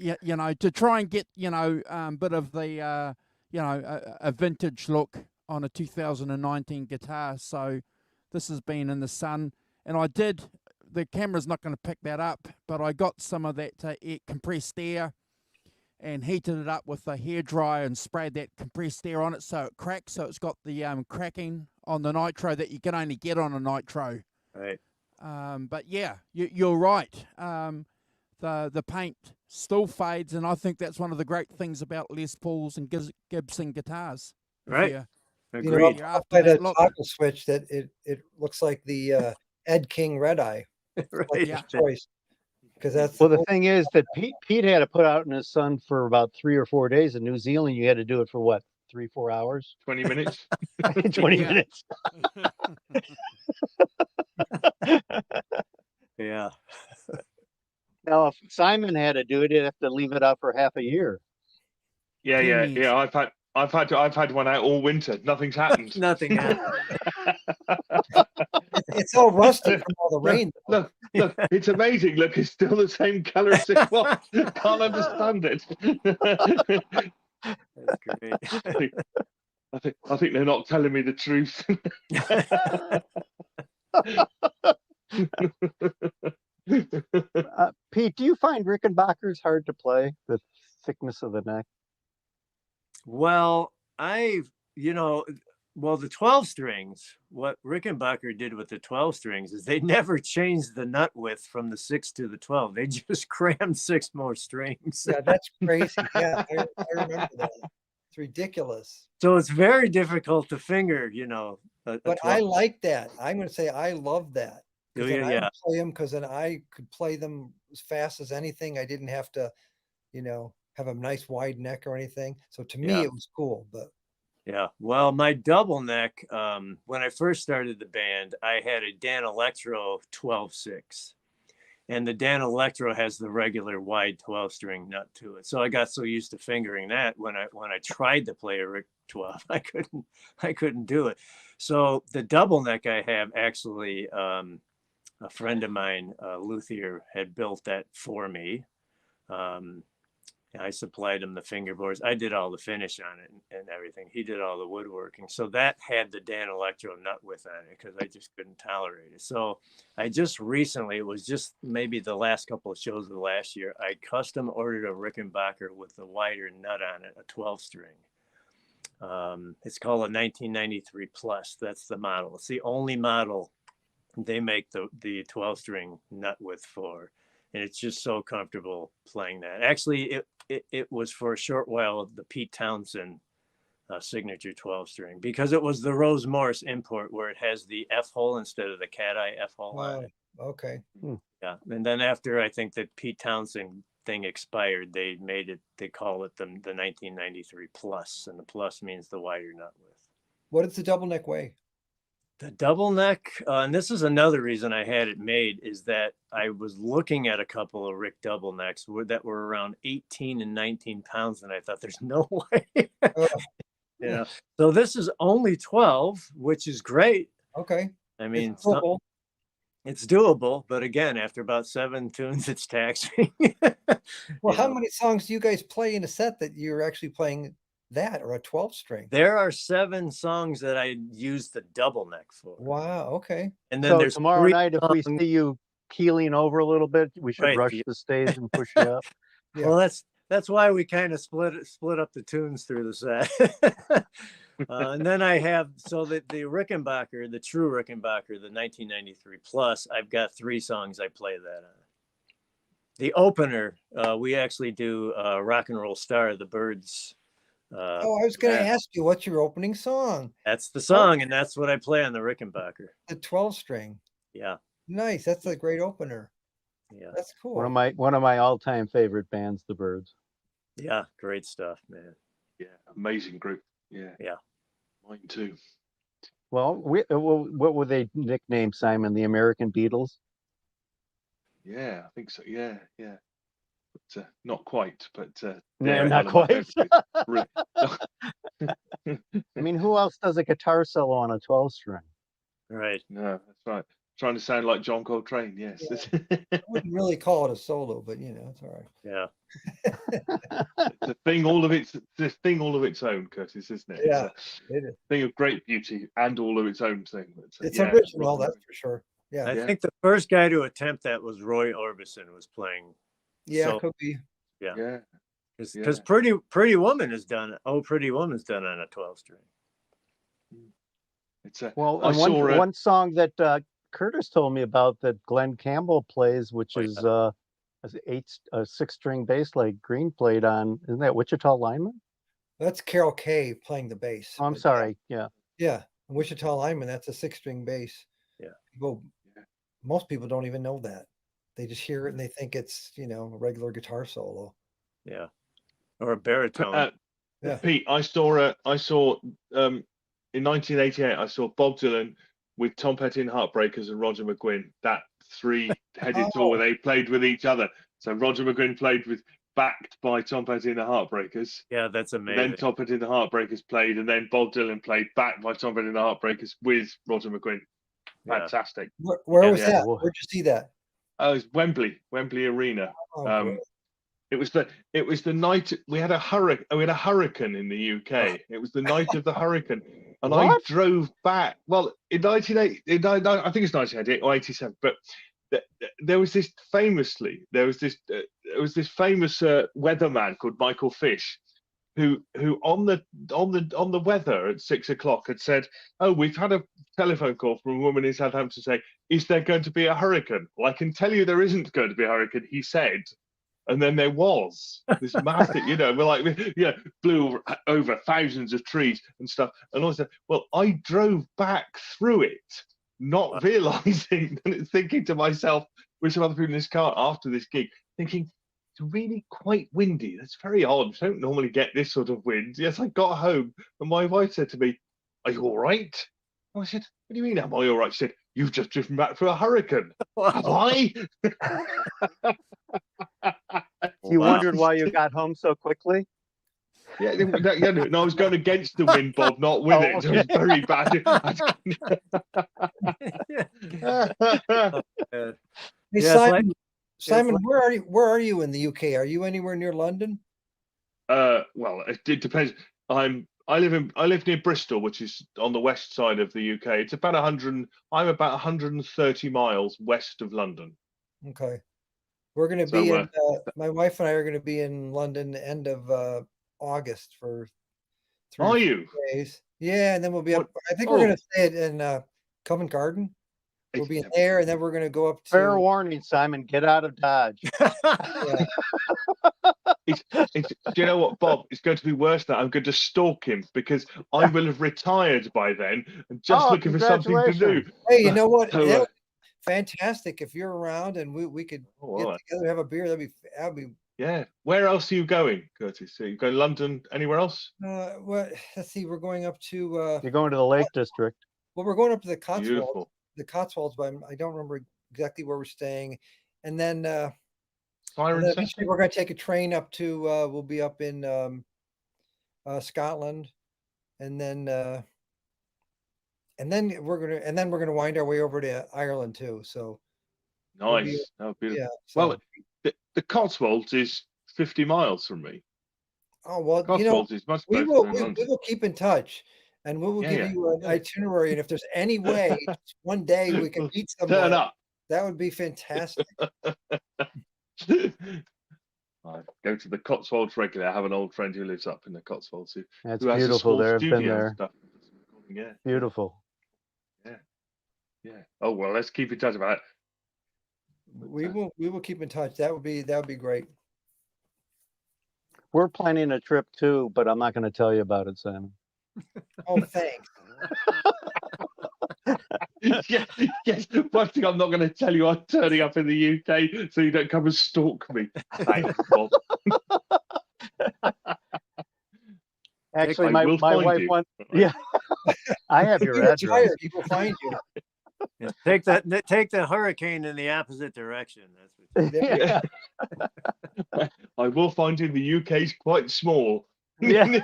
to try and get bit of the a vintage look on a 2019 guitar. So this has been in the sun, and the camera's not going to pick that up, but I got some of that compressed air and heated it up with a hairdryer and sprayed that compressed air on it so it cracks. So it's got the cracking on the nitro that you can only get on a nitro. Right. But yeah, you're right. The paint still fades, and I think that's one of the great things about Les Pauls and Gibson guitars. Right. Agreed. You're Up after by that the look. toggle switch that it looks like the Ed King Red Eye. Right. Like his choice. Because that's Well, the thing is that Pete had to put out in his sun for about 3 or 4 days. In New Zealand, you had to do it for what, 3-4 hours? 20 minutes. 20 Yeah. minutes. Yeah. Now, if Simon had to do it, he'd have to leave it out for half a year. Yeah. Pennies. I've had one out all winter. Nothing's happened. Nothing happened. it's all rusty from all the rain. Look, it's amazing. Look, it's still the same color as it was. Can't understand it. That's great. I think they're not telling me the truth. Pete, do you find Rickenbackers hard to play? The thickness of the neck? Well, the 12 strings, what Rickenbacker did with the 12 strings is they never changed the nut width from the 6 to the 12. They just crammed 6 more strings. Yeah, that's crazy. Yeah, I remember that. It's ridiculous. So it's very difficult to finger, a But I 12. like that. I'm going to say I love that. Do 'Cause you? then I Yeah. would play them because then I could play them as fast as anything. I didn't have to, have a nice wide neck or anything. So to me, Yeah. it was cool. But Yeah. Well, my double neck, when I first started the band, I had a Dan Electro 12-6. and the Dan Electro has the regular wide 12-string nut to it. So I got so used to fingering that when I tried to play a Rick 12, I couldn't do it. So the double neck I have actually, a friend of mine, luthier, had built that for me. I supplied him the fingerboards. I did all the finish on it and everything. He did all the woodworking. So that had the Dan Electro nut width on it because I just couldn't tolerate it. So I just recently, it was just maybe the last couple of shows of the last year, I custom ordered a Rickenbacker with the wider nut on it, a 12-string. It's called a 1993 Plus. That's the model. It's the only model they make the 12-string nut width for. And it's just so comfortable playing that. Actually, it was for a short while the Pete Townsend signature 12-string because it was the Rose Morris import where it has the F hole instead of the cat eye F hole on it. Okay. Yeah, and then after I think that Pete Townsend thing expired, they call it the 1993 Plus, and the Plus means the wider nut width. What does the double neck weigh? The double neck, and this is another reason I had it made, is that I was looking at a couple of Rick double necks that were around 18 and 19 pounds, and I thought, there's no way. So this is only 12, which is great. Okay. I mean, it's it's doable, but again, after about 7 tunes, it's taxing. Well, how many songs do you guys play in a set that you're actually playing that or a 12-string? There are 7 songs that I use the double neck for. Wow. Okay. And then So there's tomorrow 3 night, if we songs- see you keeling over a little bit, we should Right, rush yeah. the stage and push you up. Yeah. Well, that's why we kind of split up the tunes through the set. And then I have, so the Rickenbacker, the true Rickenbacker, the 1993 Plus, I've got 3 songs I play that on. The opener, we actually do Rock and Roll Star, the Byrds. I was going to yeah. ask you, what's your opening song? That's the song, and that's what I play on the Rickenbacker. The 12-string. Yeah, Nice. That's a great opener. yeah, That's cool. One of my all-time favorite bands, the Byrds. yeah. Great stuff, man. Yeah, amazing group. Yeah. Yeah. Mine too. Well, what were they nicknamed, Simon? The American Beatles? Yeah, I think so. Yeah, yeah. But not quite, but No, they're not one of my quite. favorites. I mean, who else does a guitar solo on a 12-string? Right. No, that's right. Trying to sound like John Coltrane. Yes. I wouldn't really call it a solo, but it's all right. Yeah. It's a thing all of its own, Curtis, isn't it? Yeah, It's it is. a thing of great beauty and all of its own thing. But, It's yeah, original, Rock and that's for sure. Yeah. I Yeah. think the first guy to attempt that was Roy Orbison, was playing. Yeah, So- could be. Yeah. yeah. Because Yeah. Pretty Woman is done. Oh, Pretty Woman's done on a 12-string. It's a Well, I and saw one song that Curtis told me about that Glenn Campbell plays, which Oh, is a 6-string bass like Green played on. Isn't that Wichita Lineman? That's Carol Kay playing the bass. Oh, I'm but sorry. Yeah. Yeah. Wichita Lineman, that's a 6-string bass. Yeah. Yeah. Most people don't even know that. They just hear it and they think it's, a regular guitar solo. Yeah. Or a baritone. Yeah. Pete, I saw in 1988. I saw Bob Dylan with Tom Petty and Heartbreakers and Roger McGuinn. That 3-headed tour where they played with each other. So Roger McGuinn played backed by Tom Petty and the Heartbreakers. Yeah, that's And amazing. then Tom Petty and the Heartbreakers played, and then Bob Dylan played backed by Tom Petty and the Heartbreakers with Roger McGuinn. Yeah. Fantastic. Where was Yeah. that? Where'd you see that? Oh, it was Wembley Arena. Oh, great. It was the night we had a hurricane in the UK. It was the night of the hurricane, and I What? drove back. Well, in 1980, I think it's 1988 or 87, but there was this famous weatherman called Michael Fish, who on the weather at 6 o'clock had said, "Oh, we've had a telephone call from a woman in Southampton saying, is there going to be a hurricane? Well, I can tell you there isn't going to be a hurricane," he said. And then there was this massive, blew over thousands of trees and stuff. And I said, well, I drove back through it, not realizing, and thinking to myself with some other people in this car after this gig, thinking, it's really quite windy. That's very odd. I don't normally get this sort of wind. Yes, I got home and my wife said to me, "Are you all right?" I said, "What do you mean, am I all right?" She said, you've just driven back through a hurricane. Have I? You wondered why you got home so quickly? Yeah, no, I was going against the wind, Bob, not with Oh, it. So it was very bad. Hey, Yeah, Simon, Simon, like- where are you in the UK? Are you anywhere near London? Well, it depends. I live near Bristol, which is on the west side of the UK. It's about 100. I'm about 130 miles west of London. Okay. We're going to So, be in, my wife and I are going to be in London end of August for 3 or Are 4 you? days. Yeah, and then we'll be What- up. I think we're oh. going to stay in Covent Garden. We'll be in there, and then we're going to go up Fair to. warning, Simon, get out of Dodge. Yeah. Do you know what, Bob? It's going to be worse now. I'm going to stalk him because I will have retired by then and just Oh, looking for something to do. congratulations. Hey, you know what? So, That would be fantastic if you're around and we could Oh, get all right. together, have a beer. That'd be. Yeah. Where else are you going, Curtis? So you go London? Anywhere else? What? Let's see. We're going up to. You're going to the Lake District. Well, we're going up to the Cotswolds. Beautiful. The Cotswolds, but I don't remember exactly where we're staying. And then. Siren And then Session? eventually we're going to take a train up to we'll be up in Scotland, and then we're gonna wind our way over to Ireland too. So we'll be- Nice. Oh, beautiful. yeah. So, Well, the Cotswolds is 50 miles from me. oh well, you know, Cotswolds is much we closer will than we London. will keep in touch, and we will Yeah, give yeah. you an itinerary. And if there's any way one day we can meet Turn somebody, up. that would be fantastic. I go to the Cotswolds regularly. I have an old friend who lives up in the Cotswolds That's who has a beautiful small there. I've been studio and there. stuff. Yeah, Beautiful. yeah. Oh well, let's keep in touch about it. We will keep in touch. That would be great. We're planning a trip too, but I'm not going to tell you about it, Simon. Oh, thanks. Yeah, yes. One thing I'm not going to tell you, I'm turning up in the UK, so you don't come and stalk me. Thanks, Bob. Actually, I my will find wife you. wants. Yeah, I have your You're address. tired. He will find you. Yeah, take the hurricane in the opposite direction. That's what Yeah. I will find you. The UK's quite small. Yeah.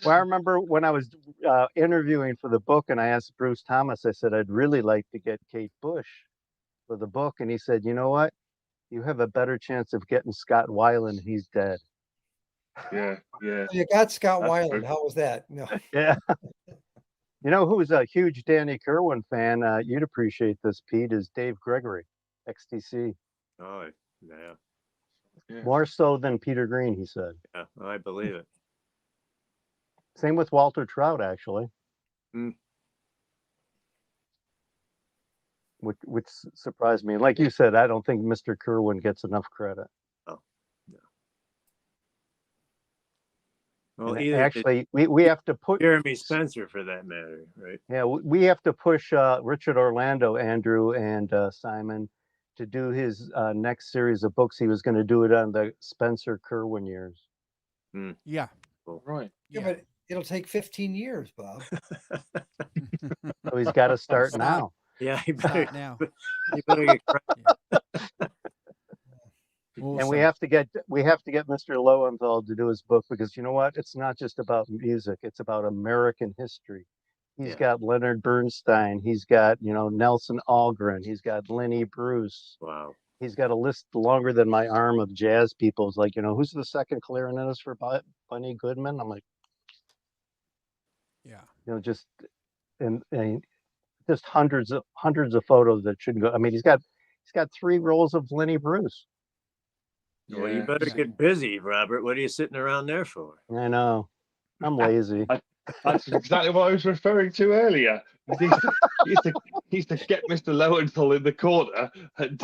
Well, I remember when I was interviewing for the book, and I asked Bruce Thomas. I said I'd really like to get Kate Bush for the book, and he said, "You know what? You have a better chance of getting Scott Weiland. He's dead." Yeah, yeah. You got Scott That's Weiland. true. How was that? No. Yeah. You know who's a huge Danny Kerwin fan? You'd appreciate this, Pete. Is Dave Gregory, XTC. Oh, yeah, Yeah. More so than Peter Green, he said. yeah. I believe it. Same with Walter Trout, actually. Mm. Which surprised me. Like you said, I don't think Mr. Kerwin gets enough credit. Well, And either did actually, we have to put Jeremy Spencer for that matter, right? yeah, we have to push Richard Orlando, Andrew, and Simon to do his next series of books. He was going to do it on the Spencer Kerwin years. Yeah. Right. Yeah, Yeah. but it'll take 15 years, Bob. So he's got to start now. Yeah, you better, Start now. you better get credit. And we have to get Mr. Lowenthal to do his book, because you know what? It's not just about music; it's about American history. He's Yeah. got Leonard Bernstein. He's got Nelson Algren. He's got Lenny Bruce. Wow. He's got a list longer than my arm of jazz people. It's like, who's the second clarinetist for Bunny Goodman? I'm like, Yeah. just and just hundreds of photos that shouldn't go. I mean, he's got 3 rolls of Lenny Bruce. Well, you Yeah. better get busy, Robert. What are you sitting around there for? I know. I'm lazy. That's exactly what I was referring to earlier. He used to get Mr. Lowenthal in the corner and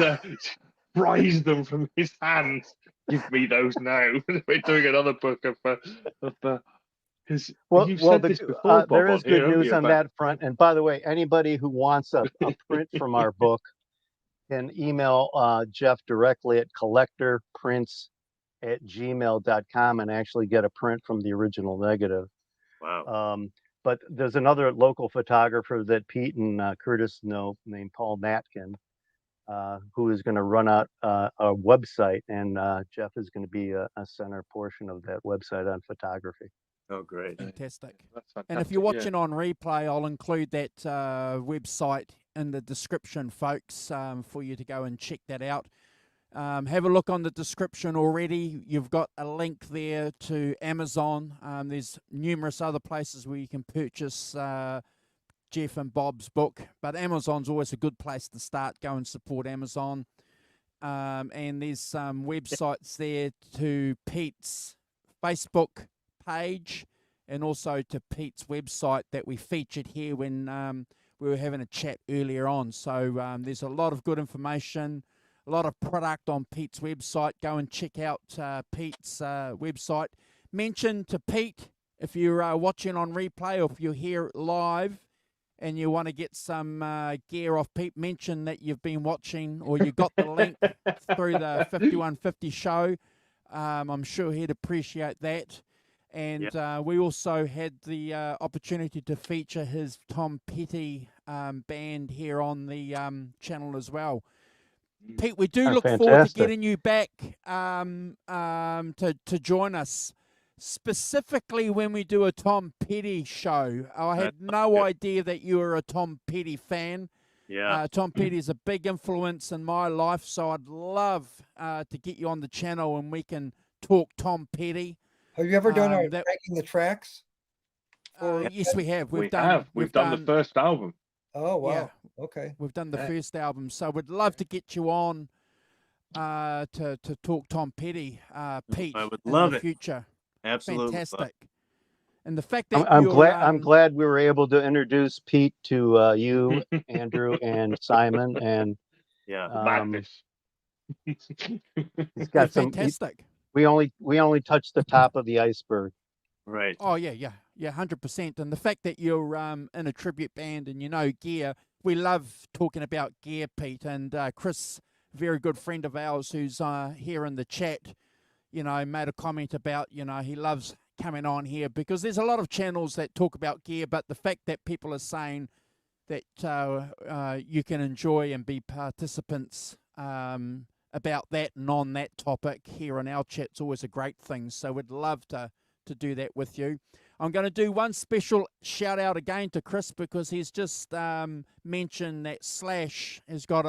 prize them from his hands. Give me those now. We're doing another book of because you've said this before, Bob, there on is here, good haven't news you, on about- that front. And by the way, anybody who wants a print from our book can email Jeff directly at collectorprints@gmail.com and actually get a print from the original negative. Wow. but there's another local photographer that Pete and Curtis know named Paul Matkin, who is going to run out a website, and Jeff is going to be a center portion of that website on photography. Oh, great. Fantastic. That's And if you're watching on replay, I'll include that website in the description, folks, for you to go and check that out. Have a look on the description already. You've got a link there to Amazon. There's numerous other places where you can purchase Jeff and Bob's book, but Amazon's always a good place to start. Go and support Amazon. And there's some websites there to Pete's Facebook page and also to Pete's website that we featured here when we were having a chat earlier on. So there's a lot of good information, a lot of product on Pete's website. Go and check out Pete's website. Mention to Pete if you're watching on replay or if you're here live and you want to get some gear off Pete, mention that you've been watching or you got the link through the 5150 show. I'm sure he'd appreciate that. And we also had the opportunity to feature his Tom Petty band here on the channel as well. Pete, we do look forward to getting you back to join us, specifically when we do a Tom Petty show. I had no idea that you were a Tom Petty fan. Yeah. Tom Petty is a big influence in my life, so I'd love to get you on the channel and we can talk Tom Petty. Have you ever done ranking the tracks? Yes, we have. We've done the first album. Oh, wow. Yeah, okay. We've done the first album, so we'd love to get you on to talk Tom Petty, Pete. I would love in the it. future. Absolutely. Fantastic. And the fact that I'm glad we were able to introduce Pete to you, Andrew, and Simon, and madness. He's got some. Fantastic. We only touched the top of the iceberg. Right. Oh yeah, 100%. And the fact that you're in a tribute band and you know gear, we love talking about gear, Pete. And Chris, very good friend of ours, who's here in the chat, made a comment about he loves coming on here because there's a lot of channels that talk about gear, but the fact that people are saying that you can enjoy and be participants about that and on that topic here on our chat is always a great thing. So we'd love to do that with you. I'm going to do one special shout out again to Chris because he's just mentioned that Slash has got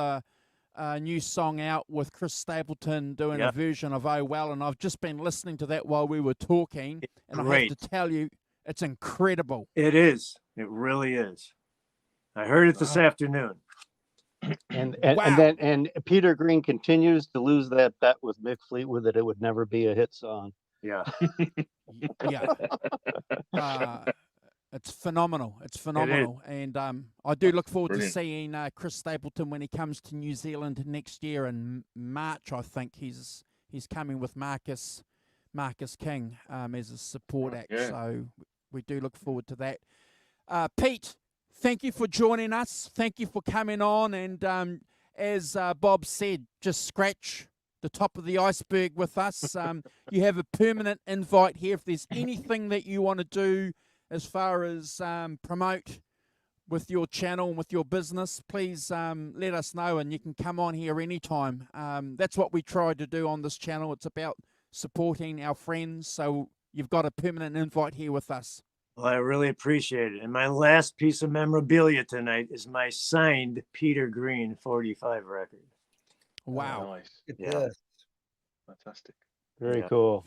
a new song out with Chris Stapleton doing a version of Oh Well, and I've just been listening to that while we were talking, and I have to tell you, it's incredible. It is. It really is. I heard it this afternoon. And then Peter Green continues to lose that bet with Mick Fleetwood that it would never be a hit song. Yeah. Yeah. It's phenomenal. It's phenomenal. And I do look forward to seeing Chris Stapleton when he comes to New Zealand next year in March. I think he's coming with Marcus King as a support act. Yeah. So we do look forward to that. Pete, thank you for joining us. Thank you for coming on. And as Bob said, just scratch the top of the iceberg with us. You have a permanent invite here. If there's anything that you want to do as far as promote with your channel and with your business, please let us know and you can come on here anytime. That's what we try to do on this channel. It's about supporting our friends. So you've got a permanent invite here with us. Well, I really appreciate it. And my last piece of memorabilia tonight is my signed Peter Green 45 record. Wow. Nice. Yeah. Fantastic. Very cool.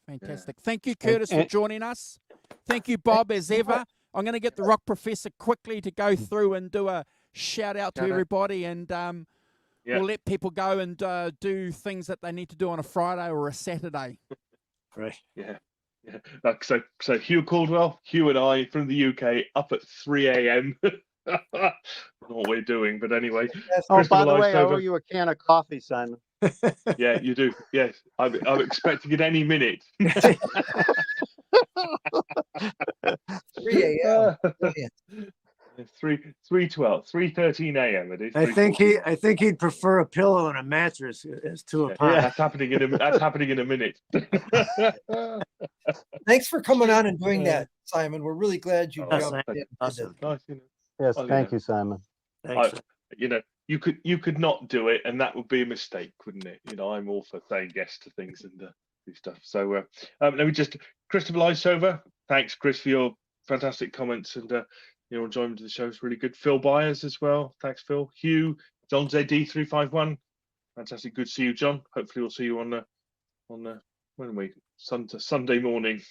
Fantastic. Thank you, Curtis, for joining us. Thank you, Bob, as ever. I'm going to get the Rock Professor quickly to go through and do a shout out to everybody, and we'll let people go and do things that they need to do on a Friday or a Saturday. Right. Yeah. Like, so Hugh Caldwell, Hugh and I from the UK up at 3 a.m. What we're doing, but anyway. Oh, by the way, I owe you a can of coffee, Simon. Yeah, you do. Yes, I'm expecting it any minute. 3 a.m. 3:13 a.m. It is. I think he'd prefer a pillow and a mattress as to a Yeah, pie. that's happening in a minute. Thanks for coming on and doing that, Simon. We're really glad you Oh, jumped in. awesome. Nice, you know. Yes, Oh, thank yeah. you, Simon. Thanks. You know, you could not do it, and that would be a mistake, wouldn't it? You know, I'm all for saying yes to things and do stuff. So let me just Christopher Lysover. Thanks, Chris, for your fantastic comments and your enjoyment of the show is really good. Phil Byers as well. Thanks, Phil. Hugh, John ZD351. Fantastic. Good to see you, John. Hopefully, we'll see you on the when are we Sunday morning.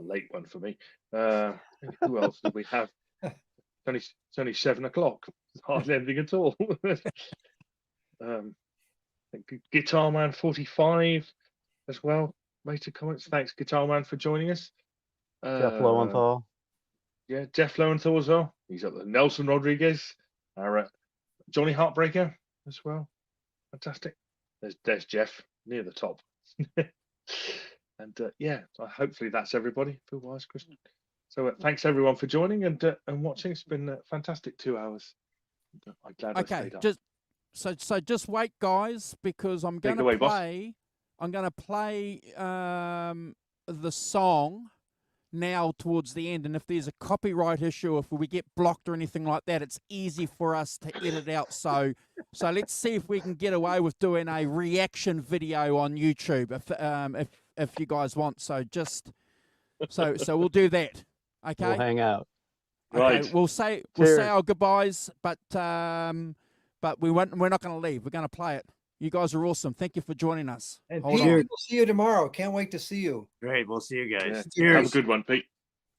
A late one for me. Who else do we have? It's only 7 o'clock. Hardly anything at all. Guitar Man 45 as well. Made comments. Thanks, Guitar Man, for joining us. Jeff Lowenthal. Yeah, Jeff Lowenthal as well. He's up there. Nelson Rodriguez, our Johnny Heartbreaker as well. Fantastic. There's Jeff near the top. And yeah, hopefully that's everybody. Phil Wise, Christian. So thanks everyone for joining and watching. It's been a fantastic 2 hours. I'm glad I stayed up. Just wait, guys, because I'm going away, to boss. play. I'm going to play the song now towards the end, and if there's a copyright issue, if we get blocked or anything like that, it's easy for us to edit out. So let's see if we can get away with doing a reaction video on YouTube if you guys want. So we'll do that. Okay. We'll hang out. Okay, Right. we'll say Cheers. our goodbyes, but we're not going to leave. We're going to play it. You guys are awesome. Thank you for joining us. And Hold Pete, on. we'll see you tomorrow. Can't wait to see you. Great. We'll see you guys. Yeah. Have a good one, Pete.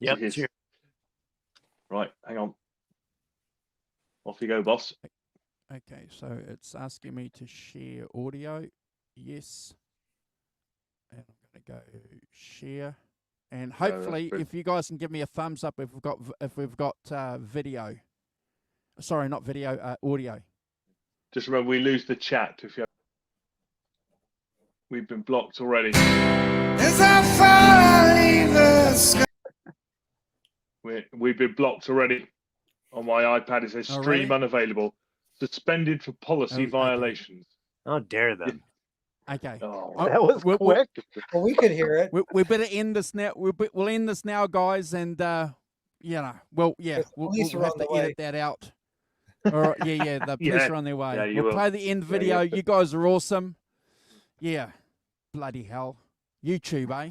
Yep. Cheers. Cheers. Right, hang on. Off you go, boss. Okay, so it's asking me to share audio. Yes. And I'm going to go share. And hopefully, good. if you guys can give me a thumbs up if we've got video. Sorry, not video, audio. Just remember, we lose the chat if you. We've been blocked already. We've been blocked already. On my iPad, it says stream Already? unavailable, suspended for policy Okay. violations. How dare them? Okay. Oh, That was we'll- quick. Well, we could hear it. We better end this now. We'll end this now, guys, and we'll police are have on to the way. edit that out. Or the police Yeah. are on their way. Yeah, you we'll will. play the end Yeah, video. yeah. You guys are awesome. Yeah, bloody hell, YouTube, eh?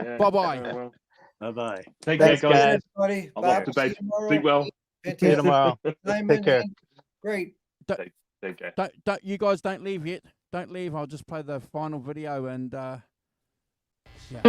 yeah. Bye-bye. Well, Bye bye. take Thanks, care, guys. guys. Everybody. I'm Bob, off to see you bed. tomorrow. Sleep well. See you Fantastic. tomorrow. Simon, Take care. Great. Take care. Don't you guys don't leave yet. Don't leave. I'll just play the final video and yeah.